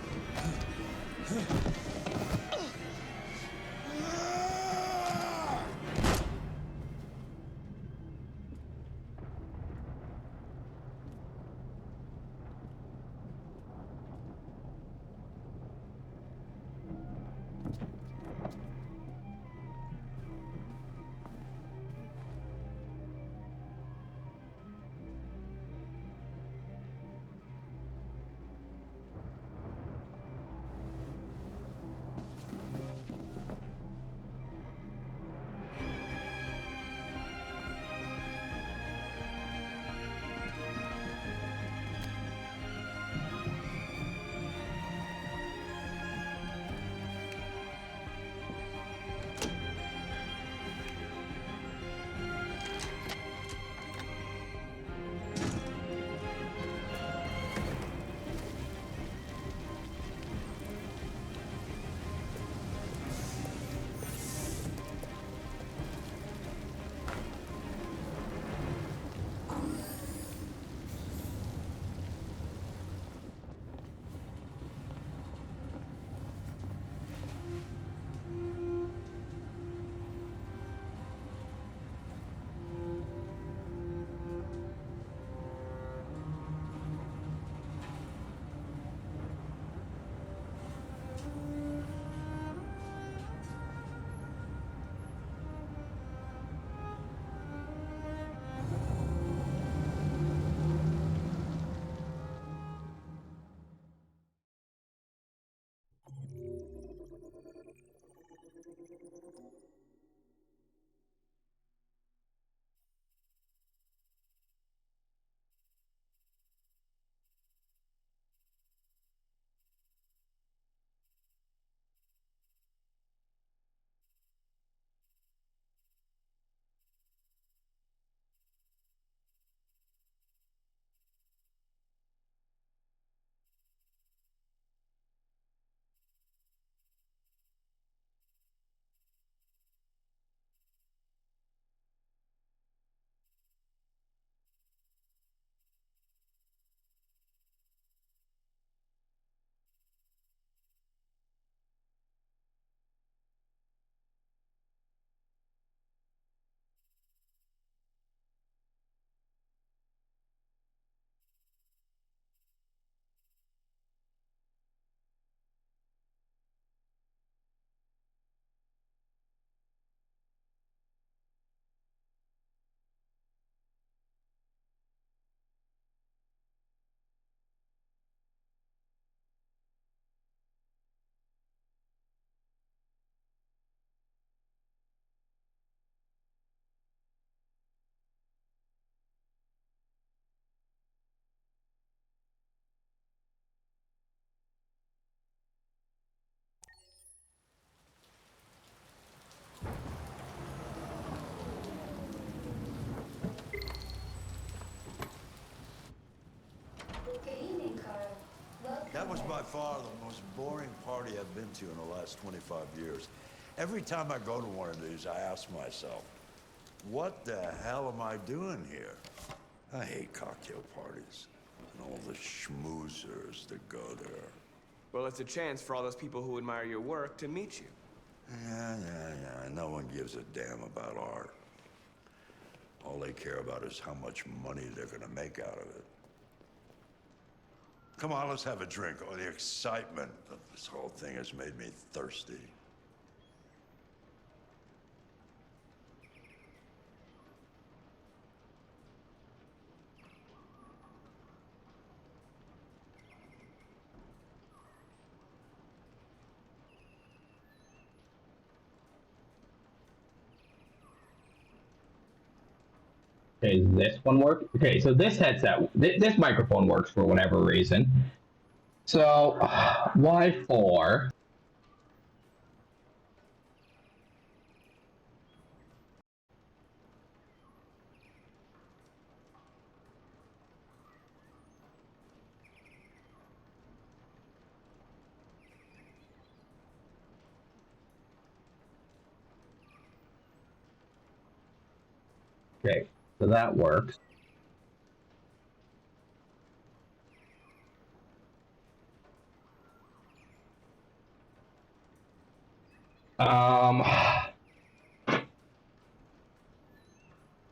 That was by far the most boring party I've been to in the last 25 years. Every time I go to one of these, I ask myself, what the hell am I doing here? I hate cocktail parties. and all the schmoozers that go there. Well, it's a chance for all those people who admire your work to meet you. Yeah. No one gives a damn about art. All they care about is how much money they're gonna make out of it. Come on, let's have a drink. Oh, the excitement of this whole thing has made me thirsty. Okay, does this one work? Okay, so this headset, this microphone works for whatever reason. So, why 4? Okay, so that works.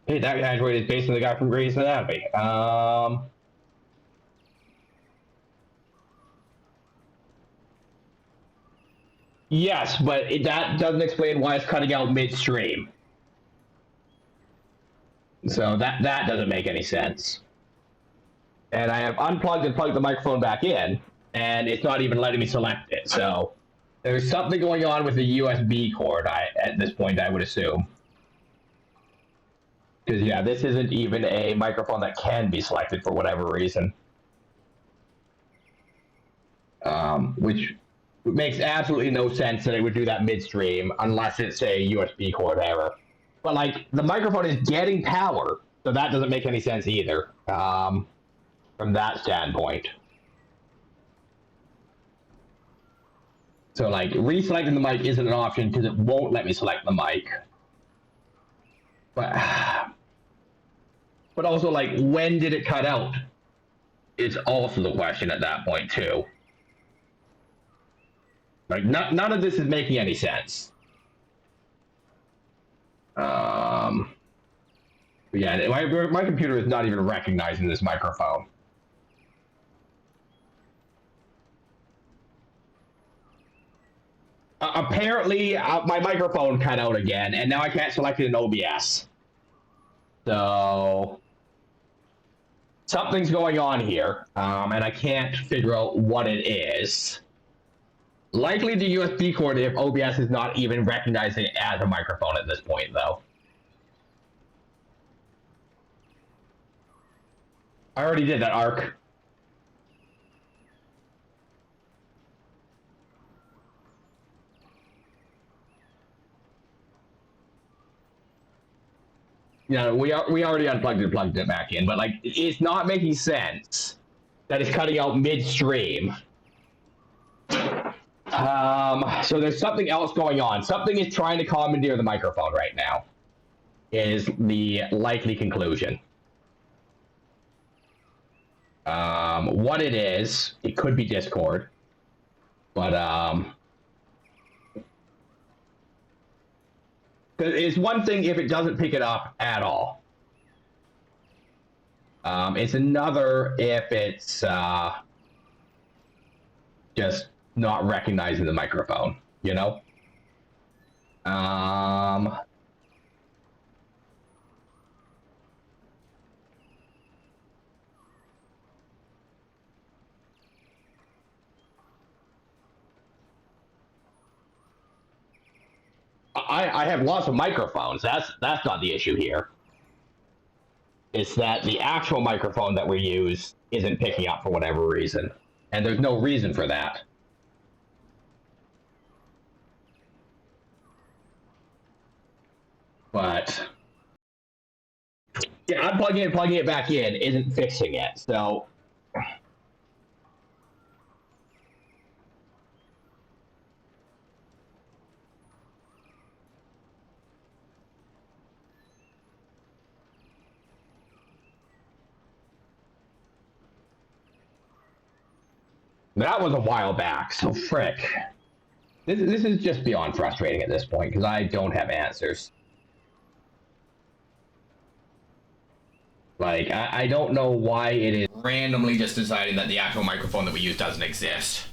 Hey, that android is based on the guy from Grey's Anatomy. Yes, but that doesn't explain why it's cutting out midstream. So that doesn't make any sense. And I have unplugged and plugged the microphone back in, and it's not even letting me select it. So there's something going on with the USB cord. At this point, I would assume. Because yeah, this isn't even a microphone that can be selected for whatever reason. Which makes absolutely no sense that it would do that midstream unless it's a USB cord error. But like the microphone is getting power, so that doesn't make any sense either. From that standpoint. So like reselecting the mic isn't an option because it won't let me select the mic. But also like when did it cut out? Is also the question at that point too. Like none of this is making any sense. Yeah, my computer is not even recognizing this microphone. Apparently, my microphone cut out again, and now I can't select it in OBS. So something's going on here, and I can't figure out what it is. Likely the USB cord if OBS is not even recognizing it as a microphone at this point, though. I already did that, Arc. Yeah, we already unplugged it and plugged it back in, but like it's not making sense that it's cutting out midstream. So there's something else going on. Something is trying to commandeer the microphone right now. Is the likely conclusion. What it is, it could be Discord, but it's one thing if it doesn't pick it up at all. It's another if it's just not recognizing the microphone, you know? I have lots of microphones. That's not the issue here. It's that the actual microphone that we use isn't picking up for whatever reason. And there's no reason for that. But yeah, unplugging it and plugging it back in isn't fixing it. So That was a while back, so frick. This is just beyond frustrating at this point, because I don't have answers. Like, I don't know why it is randomly just deciding that the actual microphone that we use doesn't exist.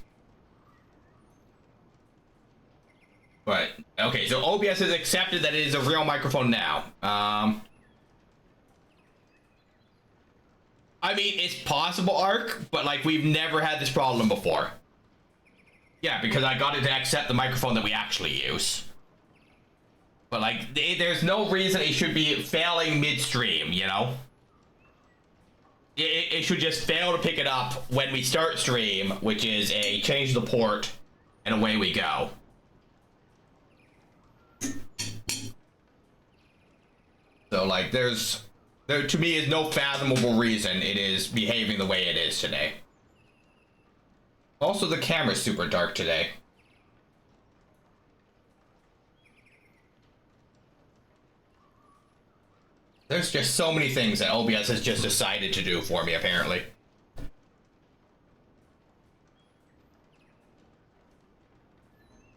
But, okay, so OBS has accepted that it is a real microphone now. I mean, it's possible, Ark, but, like, we've never had this problem before. Yeah, because I got it to accept the microphone that we actually use. But, like, there's no reason it should be failing midstream, you know? It should just fail to pick it up when we start stream, which is a change the port, and away we go. So, like, there to me is no fathomable reason it is behaving the way it is today. Also, the camera's super dark today. There's just so many things that OBS has just decided to do for me, apparently.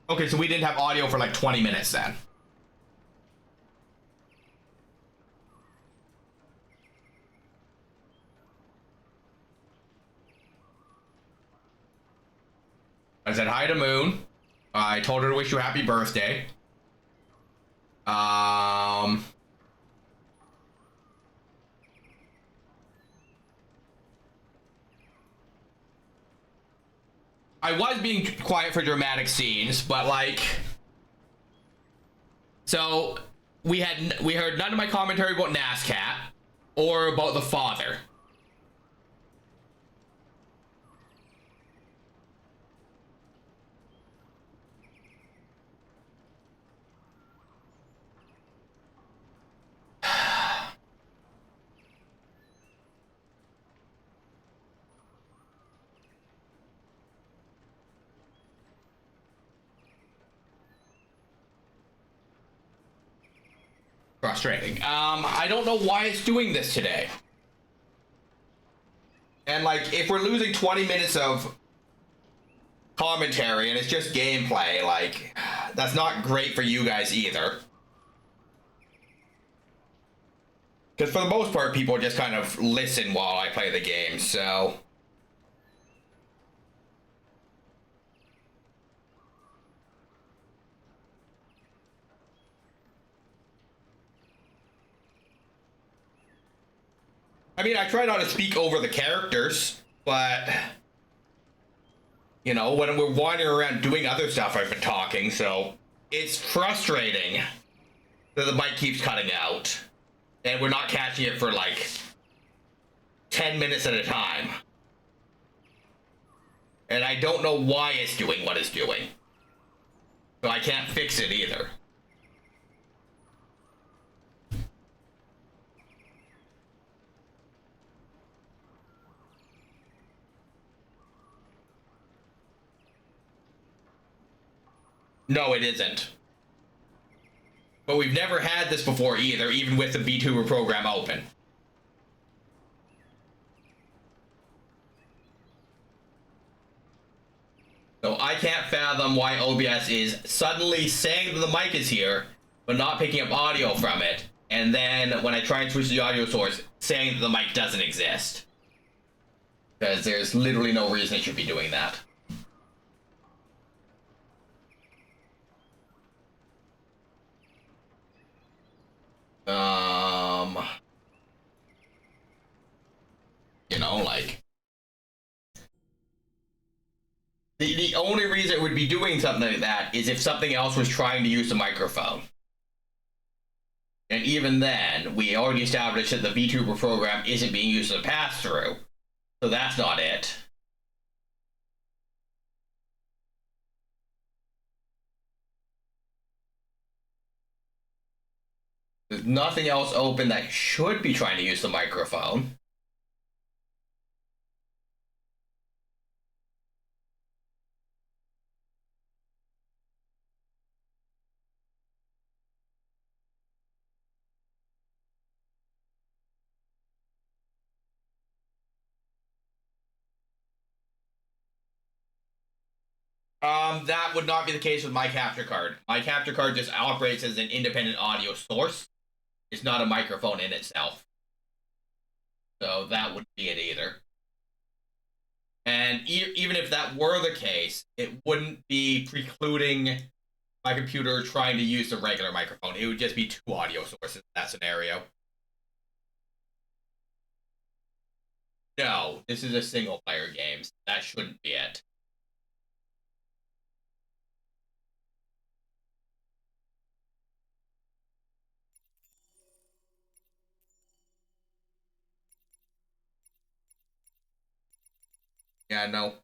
Okay, so we didn't have audio for like 20 minutes then. I said hi to Moon. I told her to wish you a happy birthday. I was being quiet for dramatic scenes, but like, so we heard none of my commentary about NASCAT or about the father. Frustrating. I don't know why it's doing this today. And like, if we're losing 20 minutes of commentary and it's just gameplay, like, that's not great for you guys either. Because for the most part, people just kind of listen while I play the game, so... I mean, I try not to speak over the characters, but... You know, when we're wandering around doing other stuff, I've been talking, so... It's frustrating that the mic keeps cutting out. And we're not catching it for, like, 10 minutes at a time. And I don't know why it's doing what it's doing. So I can't fix it either. No, it isn't. But we've never had this before either, even with the VTuber program open. So I can't fathom why OBS is suddenly saying that the mic is here, but not picking up audio from it, and then when I try and switch the audio source, saying that the mic doesn't exist. Because there's literally no reason it should be doing that. You know, like... The only reason it would be doing something like that is if something else was trying to use the microphone. And even then, we already established that the VTuber program isn't being used as a pass-through. So that's not it. There's nothing else open that should be trying to use the microphone. That would not be the case with my capture card. My capture card just operates as an independent audio source. It's not a microphone in itself. So that wouldn't be it either. And even if that were the case, it wouldn't be precluding my computer trying to use the regular microphone. It would just be two audio sources in that scenario. No, this is a single player game. So that shouldn't be it. Yeah, no.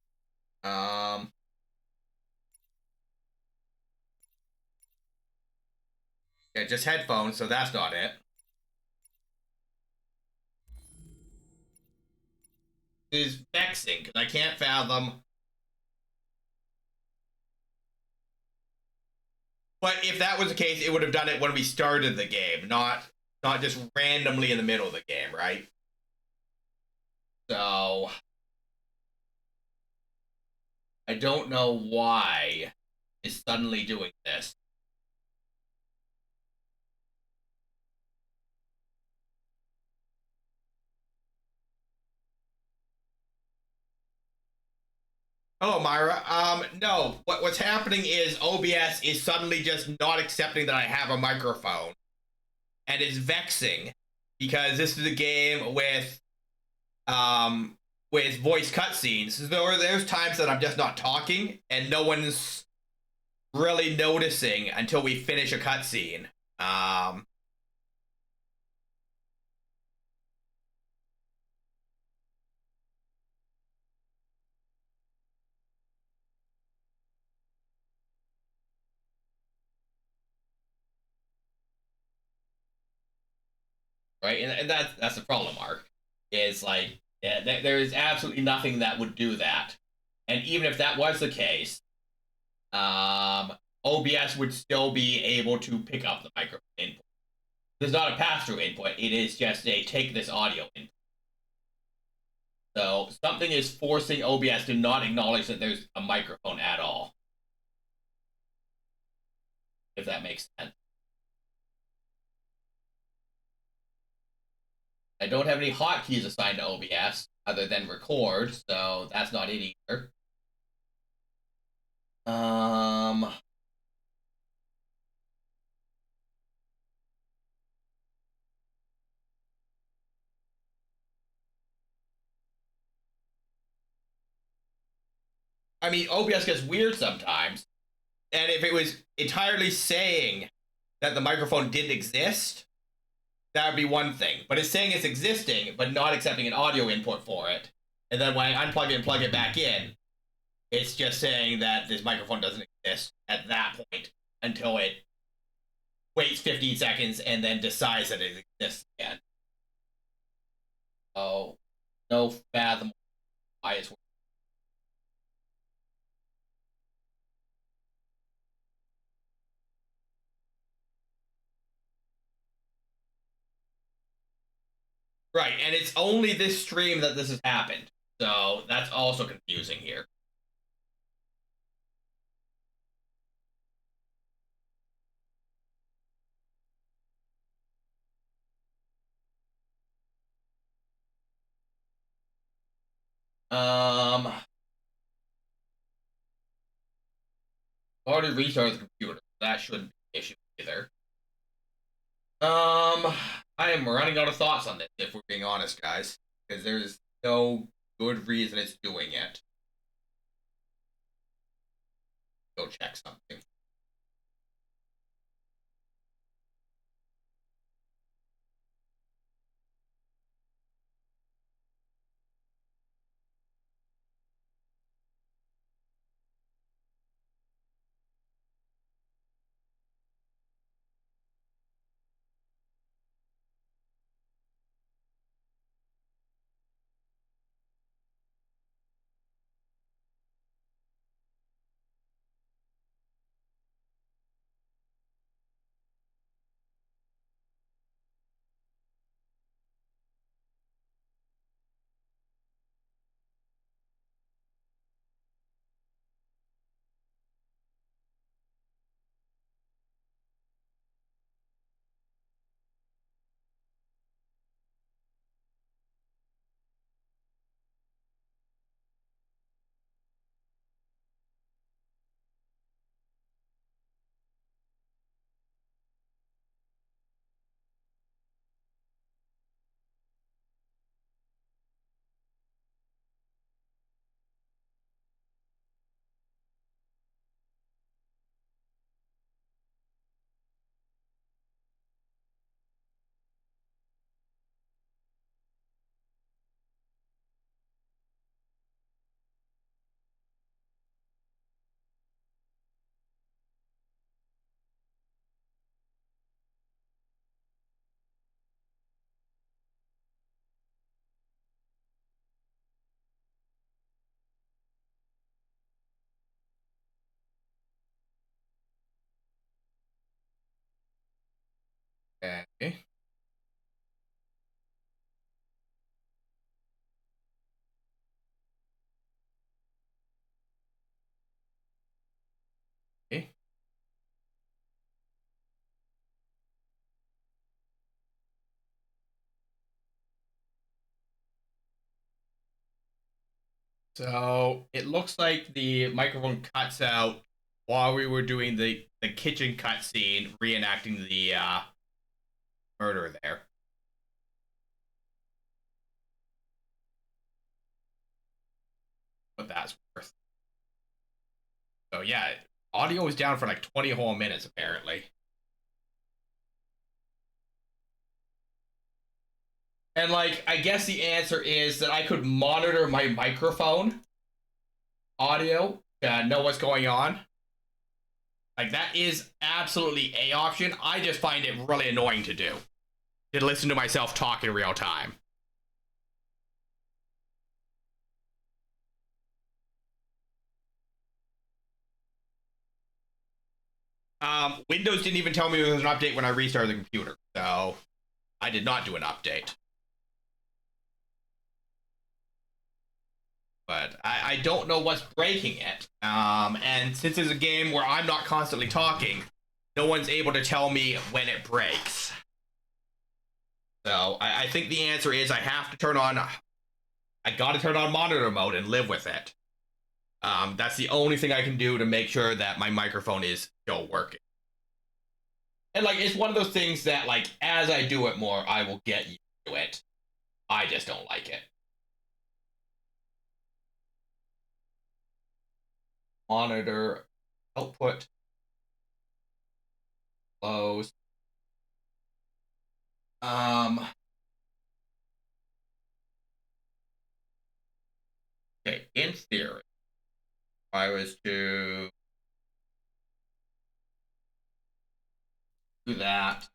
Yeah, just headphones, so that's not it. It is vexing, because I can't fathom. But if that was the case, it would have done it when we started the game, not just randomly in the middle of the game, right? So I don't know why it's suddenly doing this. Oh, Myra. No. What's happening is OBS is suddenly just not accepting that I have a microphone, and it's vexing because this is a game with voice cutscenes. So there's times that I'm just not talking, and no one's really noticing until we finish a cutscene. Right, and that's the problem, Mark. Is like, yeah, there is absolutely nothing that would do that, and even if that was the case, OBS would still be able to pick up the microphone input. There's not a pass-through input; it is just a take this audio input. So something is forcing OBS to not acknowledge that there's a microphone at all. If that makes sense. I don't have any hotkeys assigned to OBS other than record, so that's not it either. I mean, OBS gets weird sometimes. And if it was entirely saying that the microphone didn't exist, that would be one thing. But it's saying it's existing, but not accepting an audio input for it. And then when I unplug it and plug it back in, it's just saying that this microphone doesn't exist at that point until it waits 15 seconds and then decides that it exists again. Oh, no fathom why it's working. Right, and it's only this stream that this has happened. So that's also confusing here. Already restarted the computer. That shouldn't be an issue either. I am running out of thoughts on this, if we're being honest, guys. Because there's no good reason it's doing it. Go check something. Okay. Okay. So it looks like the microphone cuts out while we were doing the kitchen cutscene, reenacting the murder there. What that's worth. So yeah, audio was down for like 20 whole minutes apparently. And like, I guess the answer is that I could monitor my microphone audio to know what's going on. Like, that is absolutely a option. I just find it really annoying to do. To listen to myself talk in real time. Windows didn't even tell me there was an update when I restarted the computer, so I did not do an update. But I don't know what's breaking it. And since it's a game where I'm not constantly talking, no one's able to tell me when it breaks. So I think the answer is I have to turn on... I gotta turn on monitor mode and live with it. That's the only thing I can do to make sure that my microphone is still working. And, like, it's one of those things that, like, as I do it more, I will get used to it. I just don't like it. Monitor, output, close. Okay, in theory, if I was to do that,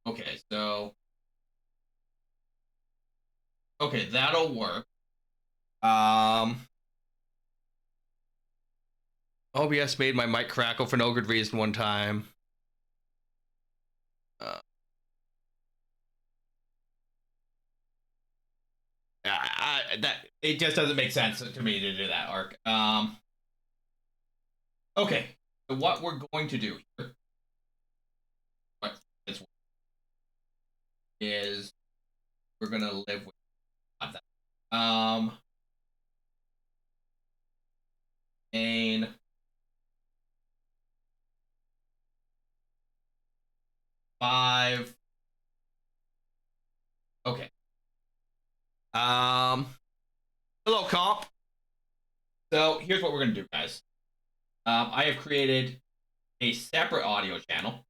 okay, so okay, that'll work. OBS made my mic crackle for no good reason one time. That it just doesn't make sense to me to do that, Ark. Okay, so what we're going to do here is we're gonna live with that. Main. Five. Okay. Hello, comp. So here's what we're gonna do, guys. I have created a separate audio channel.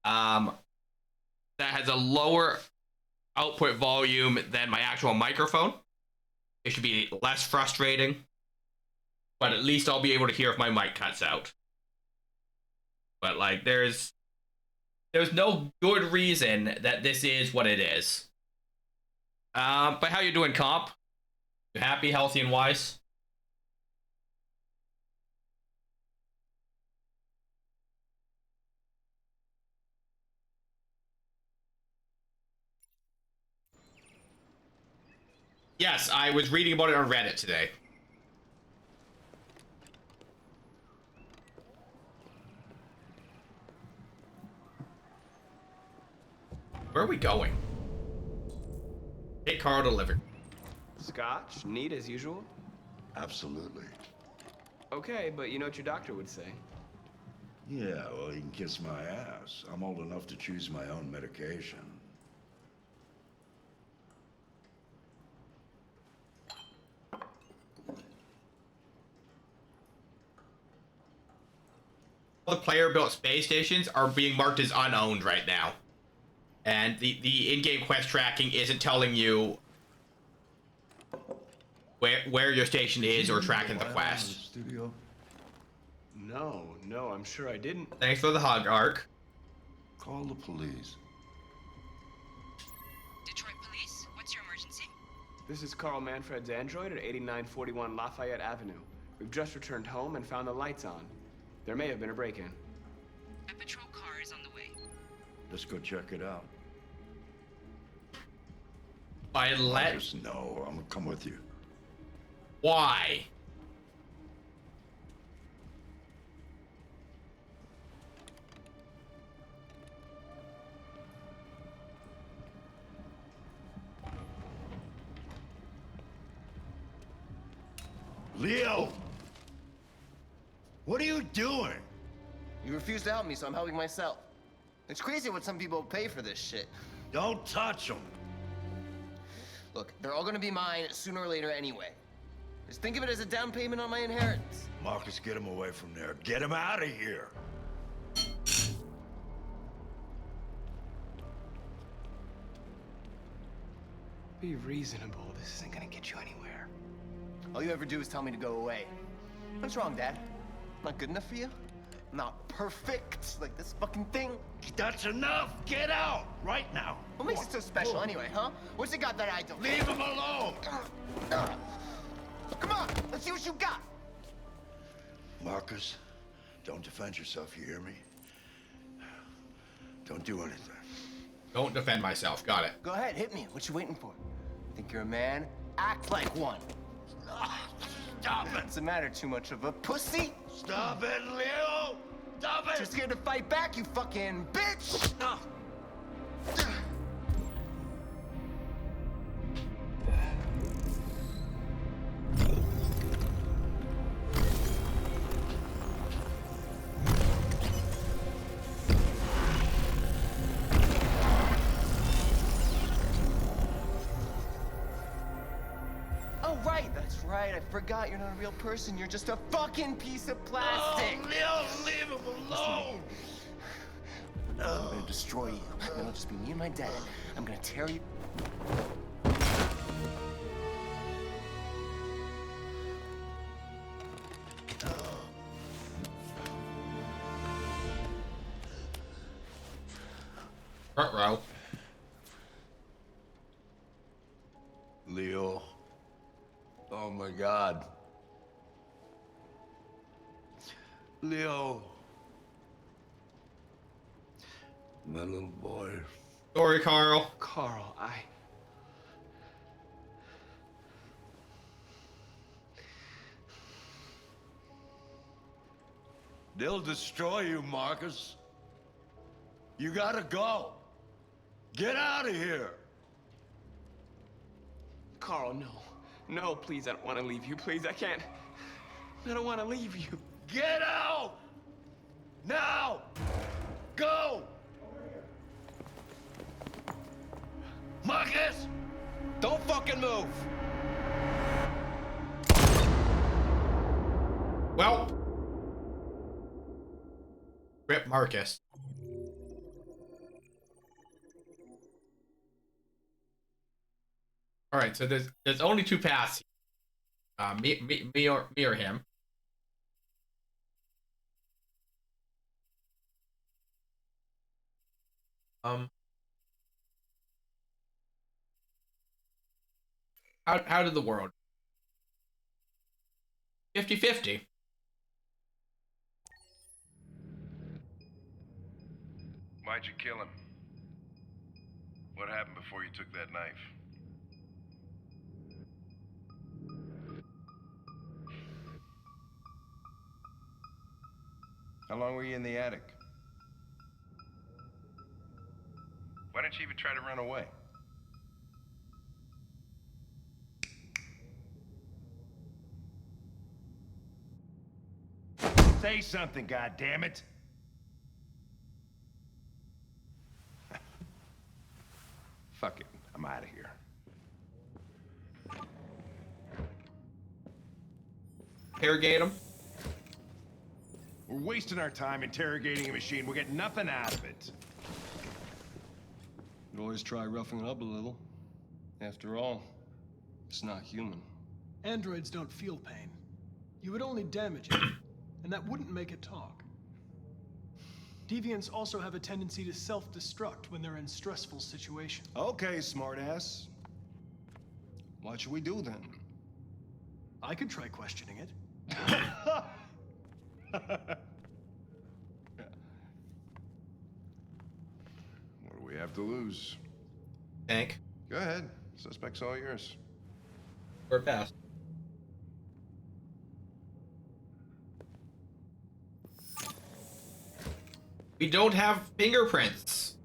That has a lower output volume than my actual microphone. It should be less frustrating, but at least I'll be able to hear if my mic cuts out. But like, there's no good reason that this is what it is. But how you doing, comp? You happy, healthy, and wise? Yes, I was reading about it on Reddit today. Where are we going? Hey, Carl delivered. Scotch, neat as usual? Absolutely. Okay, but you know what your doctor would say. Yeah, well, you can kiss my ass. I'm old enough to choose my own medication. All the player-built space stations are being marked as unowned right now. And the in-game quest tracking isn't telling you where your station is or tracking the quest. Studio? No, I'm sure I didn't. Thanks for the hug, Ark. Call the police. This is Carl Manfred's android at 8941 Lafayette Avenue. We've just returned home and found the lights on. There may have been a break-in. A patrol car is on the way. Let's go check it out. Let's No, I'm gonna come with you. Why? Leo! What are you doing? You refuse to help me, so I'm helping myself. It's crazy what some people pay for this shit. Don't touch them. Look, they're all gonna be mine sooner or later anyway. Just think of it as a down payment on my inheritance. Marcus, get him away from there. Get him out of here. Be reasonable. This isn't gonna get you anywhere. All you ever do is tell me to go away. What's wrong, Dad? Not good enough for you? Not perfect, like this fucking thing? That's enough! Get out! Right now! What makes it so special anyway, huh? What's it got that I don't? Leave him alone! Come on, let's see what you got! Marcus, don't defend yourself, you hear me? Don't do anything. Don't defend myself. Got it. Go ahead, hit me. What you waiting for? Think you're a man? Act like one. Stop it! What's the matter? Too much of a pussy? Stop it, Leo! Stop it! Too scared to fight back, you fucking bitch! Oh, right, that's right. I forgot you're not a real person. You're just a fucking piece of plastic. Oh, Leo, leave him alone! I'm gonna destroy you. Then it'll just be me and my dad. I'm gonna tear you. Front row. Leo. Oh my God. Leo. My little boy. Sorry, Carl. Carl, They'll destroy you, Marcus. You gotta go. Get out of here. Carl, no. No, please, I don't want to leave you. Please, I can't. I don't want to leave you. Get out! Now! Go! Marcus! Don't fucking move! Well. Rip Marcus. All right, so there's only two paths. Me or him. How did the world? 50-50. Why'd you kill him? What happened before you took that knife? How long were you in the attic? Why didn't you even try to run away? Say something, goddammit! Fuck it, I'm out of here. Interrogate him. We're wasting our time interrogating a machine. We'll get nothing out of it. You always try roughing it up a little. After all, it's not human. Androids don't feel pain. You would only damage it, and that wouldn't make it talk. Deviants also have a tendency to self-destruct when they're in stressful situations. Okay, smartass. What should we do then? I could try questioning it. What do we have to lose? Tank. Go ahead. Suspect's all yours. We're past. We don't have fingerprints.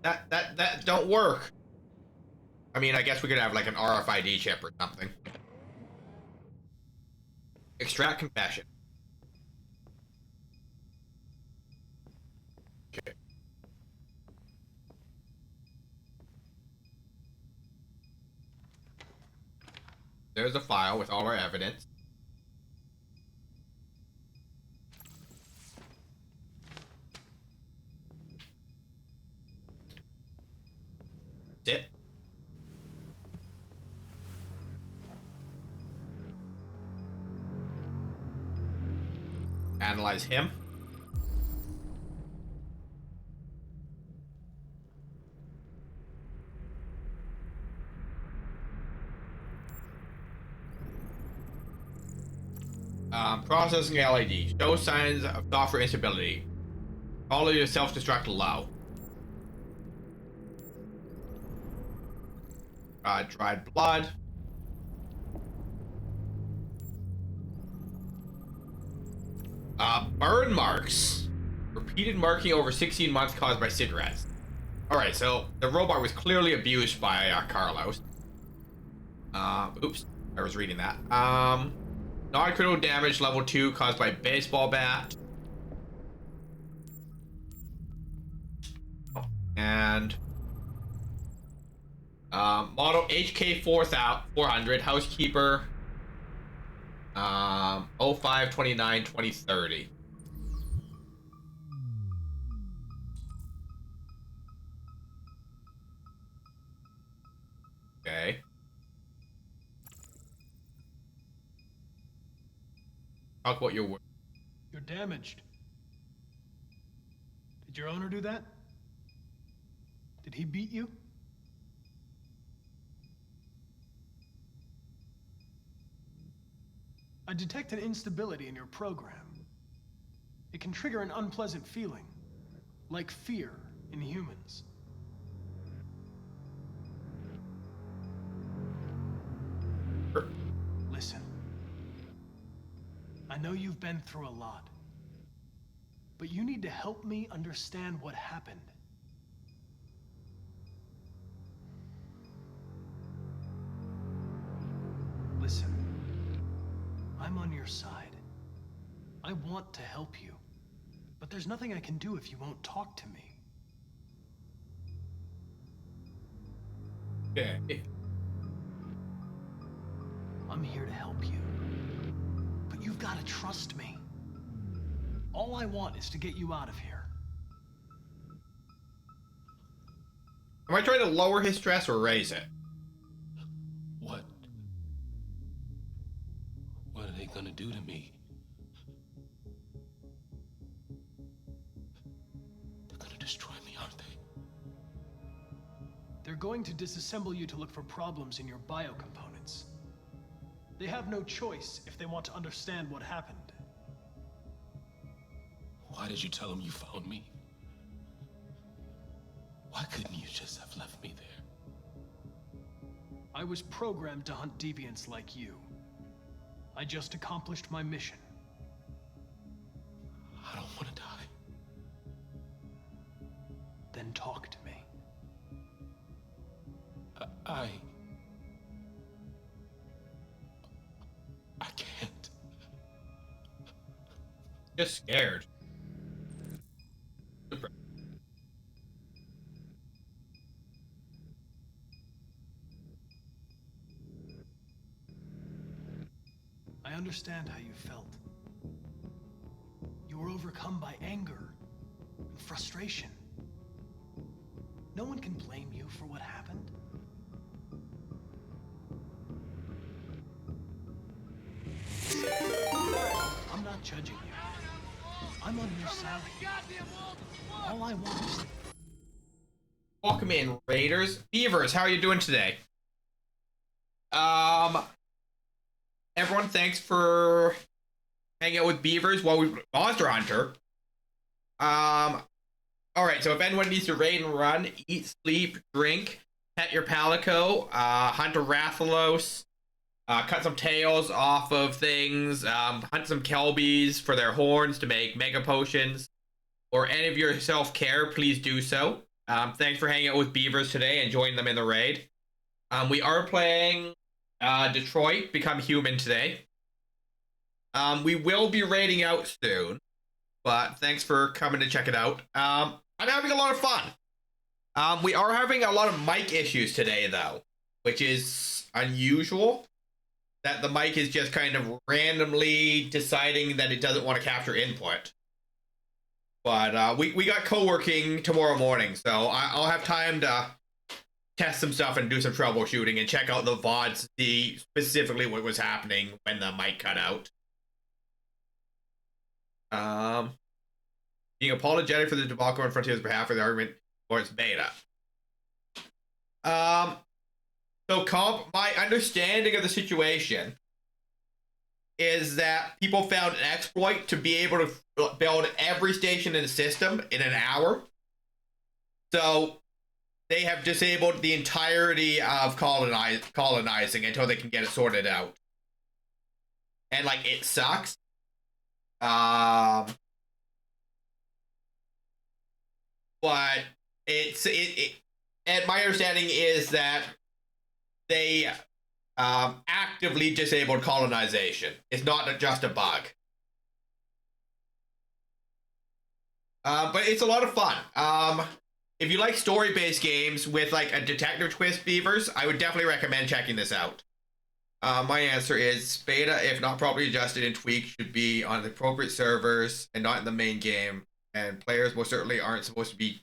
That don't work. I mean, I guess we could have like an RFID chip or something. Extract confession. Okay. There's a file with all our evidence. That's it. Analyze him. Processing LED. Show signs of software instability. Follow your self-destruct allow. Dried blood. Burn marks. Repeated marking over 16 months caused by cigarettes. Alright, so the robot was clearly abused by Carlos. Oops. I was reading that. Non-critical damage level 2 caused by baseball bat. And model HK 400 housekeeper. 05/29/2030. Okay. Talk about your work. You're damaged. Did your owner do that? Did he beat you? I detect an instability in your program. It can trigger an unpleasant feeling, like fear in humans. Listen. I know you've been through a lot, but you need to help me understand what happened. Listen, I'm on your side. I want to help you, but there's nothing I can do if you won't talk to me. Okay. I'm here to help you, but you've got to trust me. All I want is to get you out of here. Am I trying to lower his stress or raise it? What are they gonna do to me? They're gonna destroy me, aren't they? They're going to disassemble you to look for problems in your biocomponents. They have no choice if they want to understand what happened. Why did you tell them you found me? Why couldn't you just have left me there? I was programmed to hunt deviants like you. I just accomplished my mission. I don't want to die. Then talk to me. I can't. Just scared. I understand how you felt. You were overcome by anger and frustration. No one can blame you for what happened. I'm not judging you. I'm on your side. All I want is... Welcome in, Raiders. Beavers, how are you doing today? Everyone, thanks for hanging out with beavers while we Monster Hunter. Alright, so if anyone needs to raid and run, eat, sleep, drink, pet your palico, hunt a Rathalos, cut some tails off of things, hunt some Kelbies for their horns to make mega potions, or any of your self-care, please do so. Thanks for hanging out with beavers today and joining them in the raid. We are playing Detroit Become Human today. We will be raiding out soon, but thanks for coming to check it out. I'm having a lot of fun. We are having a lot of mic issues today, though, which is unusual. That the mic is just kind of randomly deciding that it doesn't want to capture input. But we got co-working tomorrow morning, so I'll have time to test some stuff and do some troubleshooting and check out the VODs to see specifically what was happening when the mic cut out. Being apologetic for the debacle on Frontier's behalf of the argument for its beta. So my understanding of the situation is that people found an exploit to be able to build every station in the system in an hour. So they have disabled the entirety of colonizing until they can get it sorted out. And like, it sucks. But and my understanding is that they actively disabled colonization. It's not just a bug. But it's a lot of fun. If you like story-based games with like a detective twist, beavers, I would definitely recommend checking this out. My answer is beta, if not properly adjusted and tweaked, should be on the appropriate servers and not in the main game. And players most certainly aren't supposed to be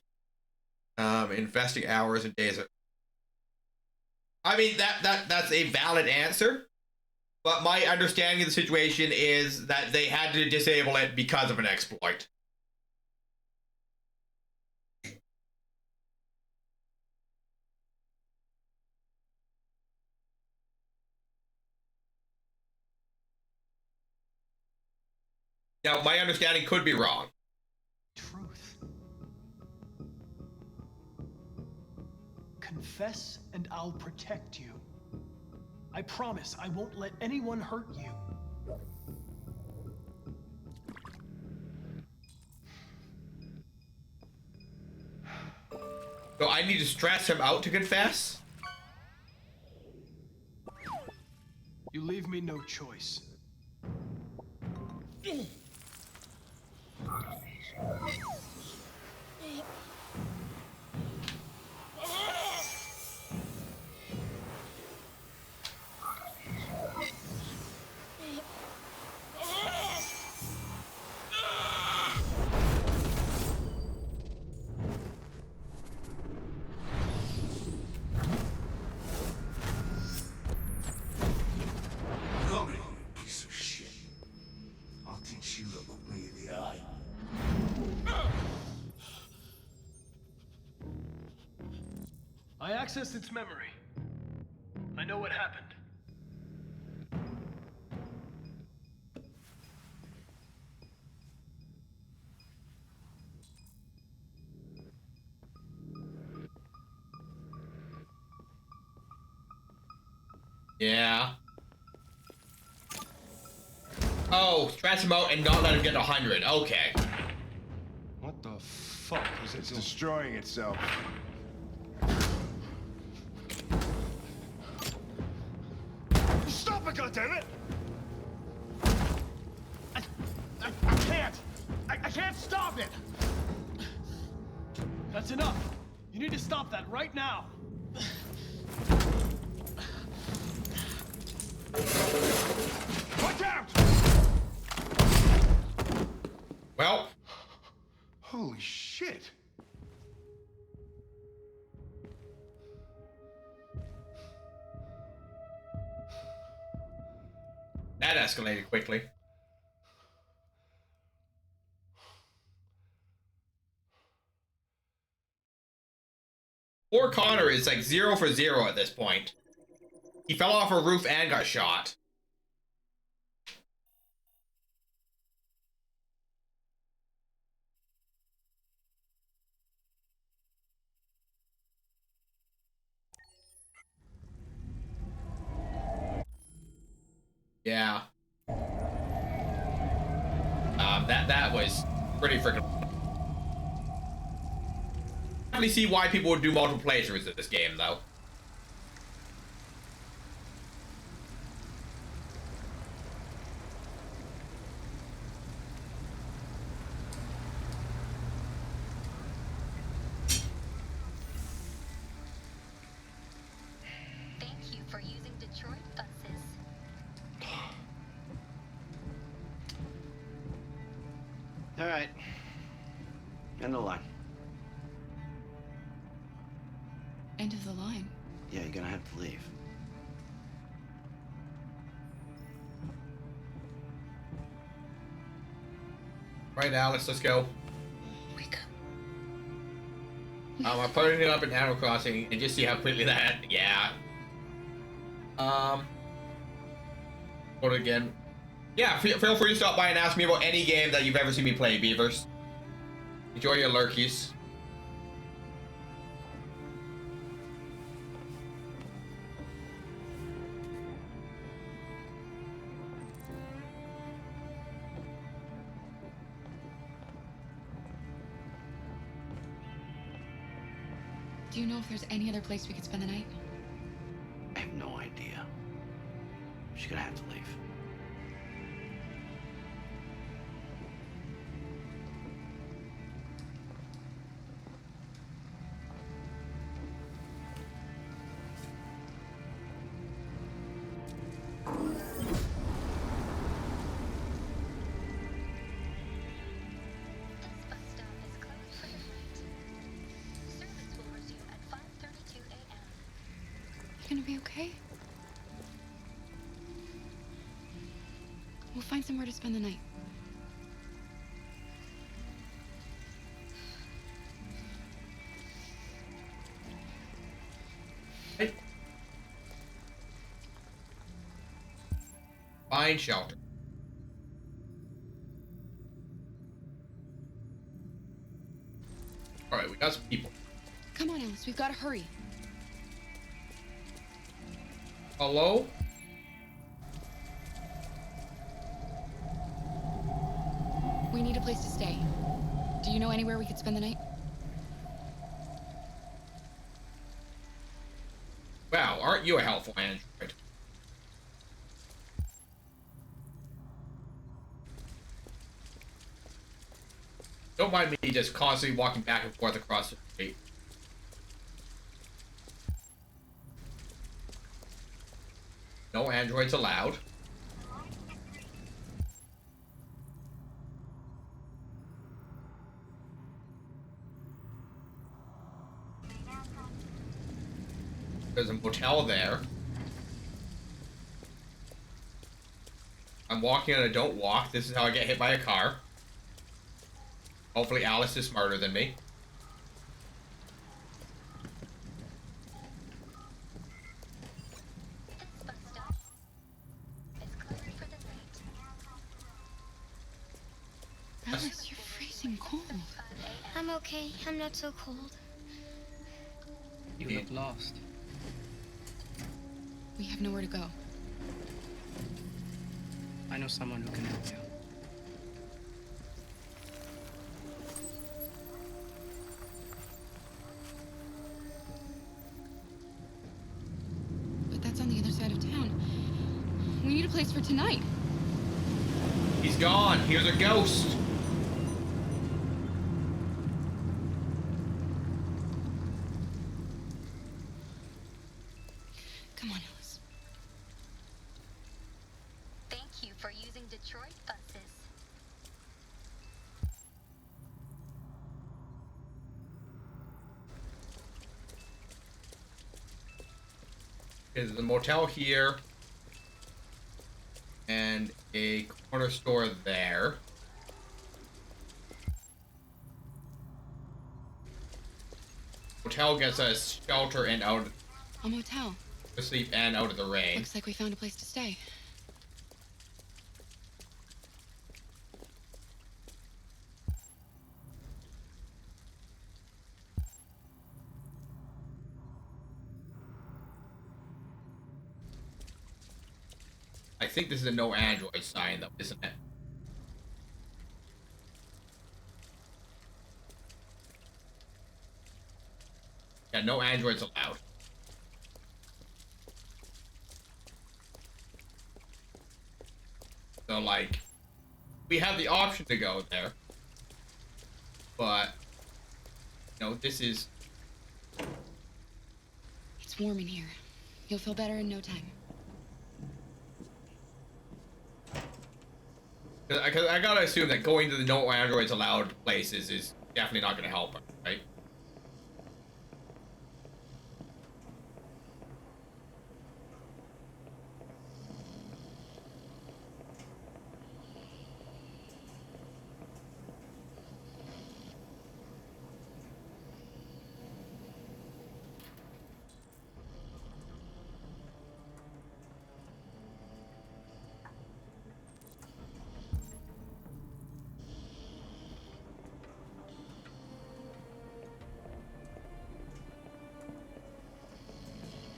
investing hours and days. I mean, that's a valid answer, but my understanding of the situation is that they had to disable it because of an exploit. Now, my understanding could be wrong. Truth. Confess and I'll protect you. I promise I won't let anyone hurt you. So I need to stress him out to confess? You leave me no choice. Come here, you piece of shit. I'll teach you to look me in the eye. I accessed its memory. I know what happened. Yeah. Oh, stress him out and not let him get 100. Okay. What the fuck is it? It's destroying itself. Stop it, goddammit! I can't! I can't stop it! That's enough. You need to stop that right now. Watch out! Well. Holy shit. That escalated quickly. Poor Connor is like 0 for 0 at this point. He fell off a roof and got shot. Yeah. That was pretty freaking. I definitely see why people would do multiple playthroughs of this game, though. Thank you for using Detroit buses. All right. End of the line. End of the line. Yeah, you're gonna have to leave. Right, Alice, let's go. Wake up. I'm putting it up in Animal Crossing and just see how quickly that. Yeah. Put it again. Yeah, feel free to stop by and ask me about any game that you've ever seen me play, Beavers. Enjoy your lurkies. Do you know if there's any other place we could spend the night? I have no idea. She's gonna have to leave. You gonna be okay? We'll find somewhere to spend the night. Hey. Find shelter. Alright, we got some people. Come on, Alice, we've gotta hurry. Hello? We need a place to stay. Do you know anywhere we could spend the night? Wow, aren't you a helpful android? Don't mind me just constantly walking back and forth across the street. No androids allowed. There's a motel there. I'm walking and I don't walk. This is how I get hit by a car. Hopefully Alice is smarter than me. Alice, you're freezing cold. I'm okay. I'm not so cold. You look lost. We have nowhere to go. I know someone who can help you. But that's on the other side of town. We need a place for tonight. He's gone. Here's a ghost. Come on, Alice. Thank you for using Detroit buses. There's a motel here. And a corner store there. Motel gets us shelter and out. A motel. Asleep and out of the rain. Looks like we found a place to stay. I think this is a no android sign, though, isn't it? Yeah, no androids allowed. So, like, we have the option to go there. But, you know, this is... It's warm in here. You'll feel better in no time. Because I gotta assume that going to the no androids allowed places is definitely not gonna help, right?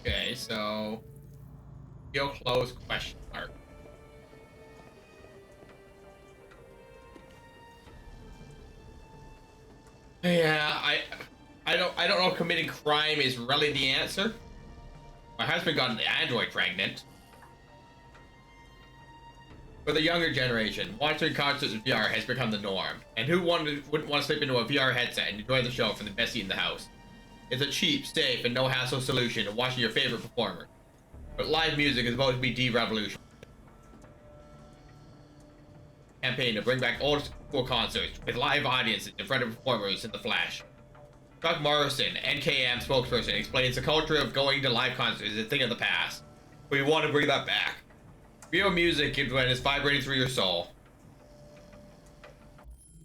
Okay, so deal close question mark. Yeah, I don't know if committing crime is really the answer. My husband got an android pregnant. For the younger generation, watching concerts in VR has become the norm, and who wouldn't want to slip into a VR headset and enjoy the show from the best seat in the house? It's a cheap, safe, and no-hassle solution to watching your favorite performer. But live music is about to be de-revolution. Campaign to bring back old school concerts with live audiences in front of performers in the flesh. Chuck Morrison, NKM spokesperson, explains the culture of going to live concerts is a thing of the past. We want to bring that back. Real music is when it's vibrating through your soul.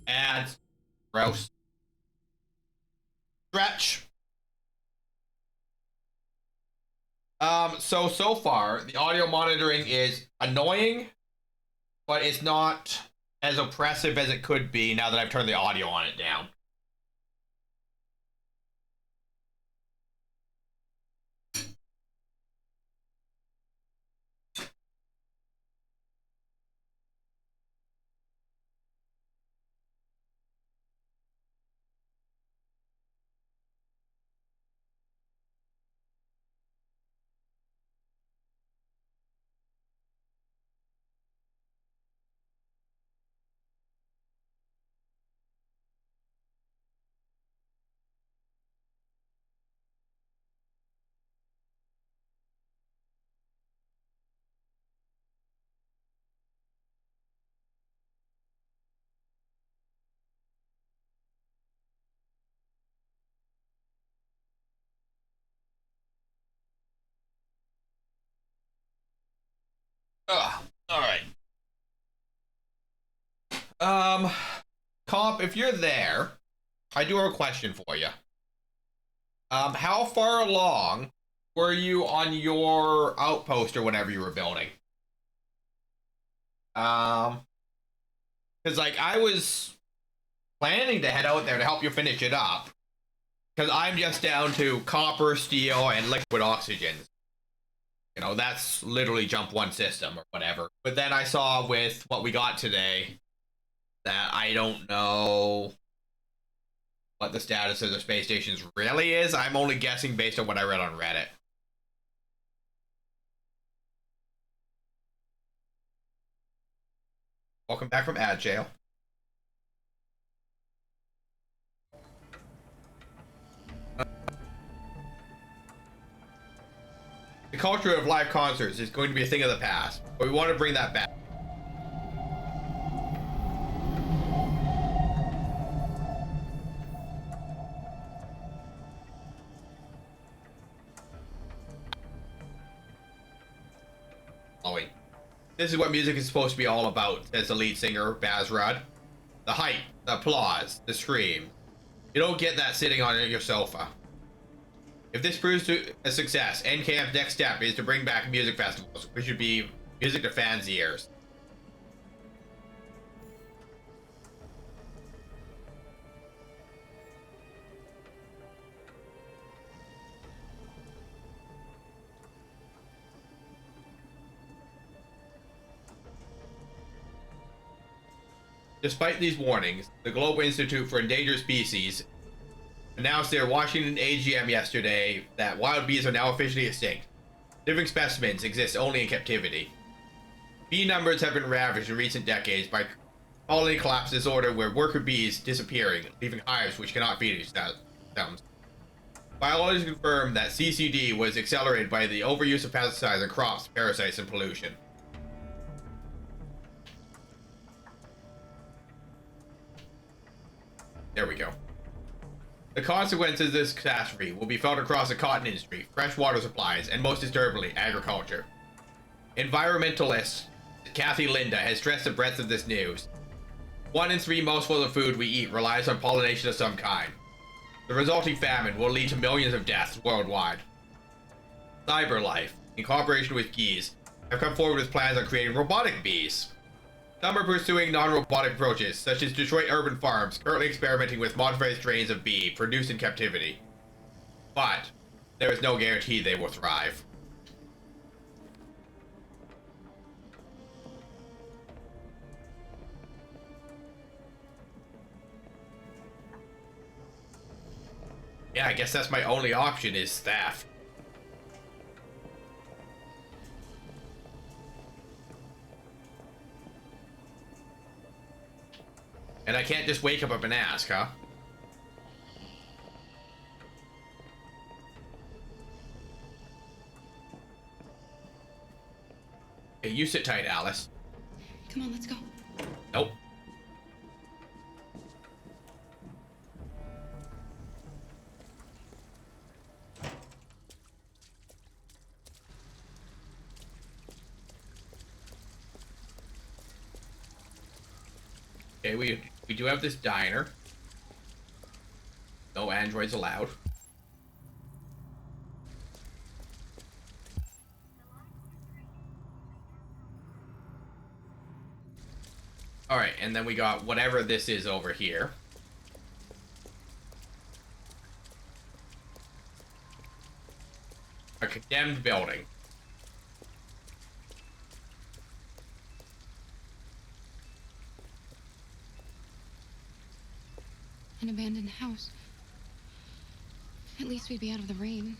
Ads. Gross. Stretch. So far, the audio monitoring is annoying, but it's not as oppressive as it could be now that I've turned the audio on it down. Alright. Comp, if you're there, I do have a question for you. How far along were you on your outpost or whatever you were building? Because, like, I was planning to head out there to help you finish it up. Because I'm just down to copper, steel, and liquid oxygen. You know, that's literally jump one system or whatever. But then I saw with what we got today that I don't know what the status of the space stations really is. I'm only guessing based on what I read on Reddit. Welcome back from ad jail. The culture of live concerts is going to be a thing of the past, but we want to bring that back. Oh wait. This is what music is supposed to be all about, says the lead singer, Baz Rudd. The hype, the applause, the scream. You don't get that sitting on your sofa. If this proves a success, NKF's next step is to bring back music festivals, which should be music to fans' ears. Despite these warnings, the Global Institute for Endangered Species announced their Washington AGM yesterday that wild bees are now officially extinct. Living specimens exist only in captivity. Bee numbers have been ravaged in recent decades by colony collapse disorder where worker bees disappearing, leaving hives which cannot feed themselves. Biologists confirm that CCD was accelerated by the overuse of pesticides in crops, parasites, and pollution. There we go. The consequences of this catastrophe will be felt across the cotton industry, freshwater supplies, and most disturbingly, agriculture. Environmentalist Kathy Linda has stressed the breadth of this news. 1 in 3 mouthfuls of food we eat relies on pollination of some kind. The resulting famine will lead to millions of deaths worldwide. CyberLife, in cooperation with Geese, have come forward with plans on creating robotic bees. Some are pursuing non-robotic approaches, such as Detroit Urban Farms, currently experimenting with modified strains of bee produced in captivity. But there is no guarantee they will thrive. Yeah, I guess that's my only option is theft. And I can't just wake up and ask, huh? Hey, you sit tight, Alice. Come on, let's go. Nope. Okay, we do have this diner. No androids allowed. Alright, and then we got whatever this is over here. A condemned building. An abandoned house. At least we'd be out of the rain.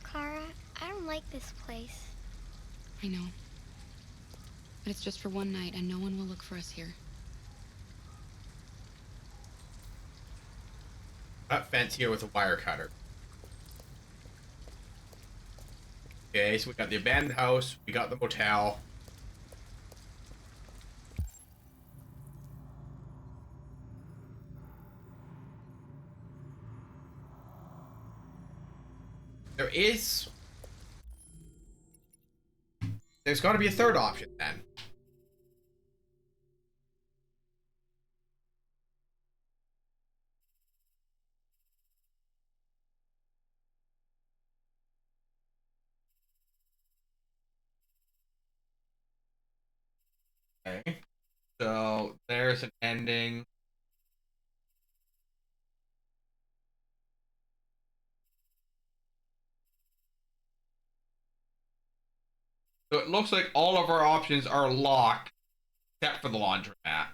Kara, I don't like this place. I know. But it's just for one night, and no one will look for us here. Got fence here with a wire cutter. Okay, so we got the abandoned house, we got the motel. There's got to be a third option then. Okay, so there's an ending. So it looks like all of our options are locked, except for the laundromat.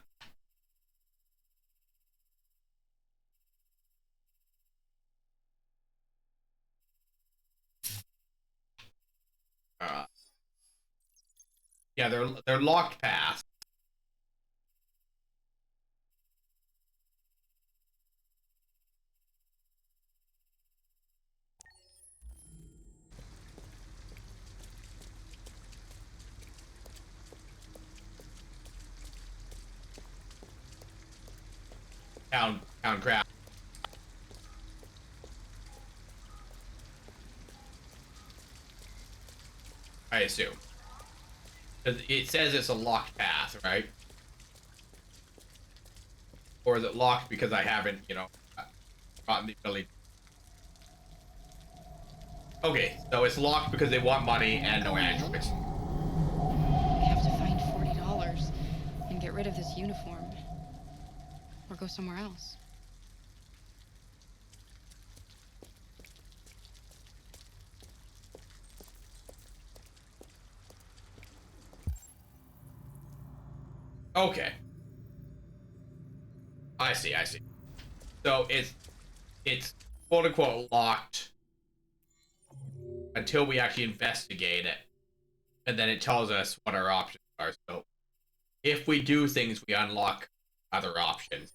Yeah, they're locked past. Town crap. I assume. It says it's a locked path, right? Or is it locked because I haven't, gotten the ability? Okay, so it's locked because they want money and no androids. We have to find $40 and get rid of this uniform. Or go somewhere else. Okay. I see. So it's quote unquote locked until we actually investigate it. And then it tells us what our options are. So if we do things, we unlock other options.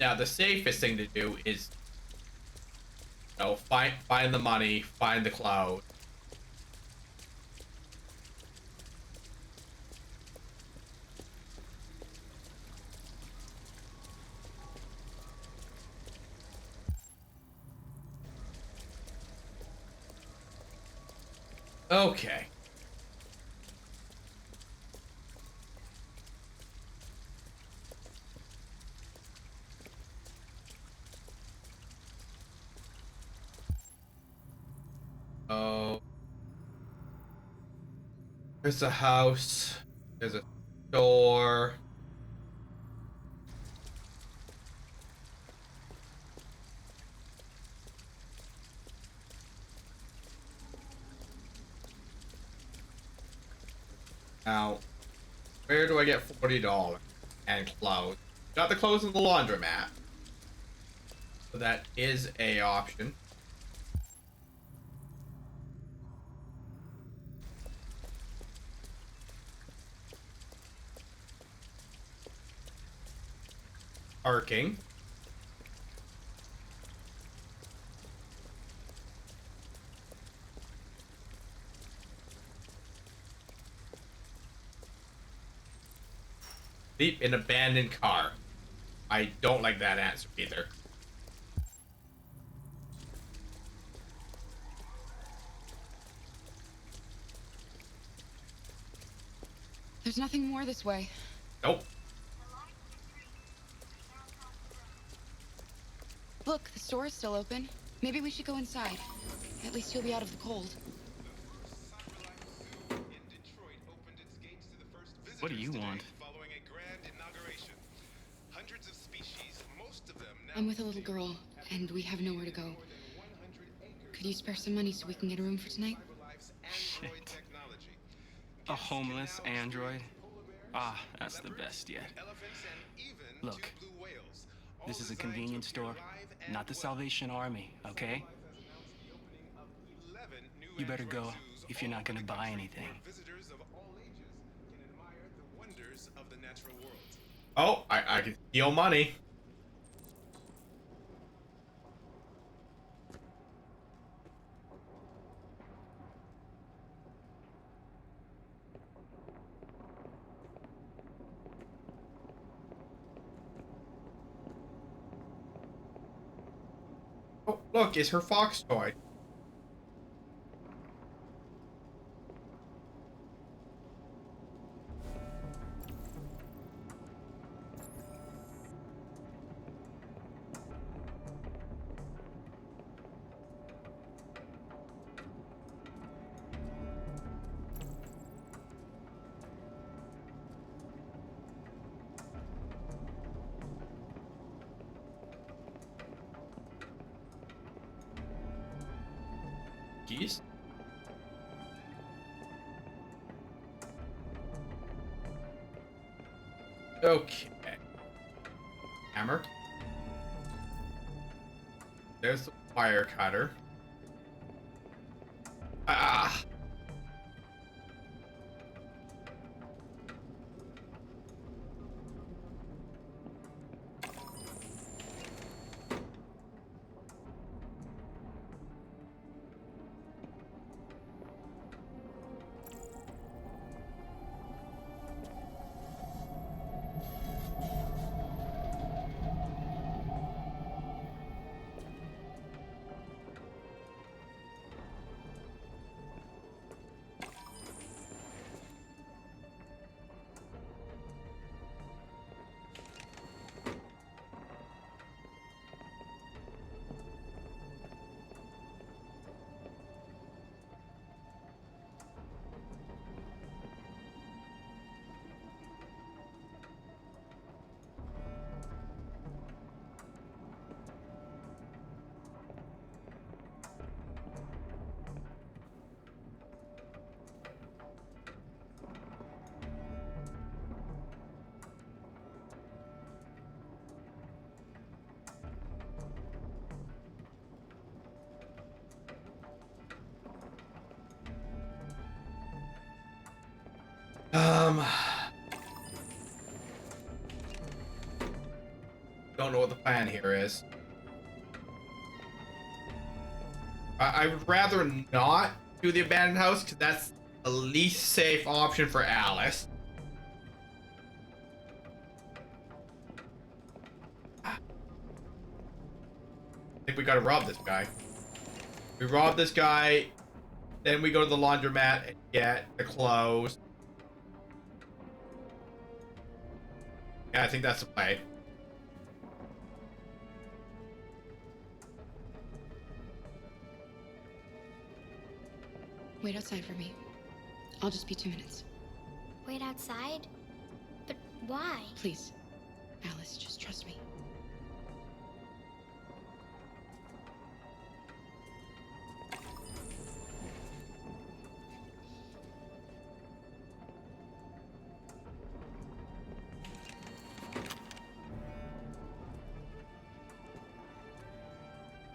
Now the safest thing to do is, you know, find the money, find the cloud. Okay. Oh. There's a house. There's a store. Now, where do I get $40 and clothes? Got the clothes in the laundromat. So that is a option. Parking. Sleep in abandoned car. I don't like that answer either. There's nothing more this way. Nope. Look, the store is still open. Maybe we should go inside. At least you'll be out of the cold. What do you want? I'm with a little girl, and we have nowhere to go. Could you spare some money so we can get a room for tonight? Shit. A homeless android? Ah, that's the best yet. Look, this is a convenience store, not the Salvation Army, okay? You better go if you're not gonna buy anything. Oh, I can steal money. Oh, look, it's her fox toy. Keys? Okay. Hammer. There's the wire cutter. Ah! Don't know what the plan here is. I would rather not do the abandoned house because that's the least safe option for Alice. I think we gotta rob this guy. We rob this guy, then we go to the laundromat and get the clothes. Yeah, I think that's the play. Wait outside for me. I'll just be 2 minutes. Wait outside? But why? Please. Alice, just trust me.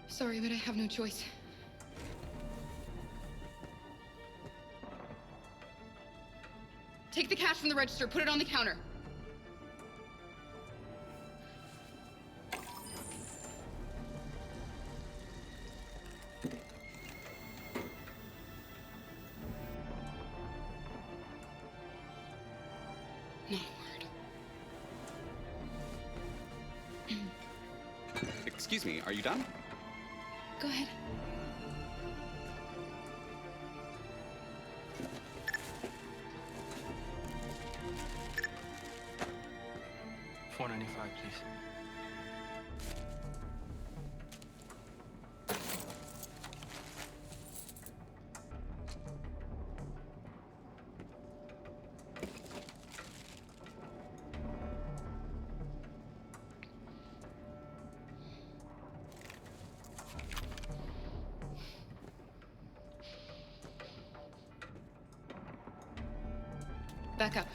Sorry, but I have no choice. Take the cash from the register, put it on the counter. Not a word. Excuse me, are you done? Go ahead. $4.95, please. Back up.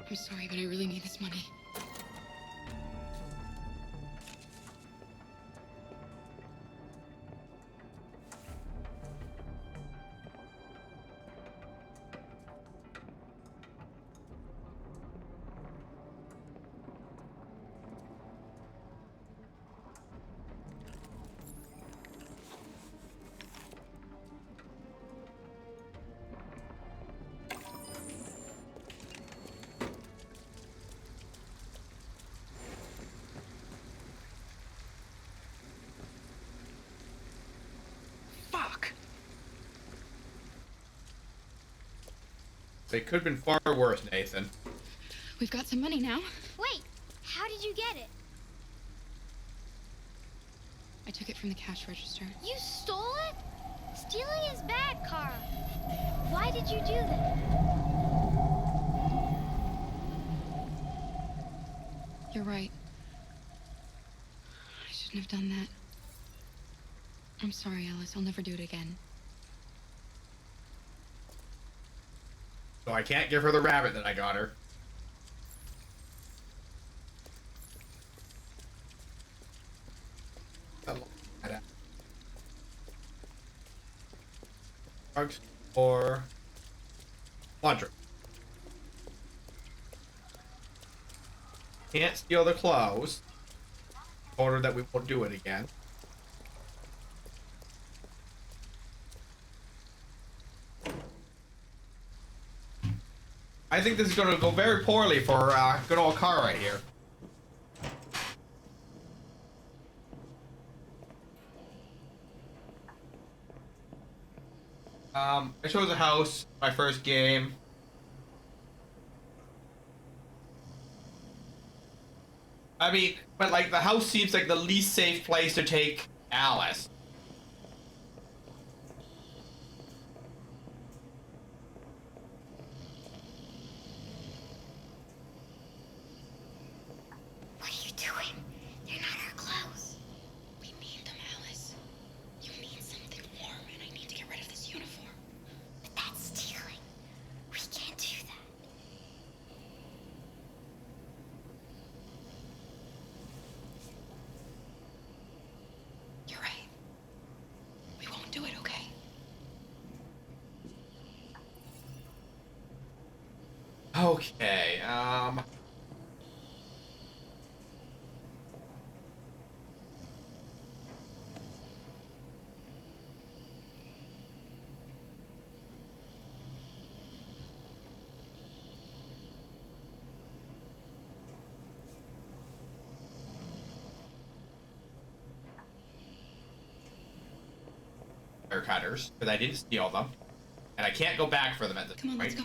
I'm sorry, but I really need this money. Fuck! They could have been far worse, Nathan. We've got some money now. Wait, how did you get it? I took it from the cash register. You stole it? Stealing is bad, Kara. Why did you do that? You're right. I shouldn't have done that. I'm sorry, Alice. I'll never do it again. So I can't give her the rabbit that I got her. Drugs or laundry. Can't steal the clothes. Order that we won't do it again. I think this is going to go very poorly for good old Car right here. I chose a house my first game. I mean, but like the house seems like the least safe place to take Alice. What are you doing? They're not our clothes. We need them, Alice. You need something warm, and I need to get rid of this uniform. But that's stealing. We can't do that. You're right. Okay, wire cutters, because I didn't steal them. And I can't go back for them at this point. Let's go.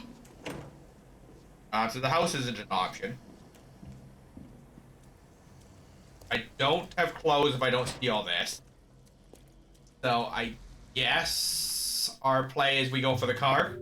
So the house isn't an option. I don't have clothes if I don't steal this. So I guess our play is we go for the car.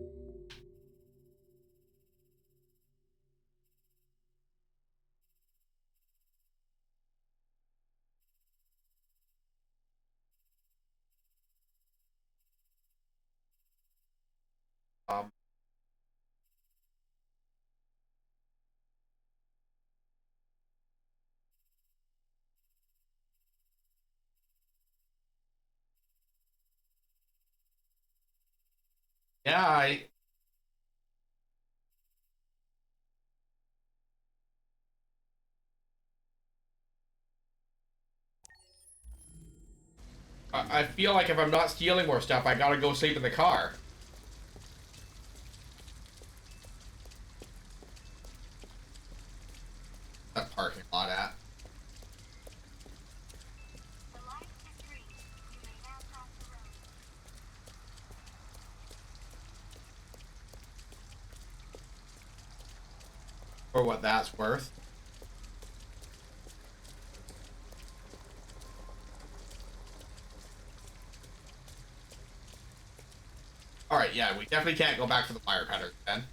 Yeah, I feel like if I'm not stealing more stuff, I gotta go sleep in the car. That parking lot at. For what that's worth. Alright, yeah, we definitely can't go back for the wire cutters then.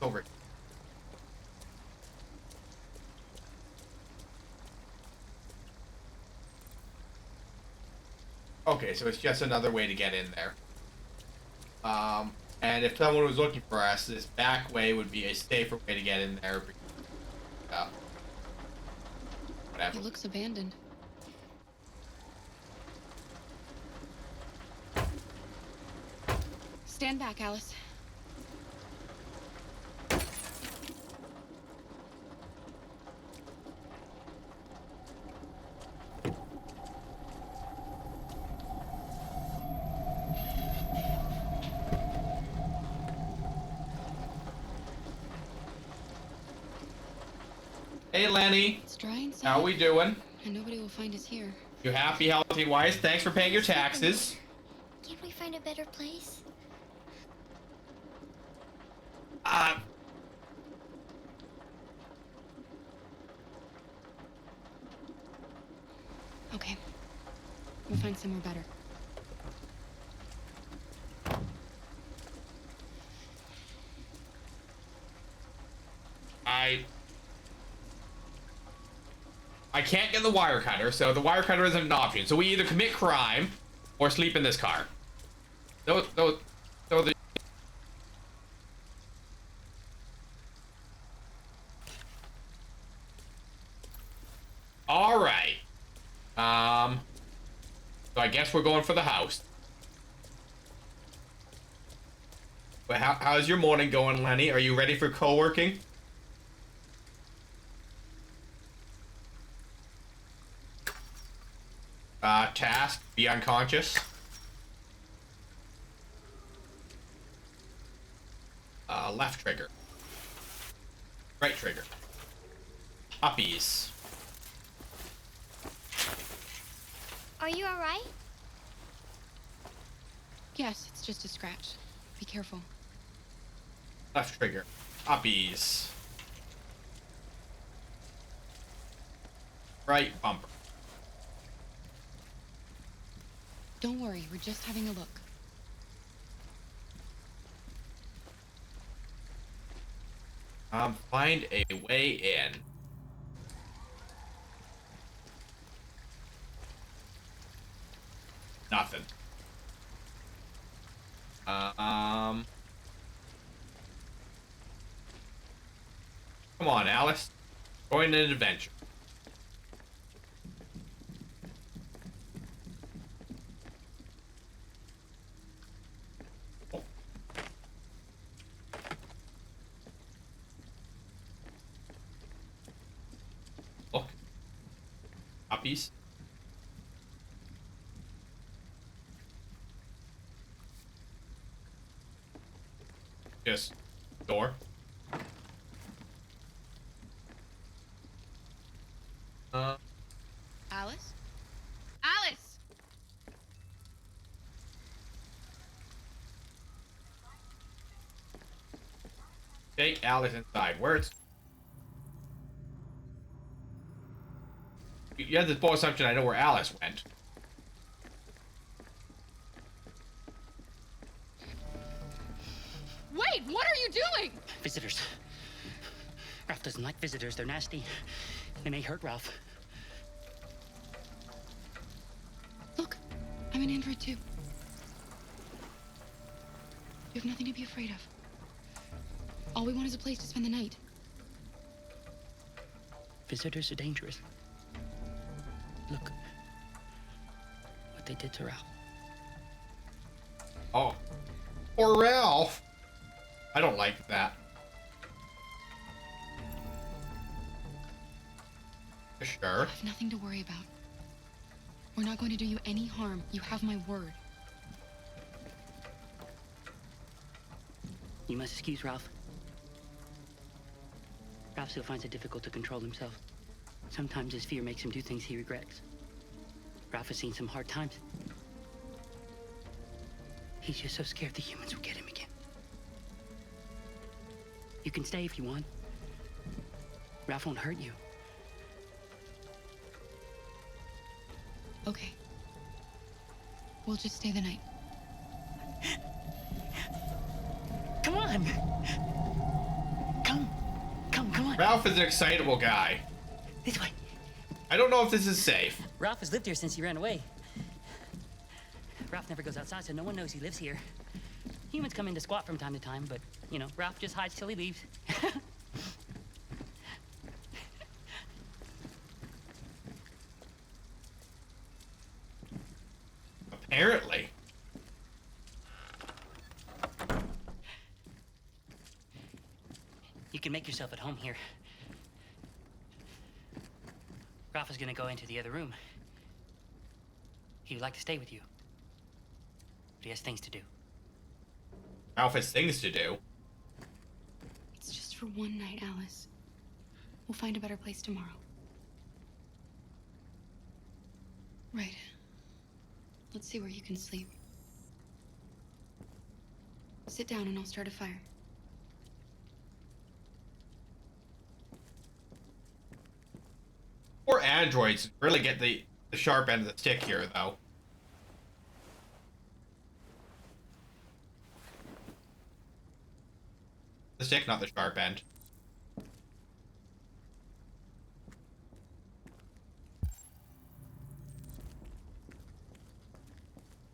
Over. Okay, so it's just another way to get in there. And if someone was looking for us, this back way would be a safer way to get in there. Whatever. It looks abandoned. Stand back, Alice. Hey, Lenny. It's dry inside. How we doing? And nobody will find us here. You happy, healthy, wise? Thanks for paying your taxes. Can't we find a better place? Okay. We'll find somewhere better. I can't get the wire cutter, so the wire cutter isn't an option. So we either commit crime or sleep in this car. Those all right. So I guess we're going for the house. But how's your morning going, Lenny? Are you ready for co-working? Task, be unconscious. Left trigger. Right trigger. Puppies. Are you alright? Yes, it's just a scratch. Be careful. Left trigger. Puppies. Right bumper. Don't worry, we're just having a look. Find a way in. Nothing. Come on, Alice. Going on an adventure. Look. Puppies. Yes. Door. Alice? Alice! Take Alice inside. Where's... You have this bold assumption I know where Alice went. Wait, what are you doing? Visitors. Ralph doesn't like visitors. They're nasty. They may hurt Ralph. Look, I'm an android too. You have nothing to be afraid of. All we want is a place to spend the night. Visitors are dangerous. Look what they did to Ralph. Oh. Poor Ralph. I don't like that. Sure. You have nothing to worry about. We're not going to do you any harm. You have my word. You must excuse Ralph. Ralph still finds it difficult to control himself. Sometimes his fear makes him do things he regrets. Ralph has seen some hard times. He's just so scared the humans will get him again. You can stay if you want. Ralph won't hurt you. Okay. We'll just stay the night. Come on! Come on! Ralph is an excitable guy. This way. I don't know if this is safe. Ralph has lived here since he ran away. Ralph never goes outside, so no one knows he lives here. Humans come in to squat from time to time, but, you know, Ralph just hides till he leaves. Apparently. You can make yourself at home here. Ralph is gonna go into the other room. He would like to stay with you. But he has things to do. Ralph has things to do. It's just for one night, Alice. We'll find a better place tomorrow. Right. Let's see where you can sleep. Sit down and I'll start a fire. Poor androids really get the sharp end of the stick here, though. The stick, not the sharp end.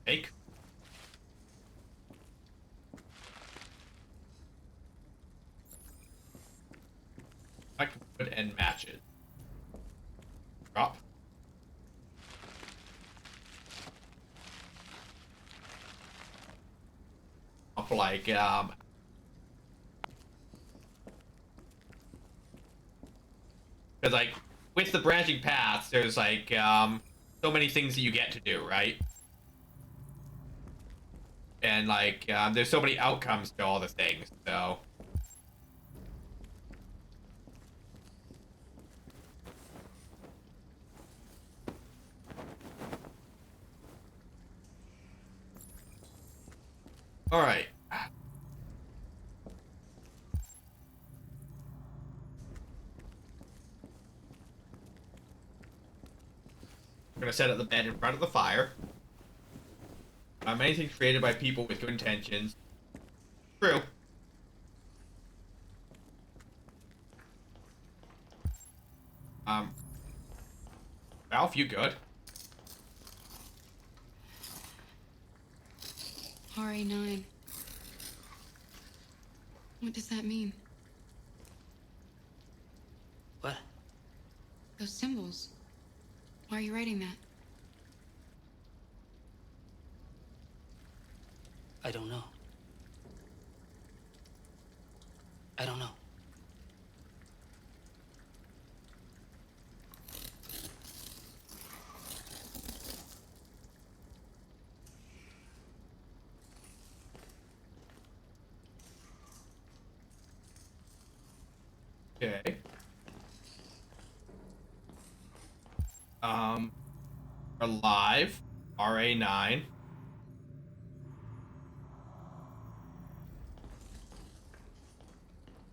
Take. I can put end matches. Drop. Up like because like with the branching paths, there's like so many things that you get to do, right? And like there's so many outcomes to all the things, so. All right. We're gonna set up the bed in front of the fire. Anything created by people with good intentions. True. Ralph, you good? RA9. What does that mean? What? Those symbols. Why are you writing that? I don't know. I don't know. Okay. Alive. RA9.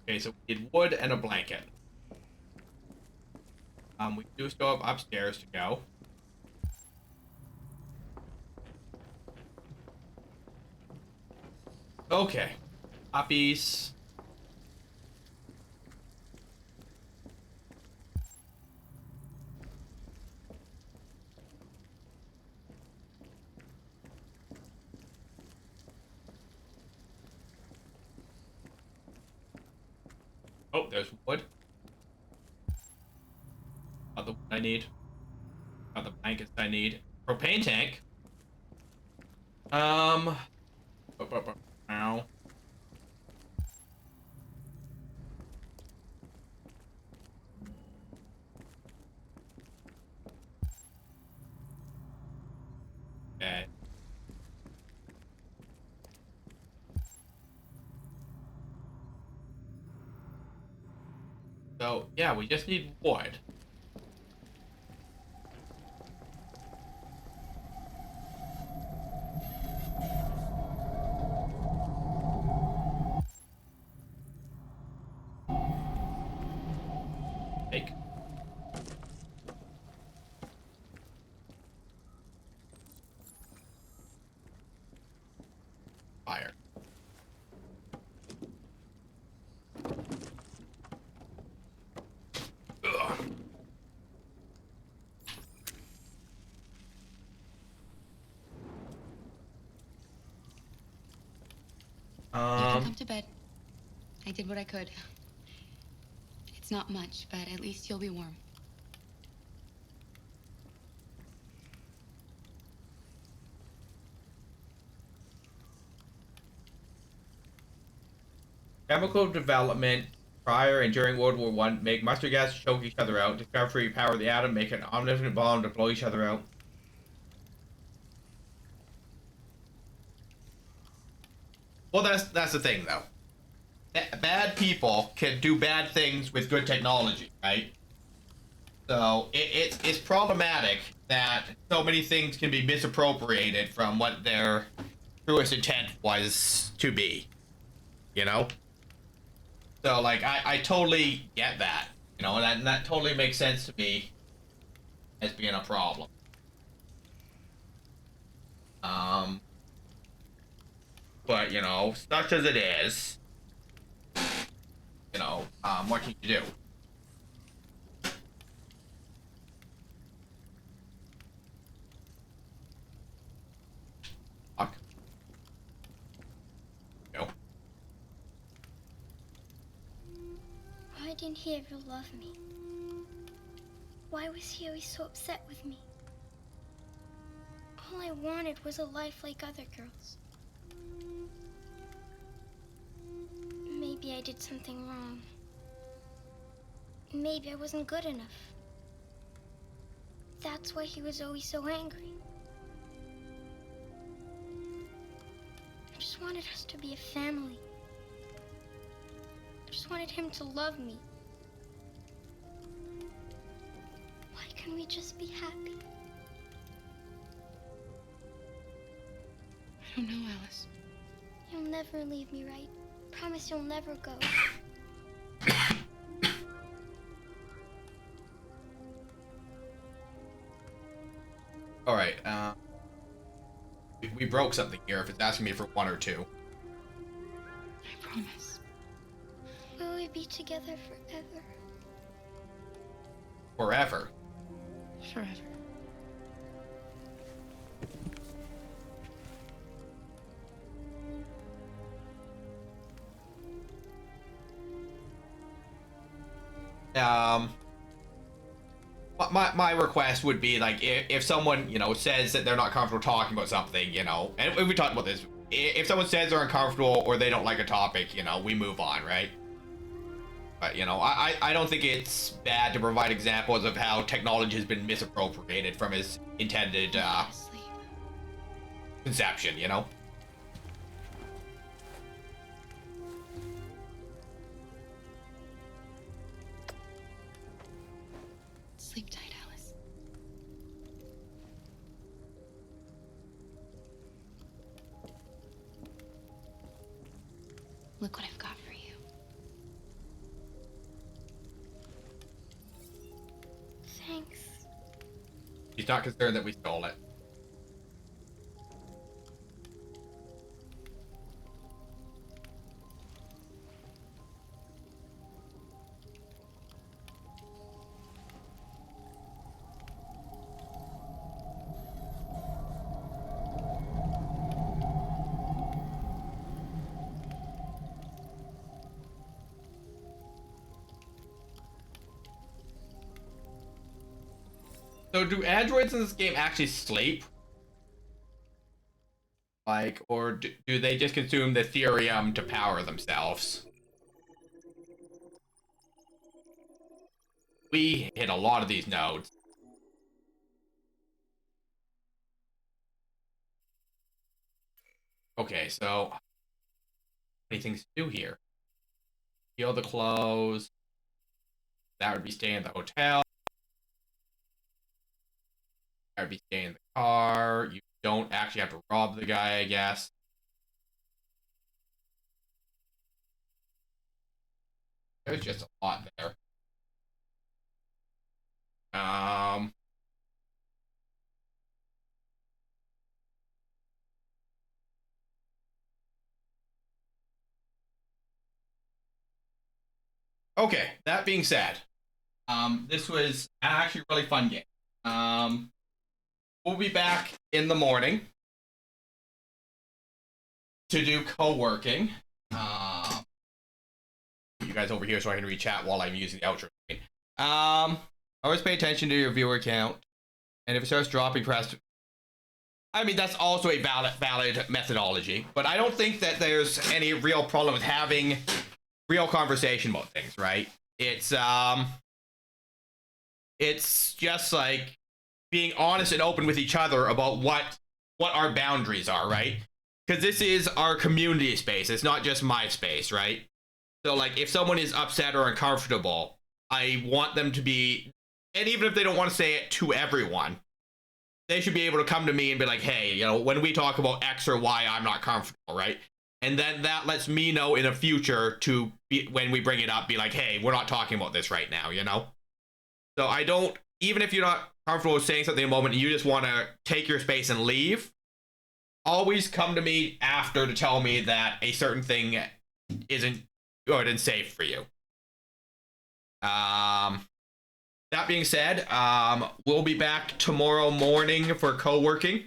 Okay, so we need wood and a blanket. We do still have upstairs to go. Okay. Puppies. Oh, there's wood. Got the wood I need. Got the blankets I need. Propane tank. Ow. Okay. So, yeah, we just need wood. Take. Fire. Ugh. You can come to bed. I did what I could. It's not much, but at least you'll be warm. Chemical development prior and during World War I make mustard gas choke each other out. Discovery power the atom, make an omnipotent bomb to blow each other out. Well, that's the thing, though. Bad people can do bad things with good technology, right? So it's problematic that so many things can be misappropriated from what their truest intent was to be. You know? So, like, I totally get that. You know, and that totally makes sense to me as being a problem. But, you know, such as it is, you know, what can you do? Fuck. Go. Why didn't he ever love me? Why was he always so upset with me? All I wanted was a life like other girls. Maybe I did something wrong. Maybe I wasn't good enough. That's why he was always so angry. I just wanted us to be a family. I just wanted him to love me. Why can't we just be happy? I don't know, Alice. You'll never leave me, right? Promise you'll never go. Alright, we broke something here if it's asking me for one or two. I promise. Will we be together forever? forever. Forever. My request would be like if someone, you know, says that they're not comfortable talking about something, you know, and we talked about this. If someone says they're uncomfortable or they don't like a topic, you know, we move on, right? But you know, I don't think it's bad to provide examples of how technology has been misappropriated from its intended conception, you know. Sleep tight, Alice. Look what I've got for you. Thanks. He's not concerned that we stole it. So do androids in this game actually sleep? Like, or do they just consume the Ethereum to power themselves? We hit a lot of these nodes. Okay, so many things to do here. Steal the clothes. That would be staying in the hotel. That would be staying in the car. You don't actually have to rob the guy, I guess. There's just a lot there. Okay, that being said, this was actually a really fun game. We'll be back in the morning to do co-working. You guys over here so I can read chat while I'm using the outro screen. Always pay attention to your viewer count, and if it starts dropping, press. I mean, that's also a valid methodology, but I don't think that there's any real problem with having real conversation about things, right? It's just like being honest and open with each other about what our boundaries are, right? Because this is our community space. It's not just my space, right? So like if someone is upset or uncomfortable, I want them to be, and even if they don't want to say it to everyone, they should be able to come to me and be like, hey, you know, when we talk about X or Y, I'm not comfortable, right? And then that lets me know in the future to be, when we bring it up, be like, hey, we're not talking about this right now, you know? So I don't, even if you're not comfortable with saying something in a moment and you just want to take your space and leave, always come to me after to tell me that a certain thing isn't good and safe for you. That being said, we'll be back tomorrow morning for co-working.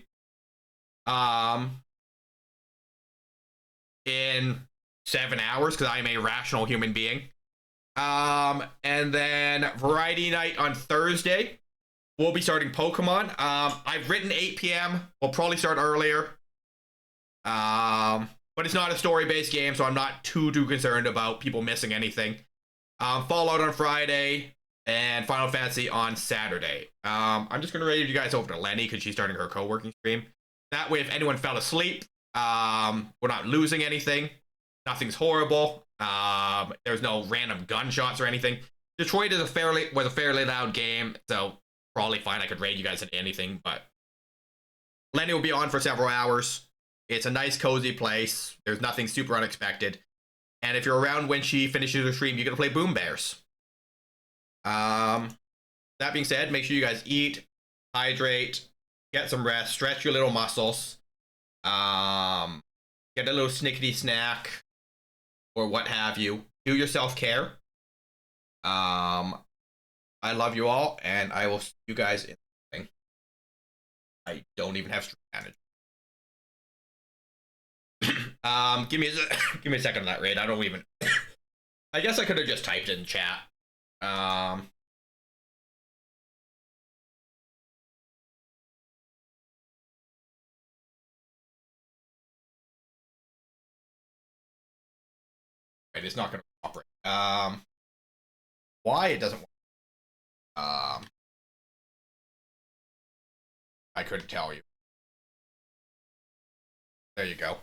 In 7 hours, because I'm a rational human being. And then variety night on Thursday. We'll be starting Pokemon. I've written 8 p.m. We'll probably start earlier. But it's not a story-based game, so I'm not too concerned about people missing anything. Fallout on Friday, and Final Fantasy on Saturday. I'm just going to radio you guys over to Lenny, because she's starting her co-working stream. That way, if anyone fell asleep, we're not losing anything. Nothing's horrible. There's no random gunshots or anything. Detroit was a fairly loud game, so probably fine. I could raid you guys into anything, but Lenny will be on for several hours. It's a nice, cozy place. There's nothing super unexpected. And if you're around when she finishes her stream, you're gonna play Boom Bears. That being said, make sure you guys eat, hydrate, get some rest, stretch your little muscles. Get a little snickety snack or what have you. Do your self-care. I love you all, and I will see you guys in the thing. I don't even have stream manager. Give me a second on that raid. I don't even. I guess I could have just typed it in chat. Right, it's not going to operate. Why it doesn't work? I couldn't tell you. There you go.